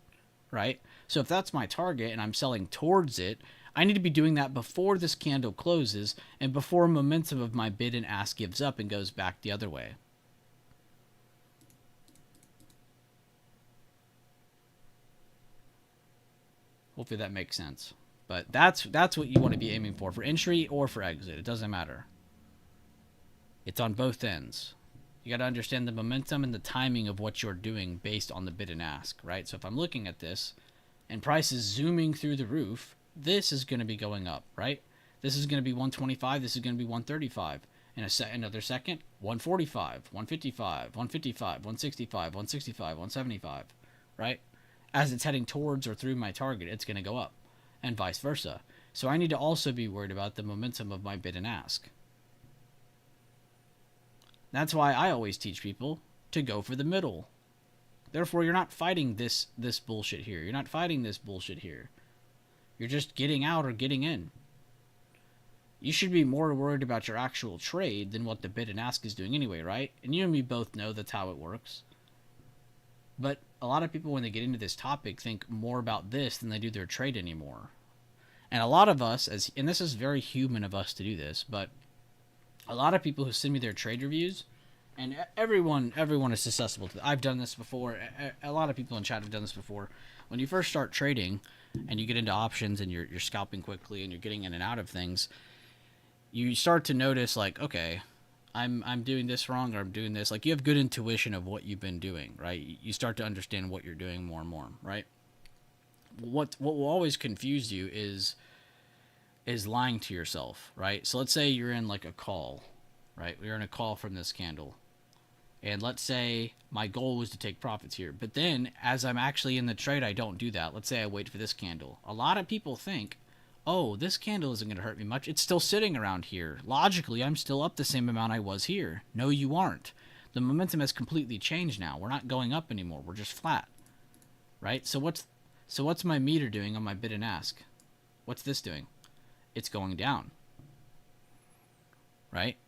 Right? So if that's my target and I'm selling towards it, I need to be doing that before this candle closes and before momentum of my bid and ask gives up and goes back the other way. Hopefully that makes sense. But that's what you want to be aiming for entry or for exit. It doesn't matter. It's on both ends. You got to understand the momentum and the timing of what you're doing based on the bid and ask, right? So if I'm looking at this and price is zooming through the roof, this is going to be going up, right? This is going to be 125. This is going to be 135. In another second, 145, 155, 155, 165, 165, 175, right? As it's heading towards or through my target, it's going to go up, and vice versa. So I need to also be worried about the momentum of my bid and ask. That's why I always teach people to go for the middle. Therefore, you're not fighting this bullshit here. You're not fighting this bullshit here. You're just getting out or getting in. You should be more worried about your actual trade than what the bid and ask is doing anyway, right? And you and me both know that's how it works. But a lot of people, when they get into this topic, think more about this than they do their trade anymore. And a lot of us, and this is very human of us to do this, but a lot of people who send me their trade reviews, and everyone is susceptible to. I've done this before. A lot of people in chat have done this before. When you first start trading, and you get into options, and you're scalping quickly, and you're getting in and out of things, you start to notice like, okay, I'm doing this wrong, or I'm doing this. Like, you have good intuition of what you've been doing, right? You start to understand what you're doing more and more, right? What will always confuse you is lying to yourself, right? So let's say you're in like a call, right? We're in a call from this candle. And let's say my goal was to take profits here. But then as I'm actually in the trade, I don't do that. Let's say I wait for this candle. A lot of people think, oh, this candle isn't going to hurt me much. It's still sitting around here. Logically, I'm still up the same amount I was here. No, you aren't. The momentum has completely changed now. We're not going up anymore. We're just flat, right? So what's my meter doing on my bid and ask? What's this doing? It's going down, right?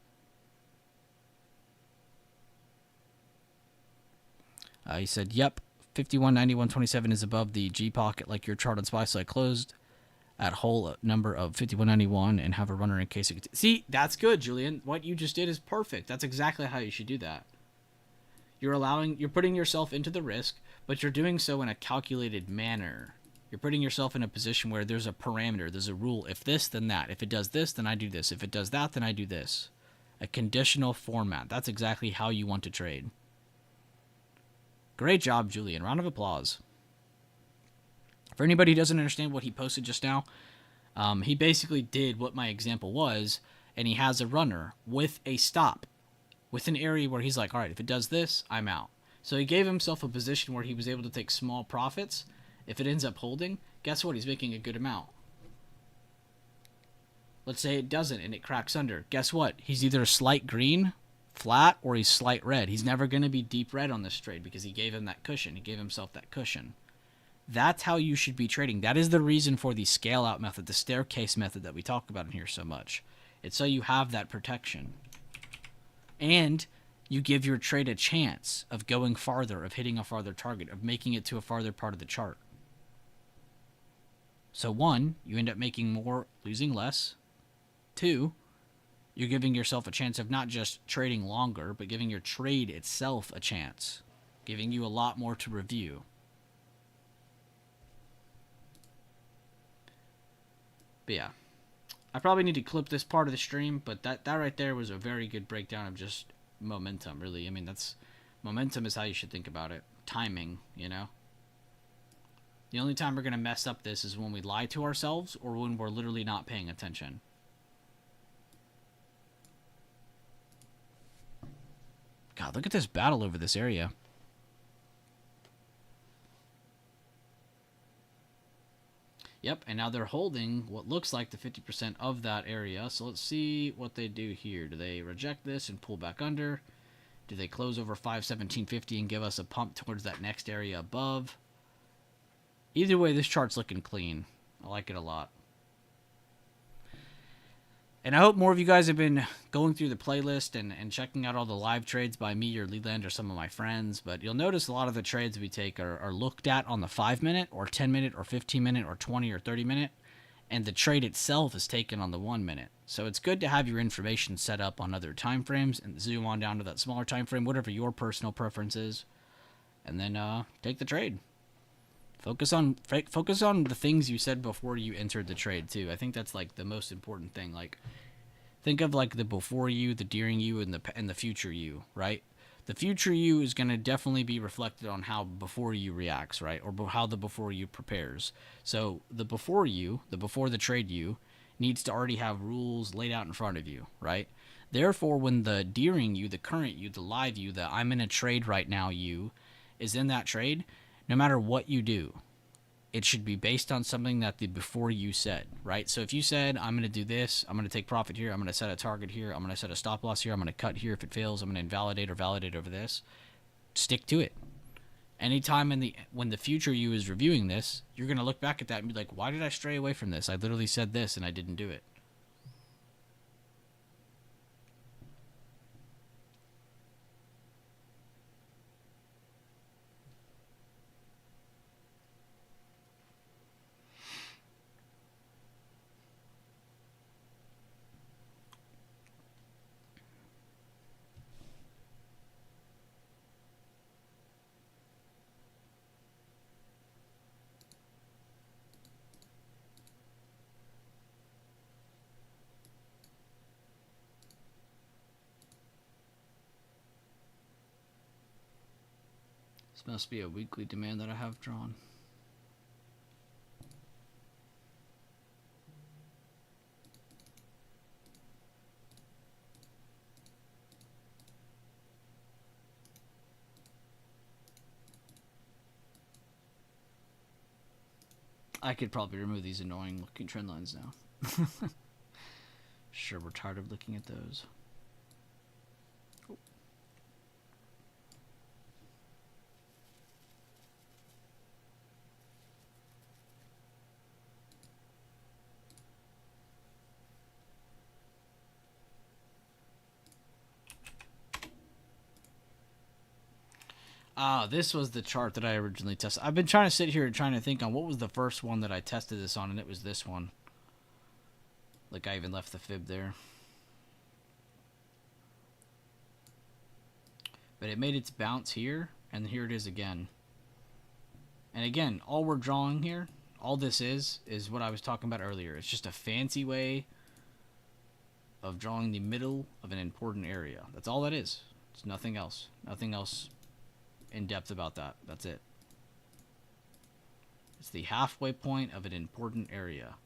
He said, yep, 5191.27 is above the G pocket like your chart on SPY, so I closed at whole number of 5191 and have a runner in case it... See, that's good, Julian. What you just did is perfect. That's exactly how you should do that. You're putting yourself into the risk, but you're doing so in a calculated manner. You're putting yourself in a position where there's a parameter, there's a rule. If this, then that. If it does this, then I do this. If it does that, then I do this. A conditional format. That's exactly how you want to trade. Great job, Julian. Round of applause. For anybody who doesn't understand what he posted just now, he basically did what my example was, and he has a runner with a stop, with an area where he's like, all right, if it does this, I'm out. So he gave himself a position where he was able to take small profits. If it ends up holding, guess what? He's making a good amount. Let's say it doesn't and it cracks under. Guess what? He's either a slight green, flat, or he's slight red. He's never going to be deep red on this trade because he gave him that cushion. He gave himself that cushion. That's how you should be trading. That is the reason for the scale out method, the staircase method that we talk about in here so much. It's so you have that protection. And you give your trade a chance of going farther, of hitting a farther target, of making it to a farther part of the chart. So 1, you end up making more, losing less. 2, you're giving yourself a chance of not just trading longer, but giving your trade itself a chance, giving you a lot more to review. But yeah, I probably need to clip this part of the stream, but that right there was a very good breakdown of just momentum, really. I mean, momentum is how you should think about it. Timing, you know? The only time we're going to mess up this is when we lie to ourselves or when we're literally not paying attention. God, look at this battle over this area. Yep, and now they're holding what looks like the 50% of that area. So let's see what they do here. Do they reject this and pull back under? Do they close over 517.50 and give us a pump towards that next area above? Either way, this chart's looking clean. I like it a lot. And I hope more of you guys have been going through the playlist and checking out all the live trades by me or Leland or some of my friends. But you'll notice a lot of the trades we take are looked at on the 5-minute or 10-minute or 15-minute or 20 or 30-minute. And the trade itself is taken on the 1-minute. So it's good to have your information set up on other time frames and zoom on down to that smaller time frame, whatever your personal preference is. And then take the trade. Focus on the things you said before you entered the trade too. I think that's like the most important thing. Like, think of like the before you, the during you, and the future you, right? The future you is going to definitely be reflected on how before you reacts, right? Or how the before you prepares. So the before the trade you needs to already have rules laid out in front of you, right? Therefore, when the during you, the current you, the live you, the I'm in a trade right now you is in that trade, no matter what you do, it should be based on something that the before you said, right? So if you said, I'm going to do this, I'm going to take profit here, I'm going to set a target here, I'm going to set a stop loss here, I'm going to cut here if it fails, I'm going to invalidate or validate over this, stick to it. Anytime when the future you is reviewing this, you're going to look back at that and be like, why did I stray away from this? I literally said this and I didn't do it. This must be a weekly demand that I have drawn. I could probably remove these annoying looking trend lines now. Sure, we're tired of looking at those. Ah, this was the chart that I originally tested. I've been trying to sit here and trying to think on what was the first one that I tested this on, and it was this one. Like, I even left the fib there. But it made its bounce here, and here it is again. And again, all we're drawing here, all this is what I was talking about earlier. It's just a fancy way of drawing the middle of an important area. That's all that is. It's nothing else. Nothing else in depth about that. That's it. It's the halfway point of an important area.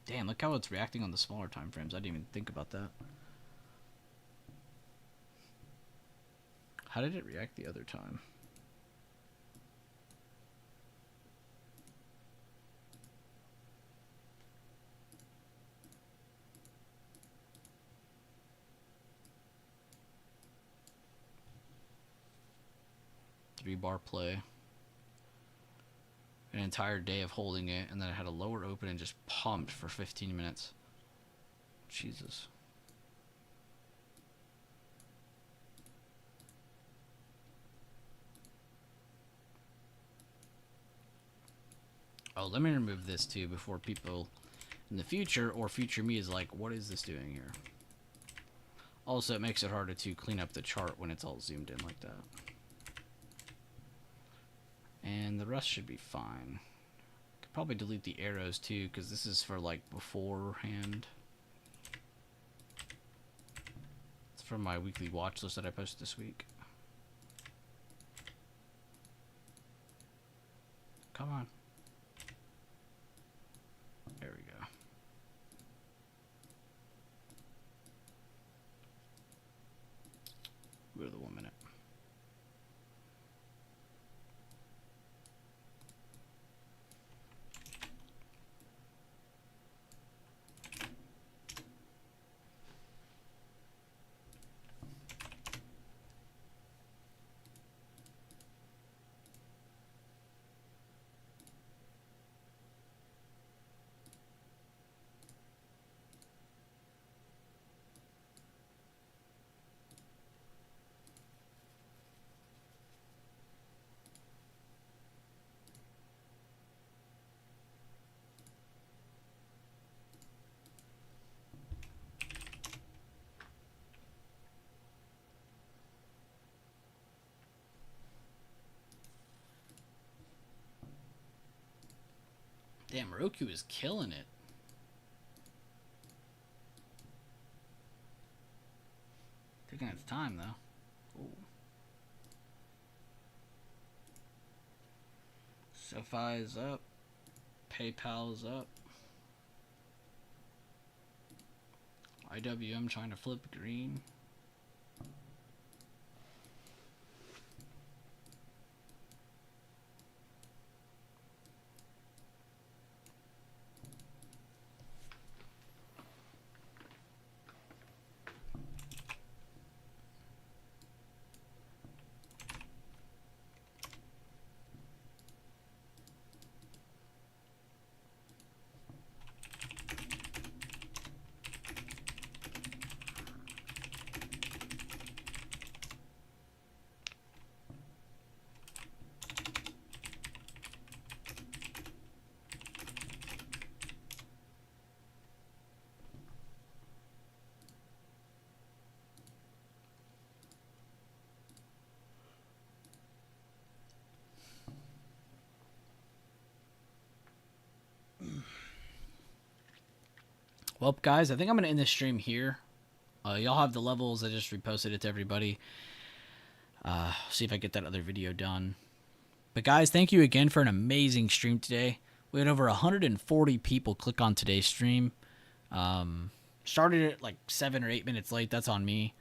Damn, look how it's reacting on the smaller time frames. I didn't even think about that. How did it react the other time? Three-bar play. An entire day of holding it, and then I had a lower open and just pumped for 15 minutes. Jesus. Oh, let me remove this too before people in the future or future me is like, what is this doing here? Also, it makes it harder to clean up the chart when it's all zoomed in like that. And the rest should be fine. Could probably delete the arrows too, because this is for like beforehand. It's from my weekly watch list that I posted this week. Come on. There we go. Go to the 1 minute. Damn, Roku is killing it. Taking its time, though. Ooh. SoFi is up. PayPal is up. IWM trying to flip green. Well, guys, I think I'm going to end this stream here. Y'all have the levels. I just reposted it to everybody. See if I get that other video done. But guys, thank you again for an amazing stream today. We had over 140 people click on today's stream. Started it like 7 or 8 minutes late. That's on me.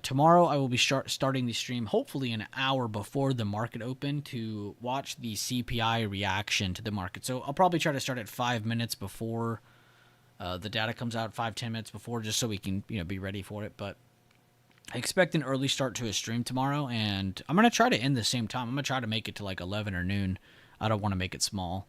Tomorrow I will be starting the stream hopefully an hour before the market open to watch the CPI reaction to the market. So I'll probably try to start at 5 minutes before the data comes out, 5-10 minutes before, just so we can be ready for it. But I expect an early start to a stream tomorrow, and I'm gonna try to end the same time. I'm gonna try to make it to like 11 or noon. I don't want to make it small.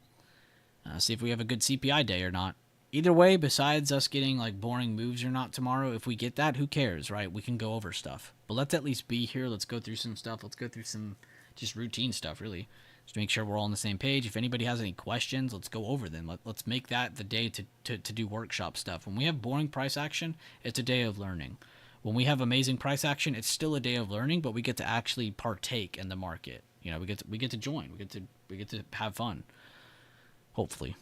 See if we have a good CPI day or not. Either way, besides us getting like boring moves or not tomorrow, if we get that, who cares, right? We can go over stuff. But let's at least be here. Let's go through some stuff. Let's go through some just routine stuff, really. Just to make sure we're all on the same page. If anybody has any questions, let's go over them. Let's make that the day to do workshop stuff. When we have boring price action, it's a day of learning. When we have amazing price action, it's still a day of learning, but we get to actually partake in the market. We get to join. We get to have fun. Hopefully.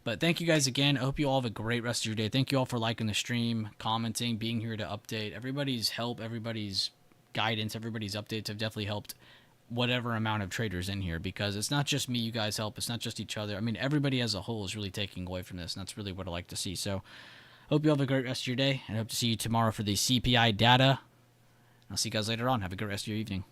But thank you guys again. I hope you all have a great rest of your day. Thank you all for liking the stream, commenting, being here to update. Everybody's help, everybody's guidance, everybody's updates have definitely helped whatever amount of traders in here, because it's not just me you guys help. It's not just each other. I mean, everybody as a whole is really taking away from this, and that's really what I like to see. So hope you all have a great rest of your day, and I hope to see you tomorrow for the CPI data. I'll see you guys later on. Have a good rest of your evening.